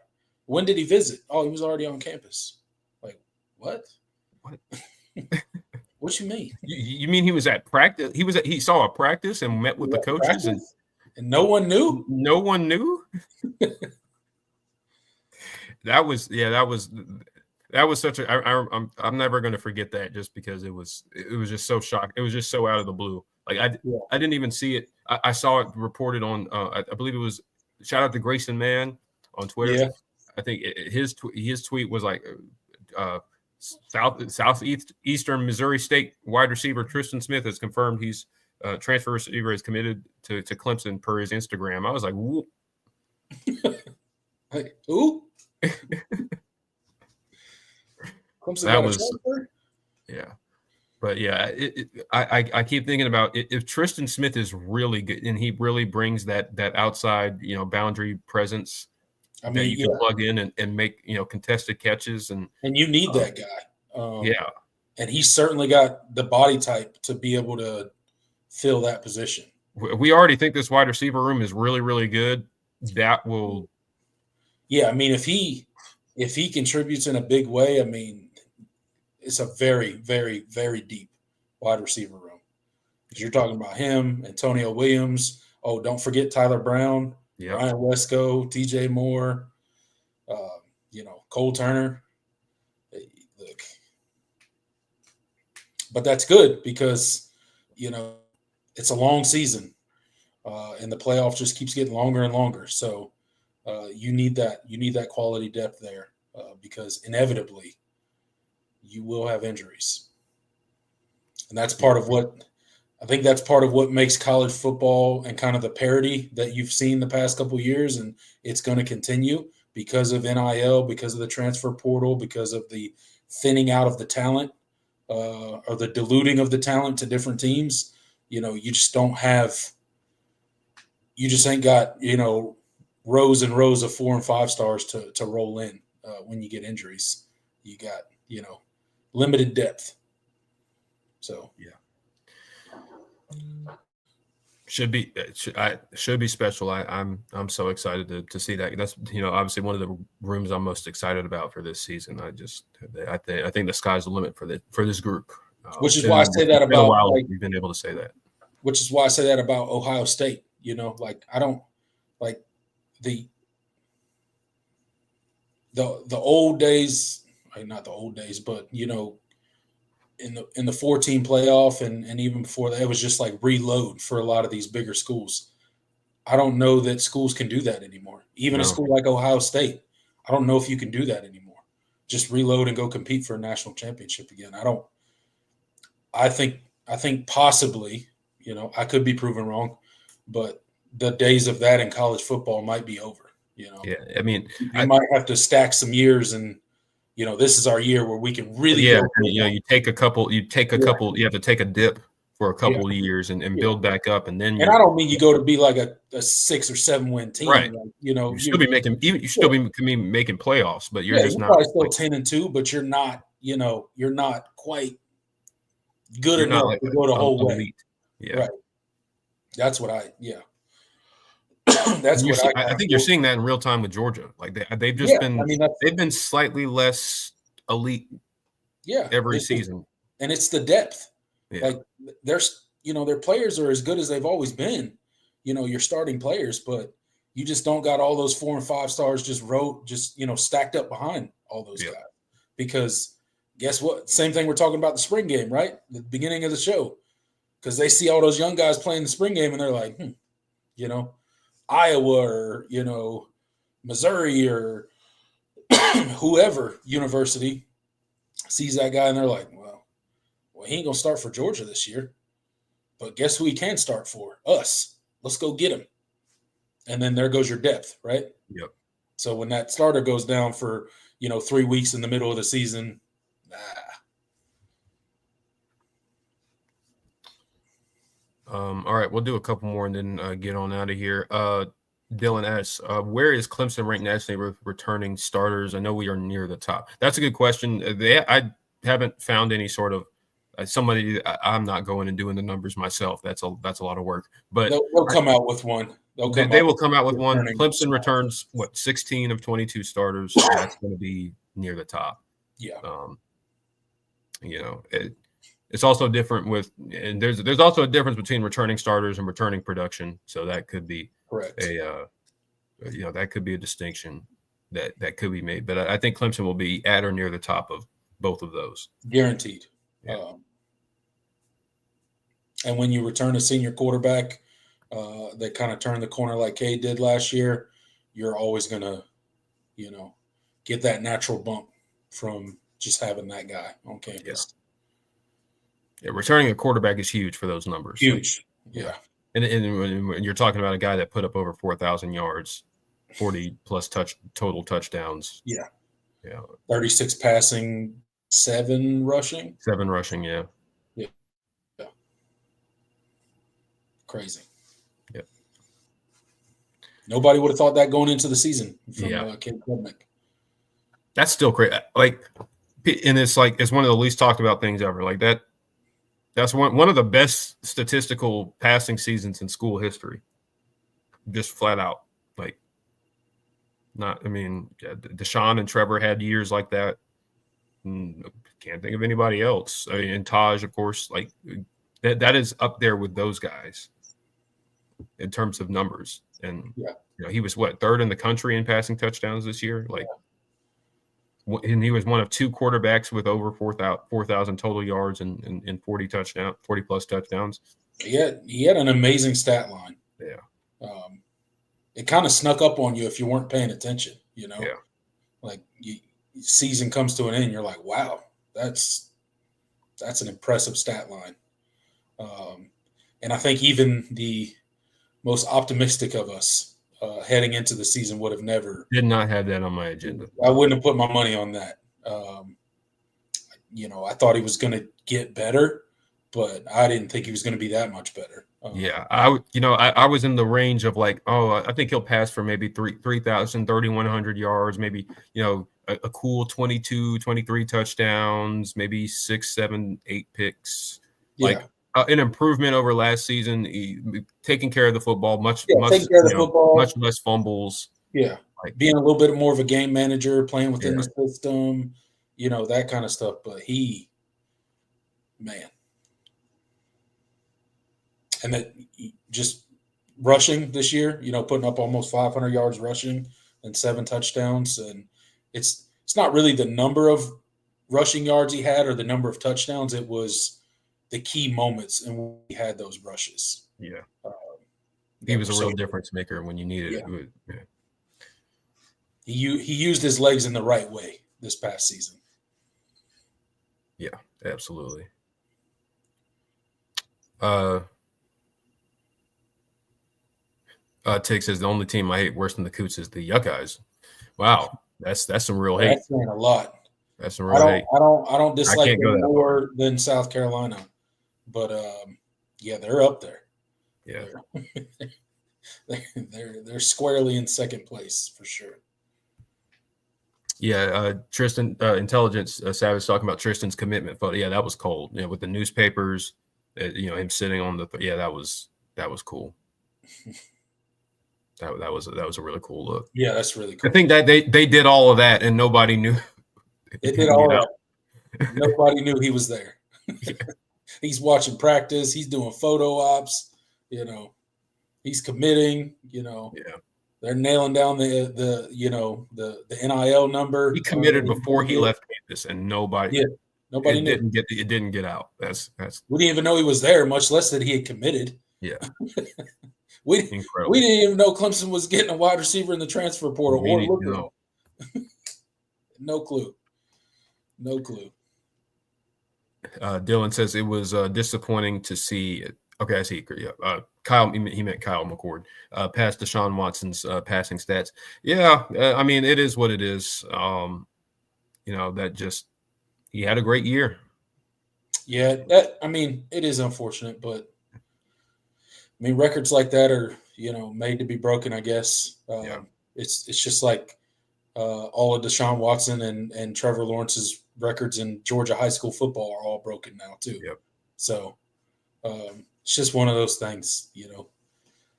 When did he visit? Oh, he was already on campus. Like, what? What you mean? You mean he was at practice? He saw a practice and met with the coaches, and no one knew. No one knew. That was such a. I'm never going to forget that, just because it was just so shocking. It was just so out of the blue. Like I didn't even see it. I saw it reported on. I believe it was. Shout out to Grayson Mann on Twitter. Yeah. I think his tweet was like. Southeastern Missouri State wide receiver Tristan Smith has confirmed he's transfer receiver is committed to Clemson per his Instagram. I was like, whoop. Like, who? Clemson that was transfer? Yeah. But yeah, I keep thinking about it, if Tristan Smith is really good and he really brings that outside boundary presence. I mean, that you can plug in and make contested catches, and you need that guy. And he's certainly got the body type to be able to fill that position. We already think this wide receiver room is really, really good. That will. Yeah, I mean, if he contributes in a big way, I mean, it's a very, very, very deep wide receiver room. Because you're talking about him, Antonio Williams. Oh, don't forget Tyler Brown, Yep. Ryan Wesco, TJ Moore, Cole Turner. Hey, look. But that's good because, it's a long season. And the playoff just keeps getting longer and longer. So you need that quality depth there because inevitably you will have injuries. And that's part of what I think that's part of what makes college football and kind of the parity that you've seen the past couple of years, and it's going to continue because of NIL, because of the transfer portal, because of the thinning out of the talent or the diluting of the talent to different teams. You just don't have – you just ain't got, rows and rows of 4 and 5 stars to roll in when you get injuries. You got, limited depth. So, yeah. Should be special. I'm so excited to see that. That's obviously one of the rooms I'm most excited about for this season. I think the sky's the limit for this group. Which is why I say that about we've been able to say that. Which is why I say that about Ohio State. I don't like the old days. Not the old days, but in the 4-team playoff and even before that, it was just like reload for a lot of these bigger schools. I don't know that schools can do that anymore. Even a school like Ohio State, I don't know if you can do that anymore. Just reload and go compete for a national championship again. I think possibly, I could be proven wrong, but the days of that in college football might be over. Yeah, I mean, you might have to stack some years and this is our year where we can really go. You have to take a dip for a couple of years and build back up. And then, I don't mean you go to be like a 6 or 7 win team. Right. You still be making making playoffs, but you're just you're not probably still 10-2, but you're not, you're not quite good enough to go the whole way. Yeah. Right. That's what that's what I think you're seeing that in real time with Georgia. Like they've just they've been slightly less elite every season. And it's the depth. Yeah. Like their players are as good as they've always been, your starting players, but you just don't got all those 4 and 5 stars stacked up behind all those guys. Because guess what? Same thing we're talking about the spring game, right? The beginning of the show. Because they see all those young guys playing the spring game and they're like, Iowa or, Missouri or whoever university sees that guy and they're like, well, he ain't going to start for Georgia this year. But guess who he can start for? Us. Let's go get him. And then there goes your depth, right? Yep. So when that starter goes down for, 3 weeks in the middle of the season, All right, we'll do a couple more and then get on out of here. Dylan asks, where is Clemson ranked nationally with returning starters? I know we are near the top. That's a good question. I haven't found any sort of somebody. I'm not going and doing the numbers myself. That's a lot of work. But they'll come out with one. They will come out with one. Clemson returns 16 of 22 starters. That's going to be near the top. Yeah. It's also different and there's also a difference between returning starters and returning production. So that could be correct. That could be a distinction that could be made. But I think Clemson will be at or near the top of both of those. Guaranteed. Yeah. And when you return a senior quarterback, that kind of turned the corner like Cade did last year, you're always going to, get that natural bump from just having that guy on campus. Yeah, returning a quarterback is huge for those numbers. Huge. Yeah. And when you're talking about a guy that put up over 4,000 yards, 40-plus total touchdowns. Yeah. Yeah. 36 passing, 7 rushing. 7 rushing, yeah. Yeah. Crazy. Yep. Nobody would have thought that going into the season from Caleb Klubnik. That's still crazy. And it's one of the least talked about things ever. Like that. That's one of the best statistical passing seasons in school history. Just flat out. Deshaun and Trevor had years like that. Can't think of anybody else. And Taj, of course, that is up there with those guys in terms of numbers. And he was third in the country in passing touchdowns this year. And he was one of 2 quarterbacks with over 4,000 total yards and 40 plus touchdowns. He had an amazing stat line. Yeah. It kind of snuck up on you if you weren't paying attention, like season comes to an end. You're like, wow, that's an impressive stat line. And I think even the most optimistic of us heading into the season would have never. Did not have that on my agenda. I wouldn't have put my money on that. I thought he was going to get better, but I didn't think he was going to be that much better. I was in the range of I think he'll pass for maybe 3,000, 3,100 yards, maybe, a cool 22, 23 touchdowns, maybe 6, 7, 8 picks. Yeah. An improvement over last season, taking care of the football, much less fumbles. Yeah, being a little bit more of a game manager, playing within the system, that kind of stuff. But and that just rushing this year, putting up almost 500 yards rushing and 7 touchdowns. And it's not really the number of rushing yards he had or the number of touchdowns. It was the key moments and when he had those rushes. Yeah. He was a real difference maker when you needed it. Yeah. He used his legs in the right way this past season. Yeah, absolutely. Tig says the only team I hate worse than the Coots is the Yuckeyes. Wow, that's some real hate. That's saying a lot. That's some real hate. I don't dislike them more than South Carolina, but they're up there. Yeah, they're squarely in second place for sure. Yeah, Tristan Intelligence Savage talking about Tristan's commitment, but that was cold. With the newspapers, him sitting on that was cool. That was a really cool look. Yeah, that's really cool. I think that they did all of that and nobody knew. They did all of that. Nobody knew he was there. He's watching practice. He's doing photo ops. He's committing. They're nailing down the NIL number. He committed before he left campus, and nobody knew. It didn't get out. That's we didn't even know he was there, much less that he had committed. Yeah. We didn't even know Clemson was getting a wide receiver in the transfer portal. No clue. Dylan says it was disappointing to see it. Okay, I see. Yeah, Kyle. He meant Kyle McCord. Past Deshaun Watson's passing stats. Yeah, I mean it is what it is. That just he had a great year. Yeah, it is unfortunate, but records like that are made to be broken. I guess it's just like all of Deshaun Watson and Trevor Lawrence's records in Georgia high school football are all broken now too. Yep. So it's just one of those things.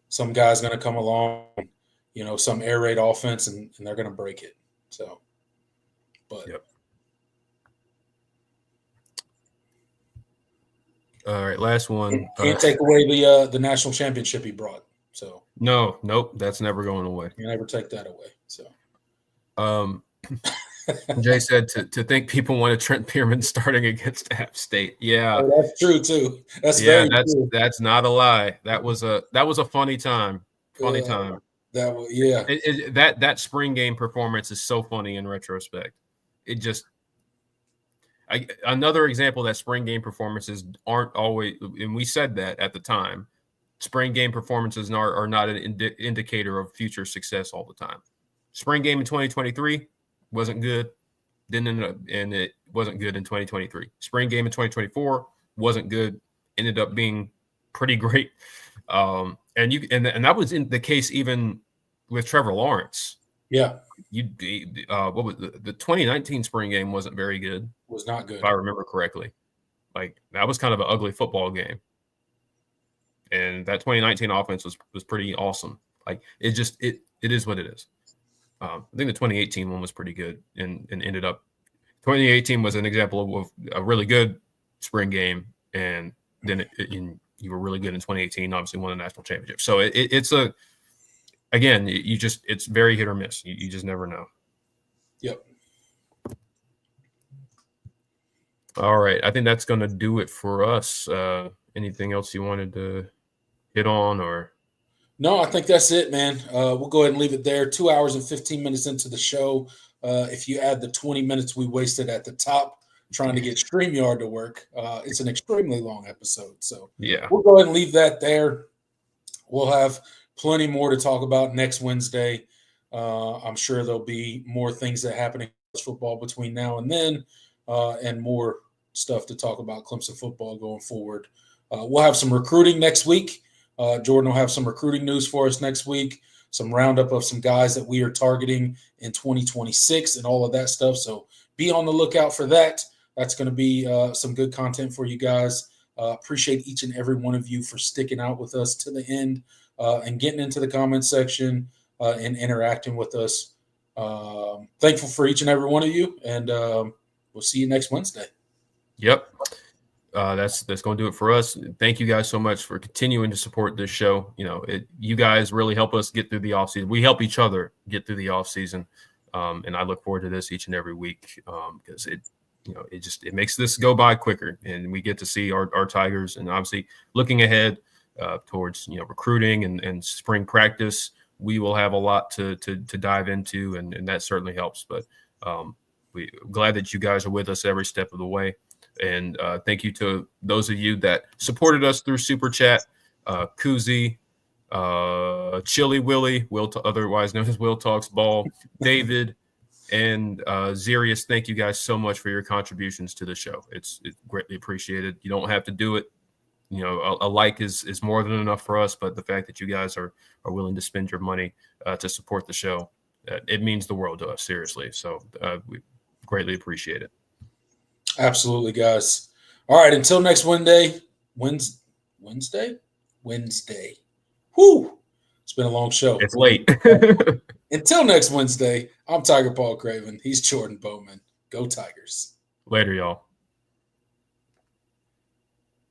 Some guy's going to come along, some air raid offense, and they're going to break it. So, but. Yep. All right, last one. Can't take away the national championship he brought. So nope, that's never going away. You never take that away. So, Jay said to think people wanted Trent Pierman starting against App State. Yeah, that's true too. True. That's not a lie. That was a funny time. That spring game performance is so funny in retrospect. It just. Another example that spring game performances aren't always, and we said that at the time, spring game performances are not an indicator of future success all the time. Spring game in 2023 wasn't good, and it wasn't good in 2023. Spring game in 2024 wasn't good, ended up being pretty great, and that was in the case even with Trevor Lawrence. Yeah. What was the 2019 spring game wasn't very good. Was not good. If I remember correctly. That was kind of an ugly football game. And that 2019 offense was pretty awesome. It is what it is. I think the 2018 one was pretty good and ended up 2018 was an example of a really good spring game and then you were really good in 2018. Obviously, won a national championship. So it's it's very hit or miss. You just never know. Yep. All right, I think that's going to do it for us. Anything else you wanted to hit on, or? No, I think that's it, man. We'll go ahead and leave it there. 2 hours and 15 minutes into the show. If you add the 20 minutes we wasted at the top trying to get StreamYard to work, it's an extremely long episode. So yeah, we'll go ahead and leave that there. We'll have plenty more to talk about next Wednesday. I'm sure there'll be more things that happen in college football between now and then, and more stuff to talk about Clemson football going forward. We'll have some recruiting next week. Jordan will have some recruiting news for us next week, some roundup of some guys that we are targeting in 2026 and all of that stuff. So be on the lookout for that. That's going to be some good content for you guys. Appreciate each and every one of you for sticking out with us to the end and getting into the comment section and interacting with us. Thankful for each and every one of you, and we'll see you next Wednesday. Yep. That's going to do it for us. Thank you guys so much for continuing to support this show. You guys really help us get through the off season. We help each other get through the off season. And I look forward to this each and every week because it makes this go by quicker, and we get to see our Tigers, and obviously looking ahead towards, recruiting and spring practice. We will have a lot to dive into, and that certainly helps, but we're glad that you guys are with us every step of the way. And thank you to those of you that supported us through Super Chat, Kuzi, Chili Willie, otherwise known as Will Talks Ball, David, and Zerius. Thank you guys so much for your contributions to the show. It's greatly appreciated. You don't have to do it. A like is more than enough for us, but the fact that you guys are willing to spend your money to support the show, it means the world to us, seriously. So we greatly appreciate it. Absolutely, guys. All right, until next Wednesday. Whew. It's been a long show. It's late. Until next Wednesday, I'm Tiger Paul Craven. He's Jordan Bowman. Go Tigers. Later, y'all.